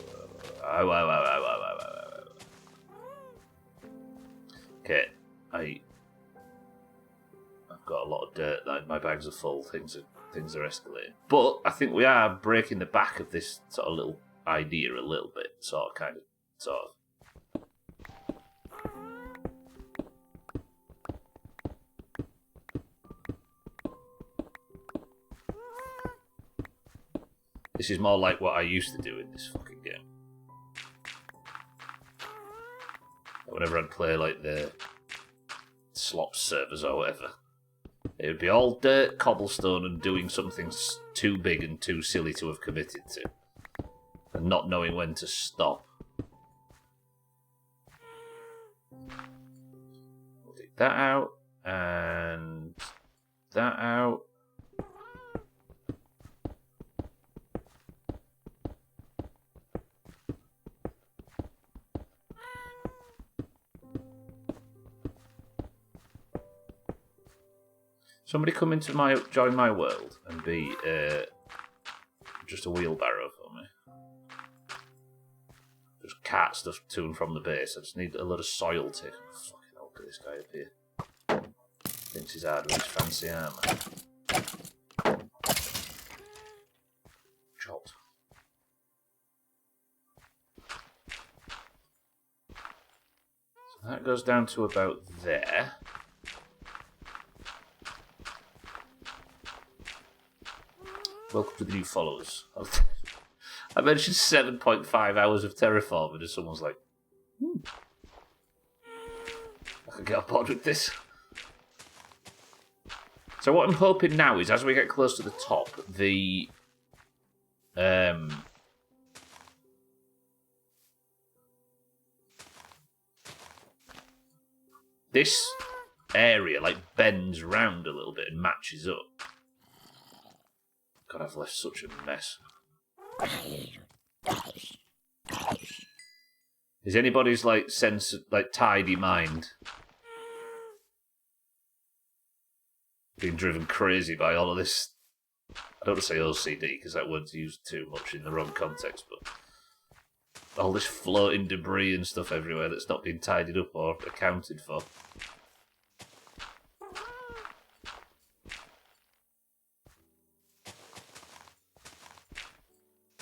A: Okay, I've got a lot of dirt. My bags are full. Things are escalating. But I think we are breaking the back of this sort of little idea a little bit, sort of. This is more like what I used to do in this fucking game. Whenever I'd play like the slop servers or whatever, it would be all dirt, cobblestone, and doing something too big and too silly to have committed to, and not knowing when to stop. We'll take that out, and that out. Somebody come into join my world and be just a wheelbarrow for me. Just cart stuff to and from the base. I just need a lot of soil taken. Fucking hell, look at this guy up here. Thinks he's hard with his fancy armour. Chopped. So that goes down to about there. Welcome to the new followers. I mentioned 7.5 hours of terraforming and someone's like, I can get on board with this. So what I'm hoping now is, as we get close to the top, this area like bends round a little bit and matches up. God, I've left such a mess. Is anybody's like tidy mind being driven crazy by all of this? I don't want to say OCD because that word's used too much in the wrong context, but all this floating debris and stuff everywhere that's not been tidied up or accounted for.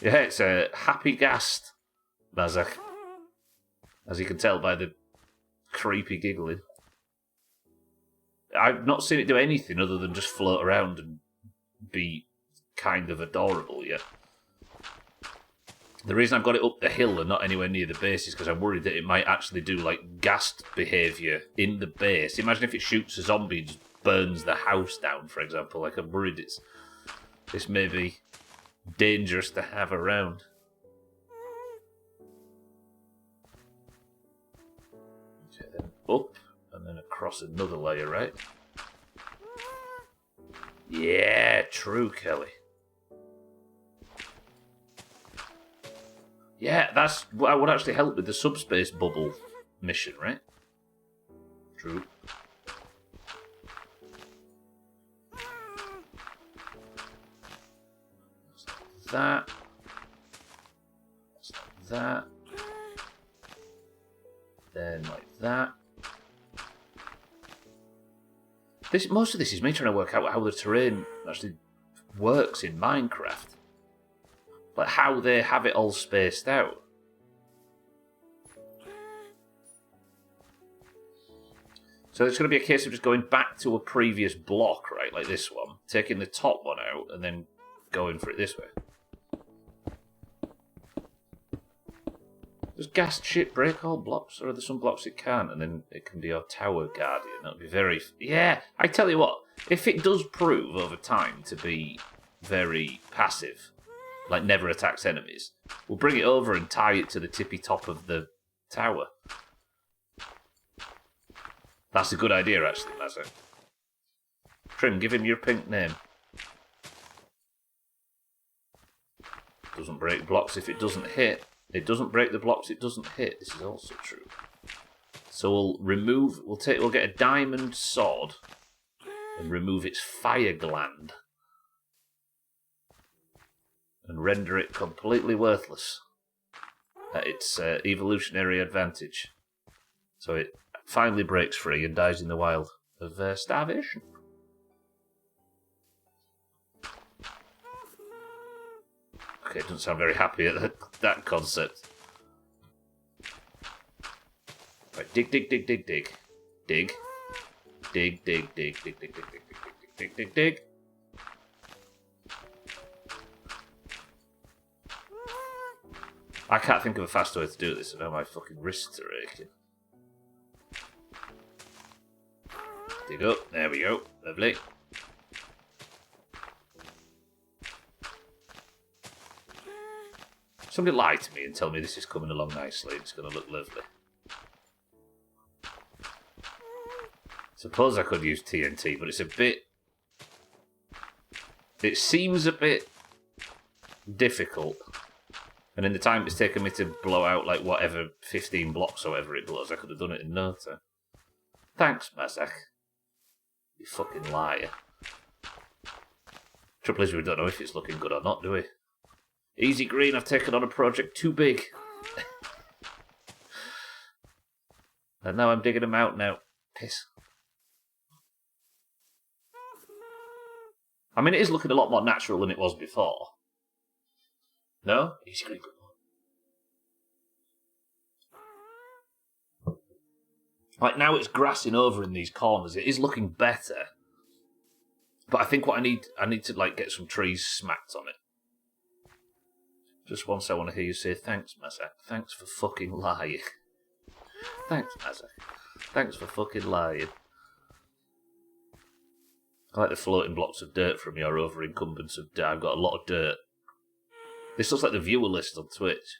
A: Yeah, it's a happy ghast, Mazak. As you can tell by the creepy giggling. I've not seen it do anything other than just float around and be kind of adorable yet. The reason I've got it up the hill and not anywhere near the base is because I'm worried that it might actually do like ghast behaviour in the base. Imagine if it shoots a zombie and just burns the house down, for example. Like, I'm worried this may be dangerous to have around. Okay, then up and then across another layer, right? Yeah, true, Kelly. Yeah, that's what would actually help with the subspace bubble mission, right? True. that. That's like that. Then like that. Most of this is me trying to work out how the terrain actually works in Minecraft. Like how they have it all spaced out. So it's going to be a case of just going back to a previous block, right, like this one, taking the top one out, and then going for it this way. Does ghast shit break all blocks, or are there some blocks it can't, and then it can be our tower guardian? That'll be very... Yeah, I tell you what, if it does prove over time to be very passive, like never attacks enemies, we'll bring it over and tie it to the tippy top of the tower. That's a good idea, actually, Mazza. Trim, give him your pink name. Doesn't break blocks if it doesn't hit. It doesn't break the blocks it doesn't hit. This is also true. So we'll get a diamond sword and remove its fire gland and render it completely worthless at its evolutionary advantage. So it finally breaks free and dies in the wild of starvation. Okay, it doesn't sound very happy at that concept. Right, dig, dig, dig, dig, dig. Dig. Dig, dig, dig, dig, dig, dig, dig, dig, dig, dig, dig. I can't think of a faster way to do this, I know my fucking wrists are aching. Dig up, there we go, lovely. Somebody lie to me and tell me this is coming along nicely, it's going to look lovely. Suppose I could use TNT, but it's a bit... It seems a bit difficult. And in the time it's taken me to blow out, like, whatever, 15 blocks or whatever it blows, I could have done it in no time. Thanks, Mazak. You fucking liar. Trouble is, we don't know if it's looking good or not, do we? Easy Green, I've taken on a project too big. And now I'm digging them out now. Piss. I mean, it is looking a lot more natural than it was before. No? Easy Green. Like, now it's grassing over in these corners. It is looking better. But I think what I need to, like, get some trees smacked on it. Just once I want to hear you say, thanks, Mazak. Thanks for fucking lying. Thanks, Mazak. Thanks for fucking lying. I like the floating blocks of dirt from your over-incumbence of dirt. I've got a lot of dirt. This looks like the viewer list on Twitch.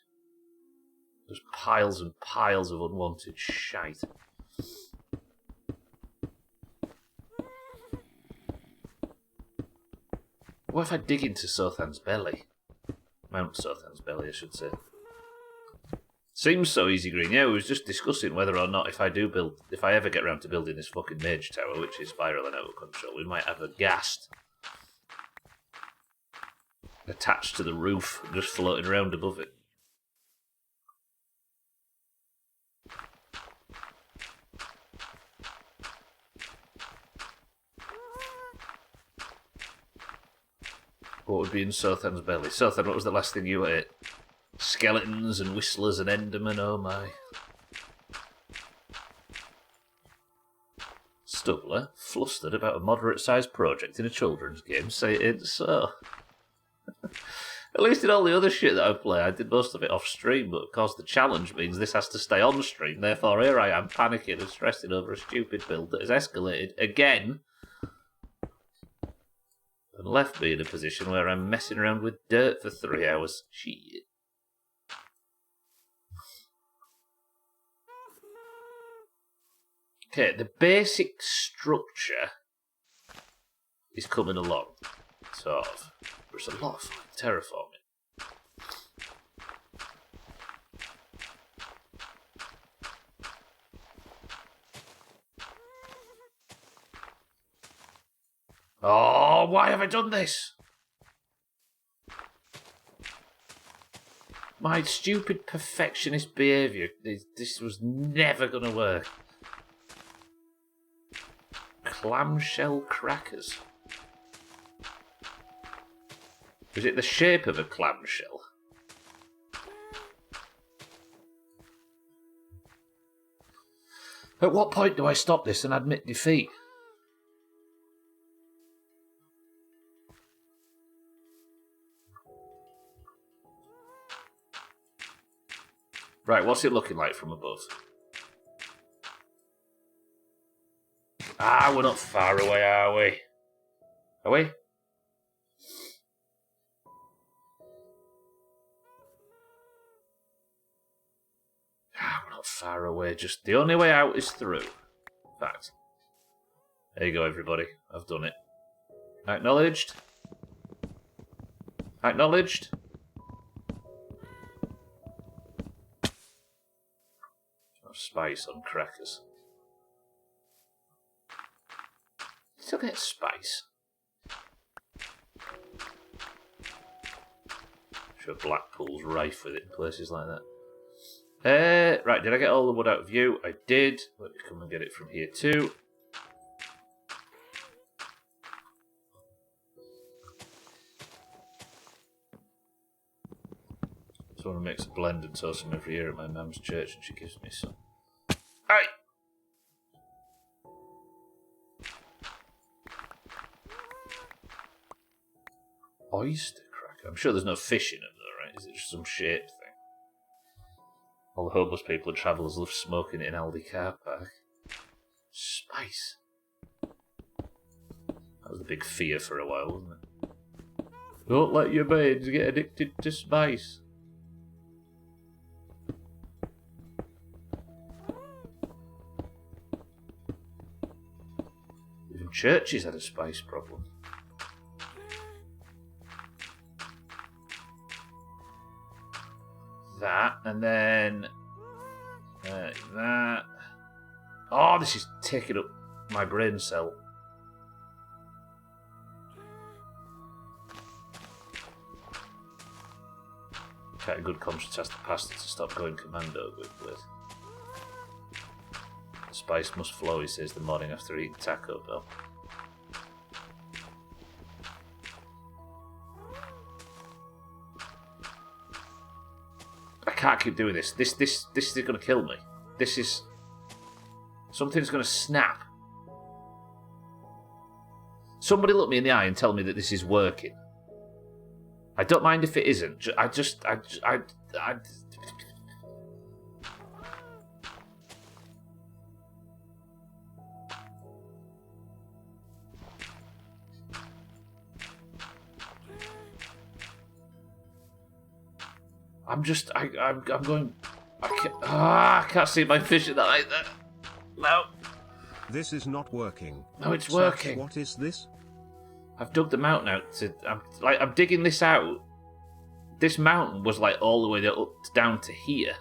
A: There's piles and piles of unwanted shite. What if I dig into Sothan's belly? Mount Sothan's belly, I should say. Seems so easy, Green. Yeah, we was just discussing whether or not if I ever get around to building this fucking mage tower, which is spiraling out of control, we might have a ghast attached to the roof, just floating around above it. What would be in Sothan's belly? Sothan, what was the last thing you ate? Skeletons and whistlers and endermen, oh my. Stubbler, flustered about a moderate-sized project in a children's game, say it ain't so. At least in all the other shit that I play, I did most of it off stream, but of course the challenge means this has to stay on stream, therefore here I am panicking and stressing over a stupid build that has escalated again and left me in a position where I'm messing around with dirt for 3 hours. Shit. Okay, the basic structure is coming along, sort of. There's a lot of terraforming. Oh, why have I done this? My stupid perfectionist behaviour. This was never going to work. Clamshell crackers. Is it the shape of a clamshell? At what point do I stop this and admit defeat? Right, what's it looking like from above? Ah, we're not far away, are we? Are we? Ah, we're not far away. Just the only way out is through. In fact. There you go, everybody. I've done it. Acknowledged. Acknowledged. Spice on crackers. Still get spice. Sure, Blackpool's rife with it in places like that. Right, did I get all the wood out of you? I did. Let me come and get it from here too. Someone makes a blend and toast them every year at my mum's church, and she gives me some. Aye. Oyster cracker. I'm sure there's no fish in it though, right? Is it just some shape thing? All the homeless people and travellers love smoking it in Aldi car park. Spice. That was the big fear for a while, wasn't it? Don't let your babes get addicted to spice. Even churches had a spice problem. That, and then that. Oh, this is taking up my brain cell. Quite a good conscience asked the pastor to stop going commando with. The spice must flow, he says, the morning after eating Taco Bell. I can't keep doing this. This is going to kill me. This is... Something's going to snap. Somebody look me in the eye and tell me that this is working. I don't mind if it isn't. I'm going. I can't see my vision like that. No.
B: This is not working.
A: No, it's working.
B: What is this?
A: I've dug the mountain out I'm digging this out. This mountain was like all the way up down to here.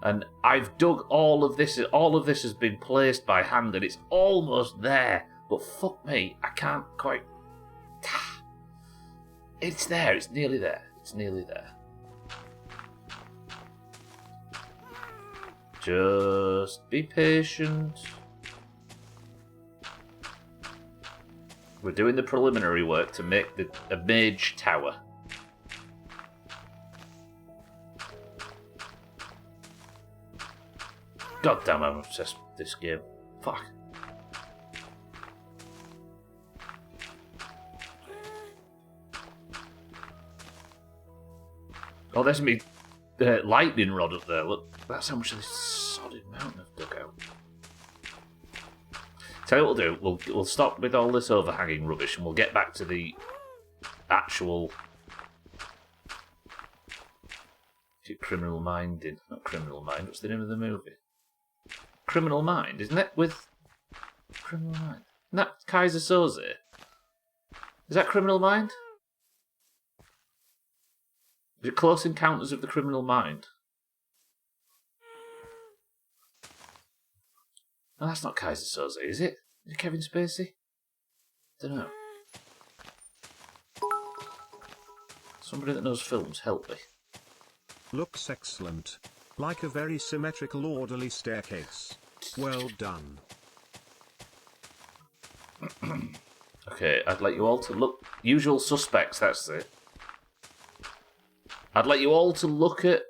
A: And I've dug all of this. All of this has been placed by hand and it's almost there. But fuck me, I can't quite... It's there, it's nearly there. It's nearly there. Just be patient. We're doing the preliminary work to make a mage tower. God damn, I'm obsessed with this game. Fuck. Oh, there's me lightning rod up there. Look, that's how much of this sodded mountain I've dug out. Tell you what we'll do. We'll stop with all this overhanging rubbish and we'll get back to the actual Criminal Minding. Not Criminal Mind. What's the name of the movie? Criminal Mind, isn't it? With Criminal Mind. Isn't that Kaiser Soze? Is that Criminal Mind? Is it Close Encounters of the Criminal Mind? No, that's not Kaiser Soze, is it? Is it Kevin Spacey? Don't know. Somebody that knows films, help me.
B: Looks excellent. Like a very symmetrical orderly staircase. Well done.
A: Okay, I'd like you all to look... Usual suspects, that's it. I'd like you all to look at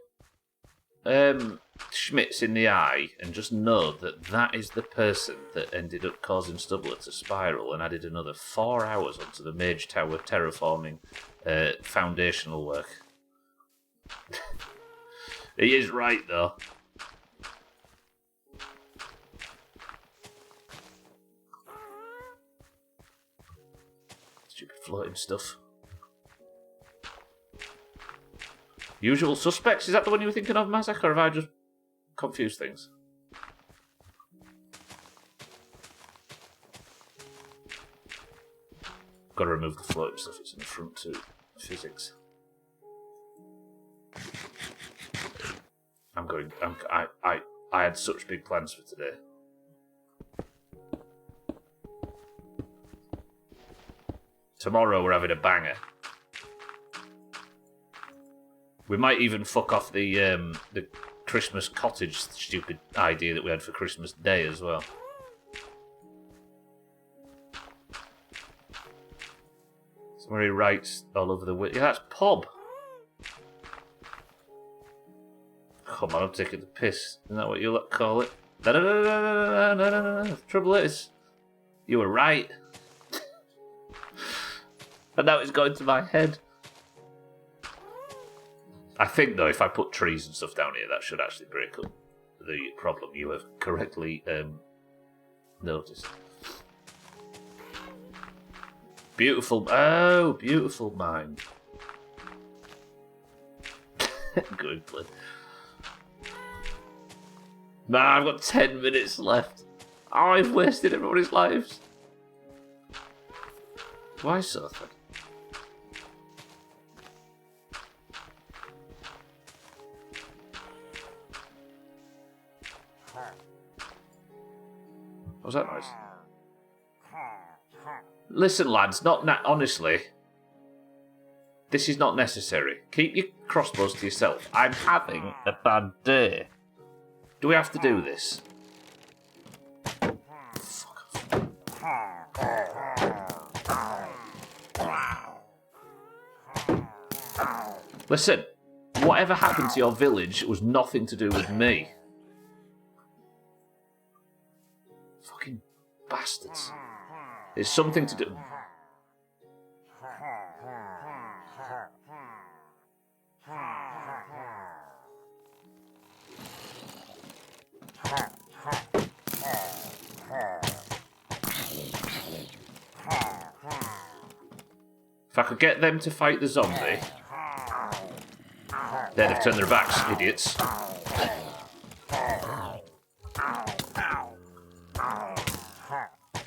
A: Schmitz in the eye and just know that that is the person that ended up causing Stubbler to spiral and added another 4 hours onto the Mage Tower terraforming foundational work. He is right, though. Stupid floating stuff. Usual Suspects, is that the one you were thinking of, Mazak, or have I just confused things? Got to remove the floating stuff, it's in the front too. Physics. I had such big plans for today. Tomorrow we're having a banger. We might even fuck off the Christmas cottage stupid idea that we had for Christmas Day as well. Somebody writes all over the yeah, that's Pob. Come on, I'm taking the piss. Isn't that what you call it? The trouble is, you were right. And now it's going to my head. I think, though, if I put trees and stuff down here, that should actually break up the problem you have correctly noticed. Beautiful. Oh, beautiful mind. Good play. Nah, I've got 10 minutes left. Oh, I've wasted everybody's lives. Why so thin? What was that noise? Listen, lads, honestly, this is not necessary. Keep your crossbows to yourself. I'm having a bad day. Do we have to do this? Fuck off. Listen, whatever happened to your village was nothing to do with me. Fucking bastards. It's something to do... If I could get them to fight the zombie... They'd have turned their backs, idiots. Okay,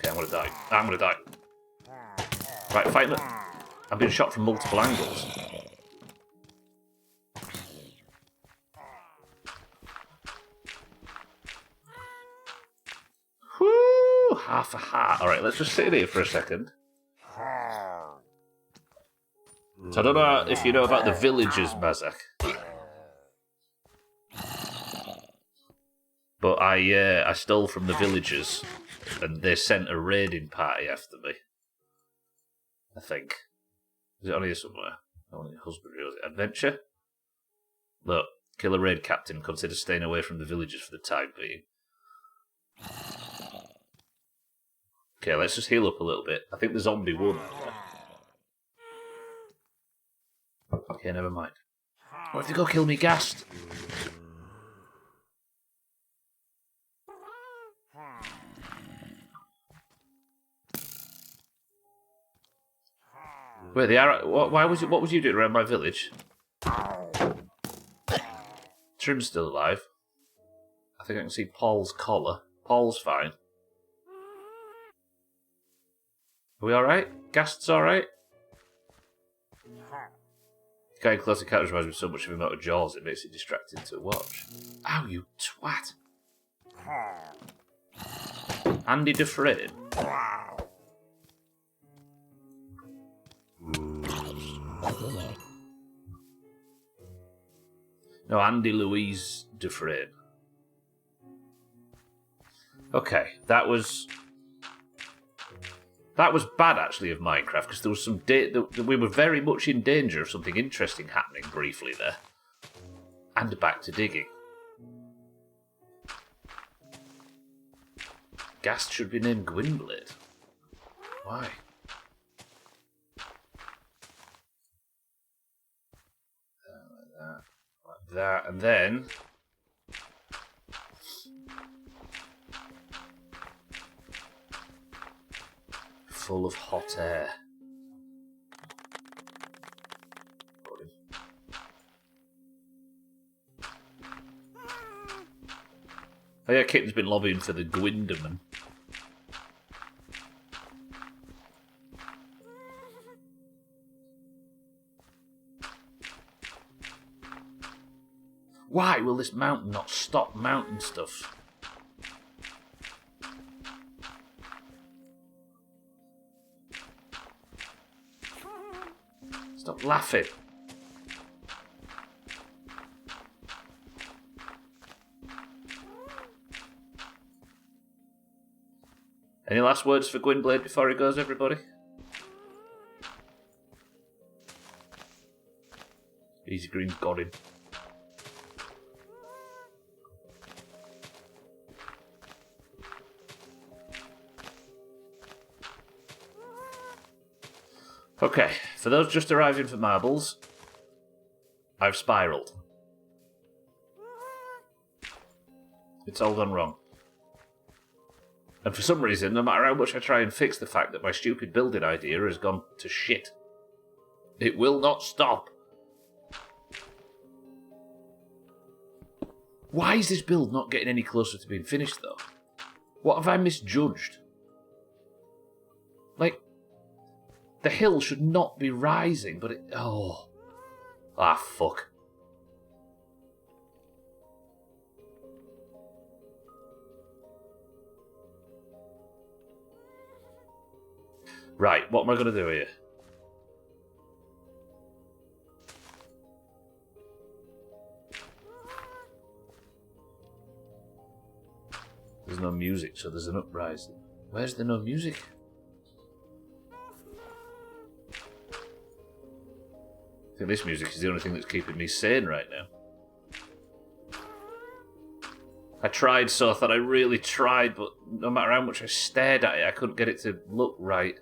A: I'm gonna die. I'm gonna die. Right, fight them. I'm being shot from multiple angles. Whoo! Half a heart. Alright, let's just sit here for a second. So I don't know if you know about the villagers, Mazak. But I stole from the villagers, and they sent a raiding party after me. I think. Is it on here somewhere? On your husbandry, or is it adventure? Look, kill a raid captain, consider staying away from the villagers for the time being. Okay, let's just heal up a little bit. I think the zombie won. Okay, never mind. What if they go kill me gassed? Wait, the arrow... What was you doing around my village? Trim's still alive. I think I can see Paul's collar. Paul's fine. Are we alright? Gast's alright? Getting close to characters reminds me so much of him out of Jaws, it makes it distracting to watch. Ow, you twat! Andy Dufresne. No, Andy Louise Dufresne. Okay, that was bad actually of Minecraft because there was some we were very much in danger of something interesting happening briefly there. And back to digging. Ghast should be named Gwynblade. Why? Like that, and then full of hot air. Oh yeah, Kitten's been lobbying for the Gwynderman. Why will this mountain not stop mountain stuff? Stop laughing. Any last words for Gwynblade before he goes, everybody? Easy Green's got him. Okay, for those just arriving for marbles, I've spiralled. It's all gone wrong. And for some reason, no matter how much I try and fix the fact that my stupid building idea has gone to shit, it will not stop. Why is this build not getting any closer to being finished, though? What have I misjudged? Like, the hill should not be rising, but it... Oh. Ah, fuck. Right, what am I going to do here? There's no music, so there's an uprising. Where's the no music? I think this music is the only thing that's keeping me sane right now. I tried, so I thought I really tried, but no matter how much I stared at it, I couldn't get it to look right.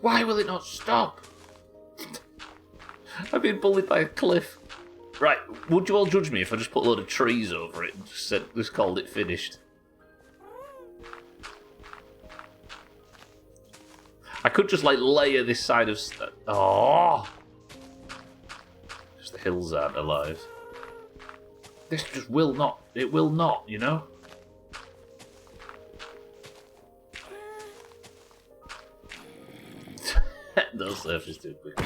A: Why will it not stop? I've been bullied by a cliff. Right, would you all judge me if I just put a load of trees over it and just called it finished? I could just like layer this side of... Oh! Just the hills aren't alive. This just will not. It will not, you know? No surface too quick.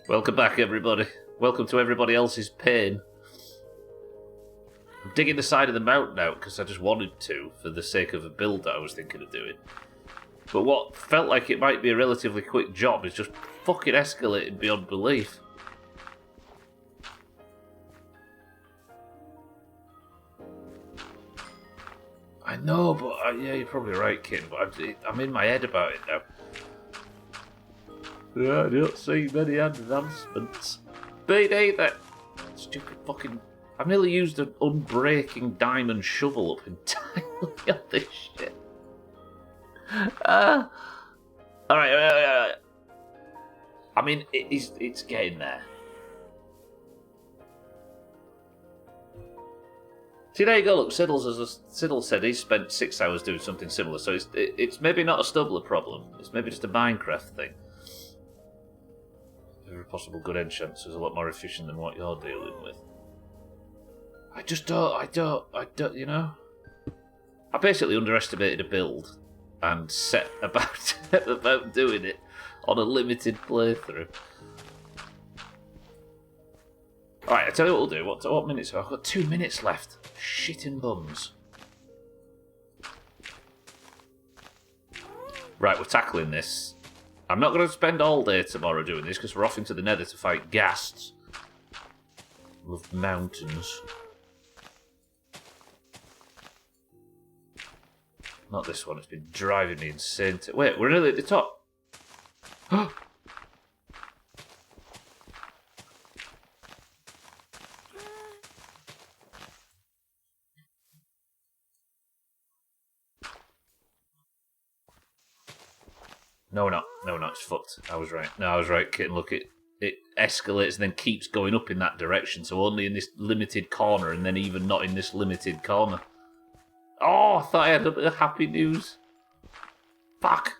A: Welcome back, everybody. Welcome to everybody else's pain. I'm digging the side of the mountain out because I just wanted to, for the sake of a build that I was thinking of doing. But what felt like it might be a relatively quick job is just fucking escalating beyond belief. I know, but yeah, you're probably right, kid. But I'm in my head about it now. Yeah, I don't see many advancements. BD, that stupid fucking... I've nearly used an unbreaking diamond shovel up entirely on this shit. Alright. I mean, it's getting there. See, there you go, look, Siddle said he spent 6 hours doing something similar, so it's maybe not a Stubbler problem, it's maybe just a Minecraft thing. Every possible good enchant is a lot more efficient than what you're dealing with. I don't, you know? I basically underestimated a build and set about doing it on a limited playthrough. Alright, I tell you what we'll do. What minutes? I've got 2 minutes left. Shitting bums. Right, we're tackling this. I'm not going to spend all day tomorrow doing this because we're off into the Nether to fight ghasts. Love mountains. Not this one. It's been driving me insane. Wait, we're nearly at the top. No, we're not. No, we're not. It's fucked. I was right. No, I was right, Kitten. Look, it escalates and then keeps going up in that direction. So only in this limited corner and then even not in this limited corner. Oh, I thought I had a bit of happy news. Fuck.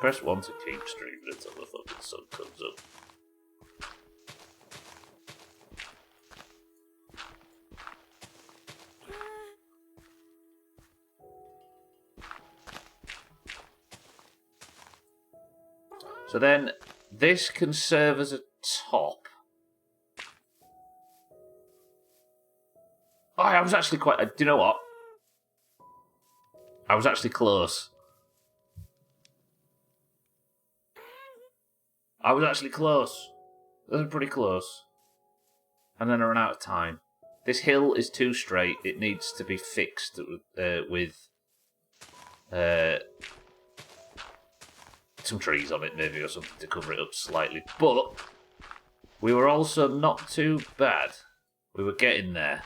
A: Press 1 to keep streaming until the fucking sun comes up. So then, this can serve as a top. Oh, I was actually quite... do you know what? I was actually close. I was actually close. That was pretty close. And then I ran out of time. This hill is too straight. It needs to be fixed with some trees on it, maybe, or something to cover it up slightly. But we were also not too bad. We were getting there.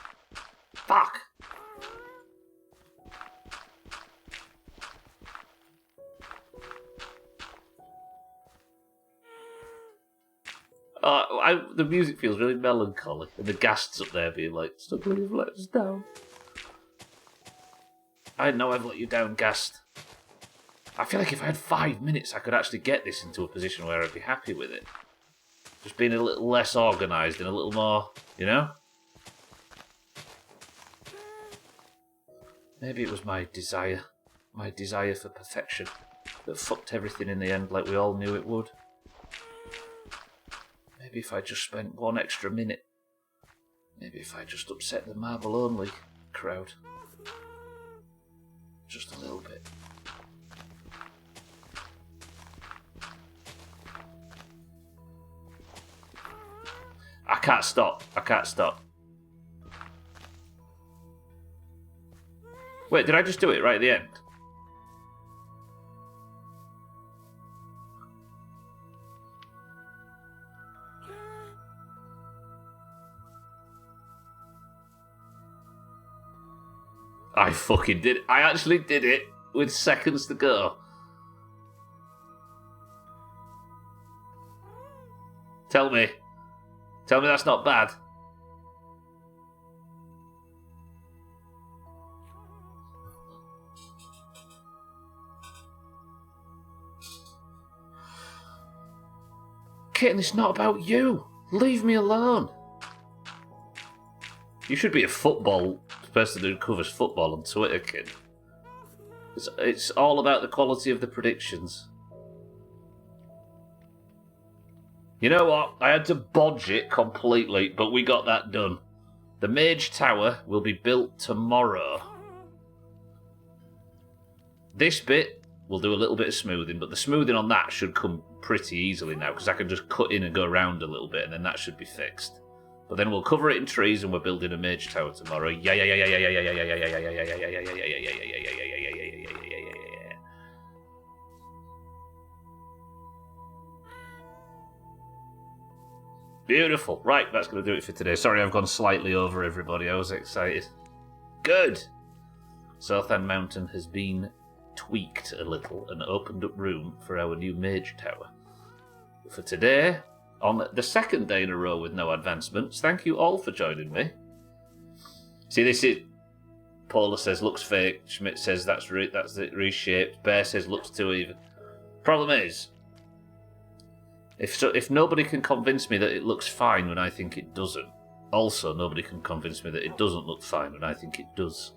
A: Fuck! The music feels really melancholy, and the ghasts up there being like, "Stubbler, you've let us down." I know I've let you down, ghast. I feel like if I had 5 minutes, I could actually get this into a position where I'd be happy with it. Just being a little less organised and a little more, you know? Maybe it was my desire for perfection, that fucked everything in the end like we all knew it would. Maybe if I just spent 1 extra minute. Maybe if I just upset the marble-only crowd. Just a little bit. I can't stop. I can't stop. Wait, did I just do it right at the end? I fucking did it. I actually did it with seconds to go. Tell me. Tell me that's not bad. Kitten, it's not about you. Leave me alone. You should be a football person who covers football on Twitter, kid. It's all about the quality of the predictions. You know what? I had to bodge it completely, but we got that done. The Mage Tower will be built tomorrow. This bit, we'll do a little bit of smoothing, but the smoothing on that should come pretty easily now, because I can just cut in and go around a little bit, and then that should be fixed. But then we'll cover it in trees, and we're building a Mage Tower tomorrow. Yeah. Beautiful. Right, that's going to do it for today. Sorry, I've gone slightly over everybody. I was excited. Good. Southend Mountain has been tweaked a little and opened up room for our new Mage Tower. For today, on the second day in a row with no advancements, thank you all for joining me. See, this is... Paula says looks fake. Schmidt says that's it reshaped. Bear says looks too even. Problem is, if nobody can convince me that it looks fine when I think it doesn't, also nobody can convince me that it doesn't look fine when I think it does.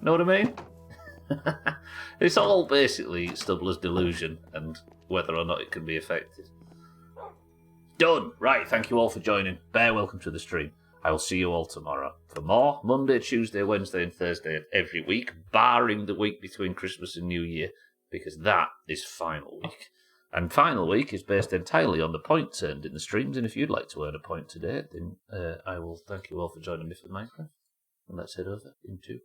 A: Know what I mean? It's all basically Stubbler's delusion and whether or not it can be affected. Done! Right, thank you all for joining. Bear, welcome to the stream. I will see you all tomorrow for more Monday, Tuesday, Wednesday and Thursday every week, barring the week between Christmas and New Year, because that is final week. And final week is based entirely on the points earned in the streams, and if you'd like to earn a point today, then I will thank you all for joining me for Minecraft. And let's head over into...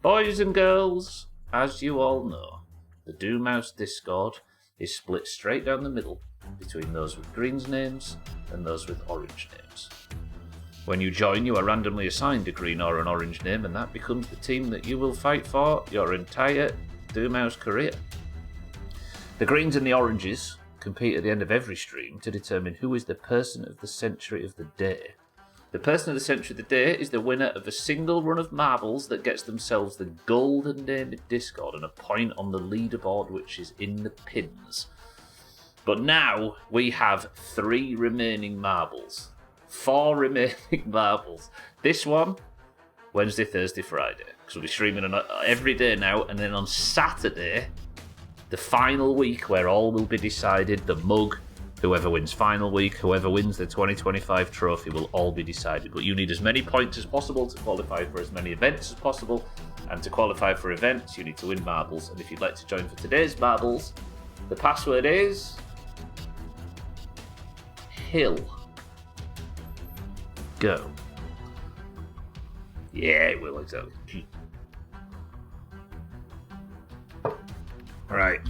A: Boys and girls, as you all know, the Doomhaus Discord is split straight down the middle between those with greens names and those with orange names. When you join, you are randomly assigned a green or an orange name, and that becomes the team that you will fight for your entire Doomhaus career. The greens and the oranges compete at the end of every stream to determine who is the person of the century of the day. The person of the century of the day is the winner of a single run of marbles that gets themselves the golden name in Discord and a point on the leaderboard, which is in the pins. But now we have 3 remaining marbles. 4 remaining marbles. This one, Wednesday, Thursday, Friday. Because we'll be streaming on every day now, and then on Saturday, the final week where all will be decided, the mug, whoever wins final week, whoever wins the 2025 trophy will all be decided. But you need as many points as possible to qualify for as many events as possible. And to qualify for events, you need to win marbles. And if you'd like to join for today's marbles, the password is... Hill. Go. Yeah, it will, exactly. Right.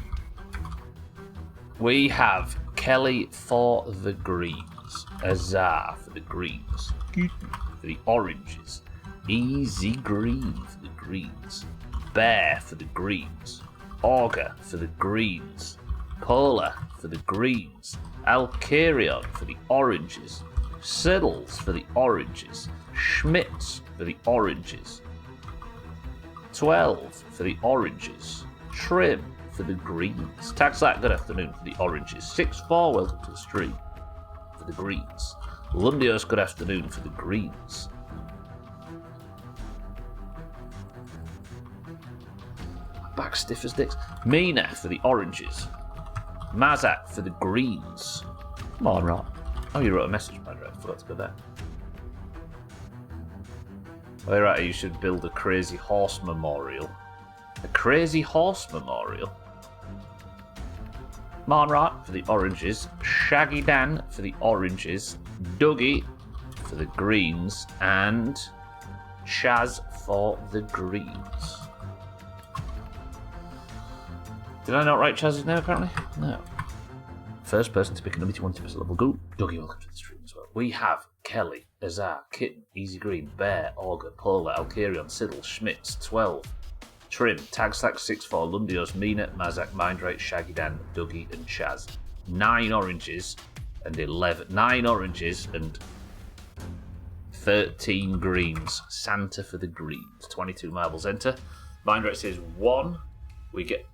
A: We have Kelly for the greens, Azar for the greens, for the oranges, Easy Green for the greens, Bear for the greens, Augur for the greens, Polar for the greens, Alcarion for the oranges, Siddles for the oranges, Schmitz for the oranges, 12 for the oranges, Trim for the greens, Taxlack, good afternoon for the oranges, 6-4, welcome to the stream for the greens, Lundios, good afternoon for the greens, back stiff as dicks, Mina for the oranges, Mazak for the greens. Come on, right. Oh, you wrote a message, man. I forgot to go there. Oh, right, you should build a crazy horse memorial. A crazy horse memorial? Monrot for the oranges, Shaggy Dan for the oranges, Dougie for the greens, and Chaz for the greens. Did I not write Chaz's name apparently? No. First person to pick a number 20% level go. Dougie, welcome to the stream as well. We have Kelly, Azar, Kitten, Easy Green, Bear, Augur, Polar, Alcarion, Siddle, Schmitz, 12, Trim, Tagstack, 6-4, Lundios, Mina, Mazak, Mindrate, Shaggy Dan, Dougie, and Chaz. 9 oranges and 11. 9 oranges and 13 greens. Santa for the greens. 22 marbles enter. Mindrate says 1. We get...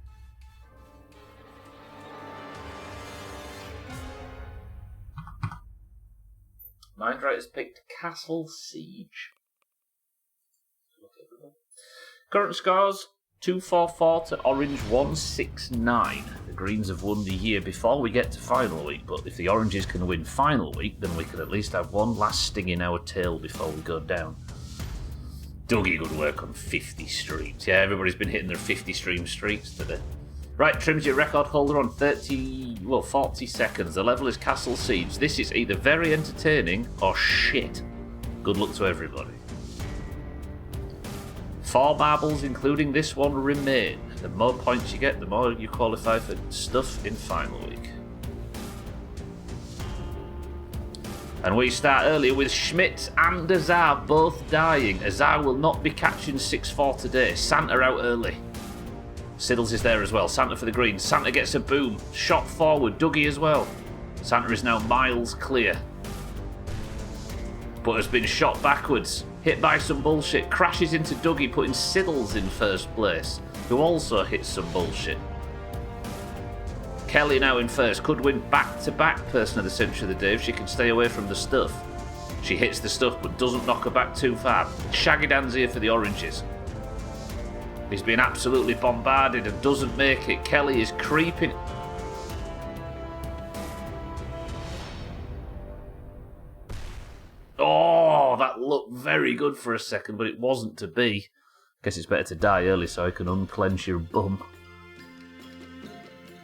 A: Mindrate has picked Castle Siege. Current scores 244 to orange 169. The greens have won the year before we get to final week, but if the oranges can win final week, then we can at least have one last sting in our tail before we go down. Dougie, good work on 50 streams. Yeah, everybody's been hitting their 50 stream streaks today. Right, Trim's your record holder on 40 seconds. The level is Castle Siege. This is either very entertaining or shit. Good luck to everybody. 4 marbles, including this one, remain. The more points you get, the more you qualify for stuff in final week. And we start earlier with Schmidt and Azar both dying. Azar will not be catching 6-4 today. Santa out early. Siddles is there as well. Santa for the green. Santa gets a boom. Shot forward. Dougie as well. Santa is now miles clear, but has been shot backwards. Hit by some bullshit. Crashes into Dougie, putting Siddles in first place, who also hits some bullshit. Kelly now in first. Could win back-to-back person of the century of the day if she can stay away from the stuff. She hits the stuff but doesn't knock her back too far. Shaggy Dan's here for the oranges. He's been absolutely bombarded and doesn't make it. Kelly is creeping. Oh, that looked very good for a second, but it wasn't to be. Guess it's better to die early so I can unclench your bum.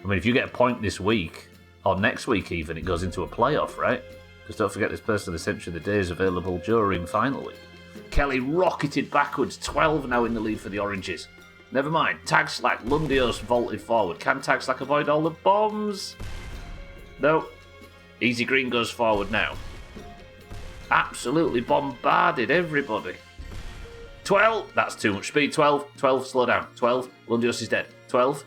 A: I mean, if you get a point this week, or next week even, it goes into a playoff, right? Because don't forget this person of the century of the day is available during final week. Kelly rocketed backwards, 12 now in the lead for the oranges. Never mind, Tag Slack, Lundios vaulted forward. Can Tag Slack avoid all the bombs? No. Easy Green goes forward now. Absolutely bombarded everybody. 12, that's too much speed. 12, slow down. 12, Lundios is dead. 12,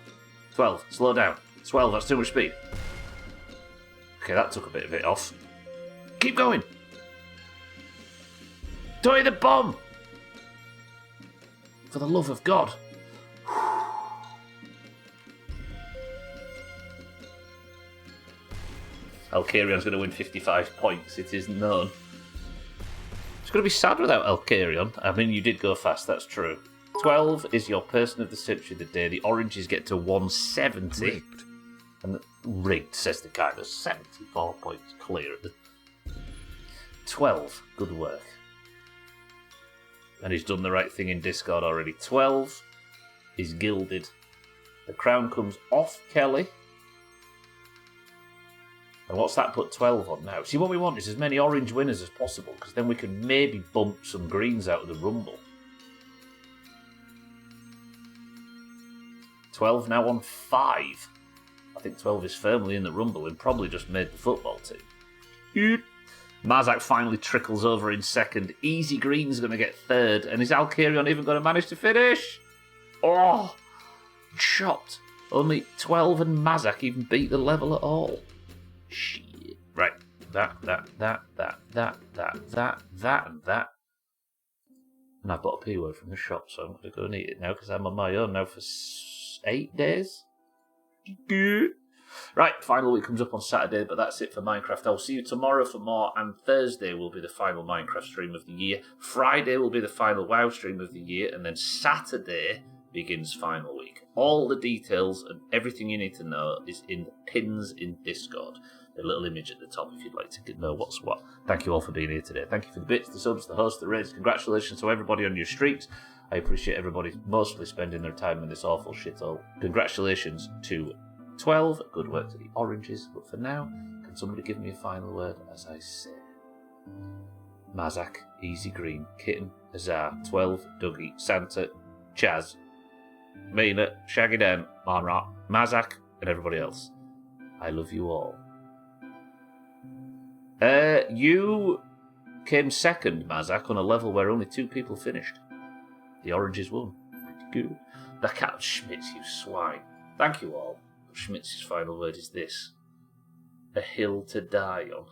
A: slow down. 12, that's too much speed. Okay, that took a bit of it off. Keep going. Don't hit the bomb. For the love of God. Alcarion's going to win 55 points, it is known. It's going to be sad without Alcarion. I mean, you did go fast, that's true. 12 is your person of the century of the day. The oranges get to 170.
B: Rigged.
A: And rigged, says the guy. There's 74 points clear. 12, good work. And he's done the right thing in Discord already. 12 is gilded. The crown comes off Kelly. And what's that put 12 on now? See, what we want is as many orange winners as possible, because then we can maybe bump some greens out of the rumble. 12 now on 5. I think 12 is firmly in the rumble and probably just made the football team. Mazak finally trickles over in second. Easy Green's going to get third. And is Alcarion even going to manage to finish? Oh, chopped. Only 12 and Mazak even beat the level at all. Shit. Right. That, and that. And I bought a P-word from the shop, so I'm going to go and eat it now because I'm on my own now for 8 days. Good. Right, final week comes up on Saturday, but that's it for Minecraft. I'll see you tomorrow for more, and Thursday will be the final Minecraft stream of the year. Friday will be the final WoW stream of the year, and then Saturday begins final week. All the details and everything you need to know is in the pins in Discord. The little image at the top if you'd like to know what's what. Thank you all for being here today. Thank you for the bits, the subs, the hosts, the raids. Congratulations to everybody on your streaks. I appreciate everybody mostly spending their time in this awful shithole. Congratulations to 12. Good work to the oranges. But for now, can somebody give me a final word as I say? Mazak, Easy Green, Kitten, Azar, 12, Dougie, Santa, Chaz, Mina, Shaggy Dan, Monra, Mazak, and everybody else. I love you all. You came second, Mazak, on a level where only 2 people finished. The oranges won. Pretty good. The cat Schmitz, you swine. Thank you all. Schmitz's final word is this: a hill to die on.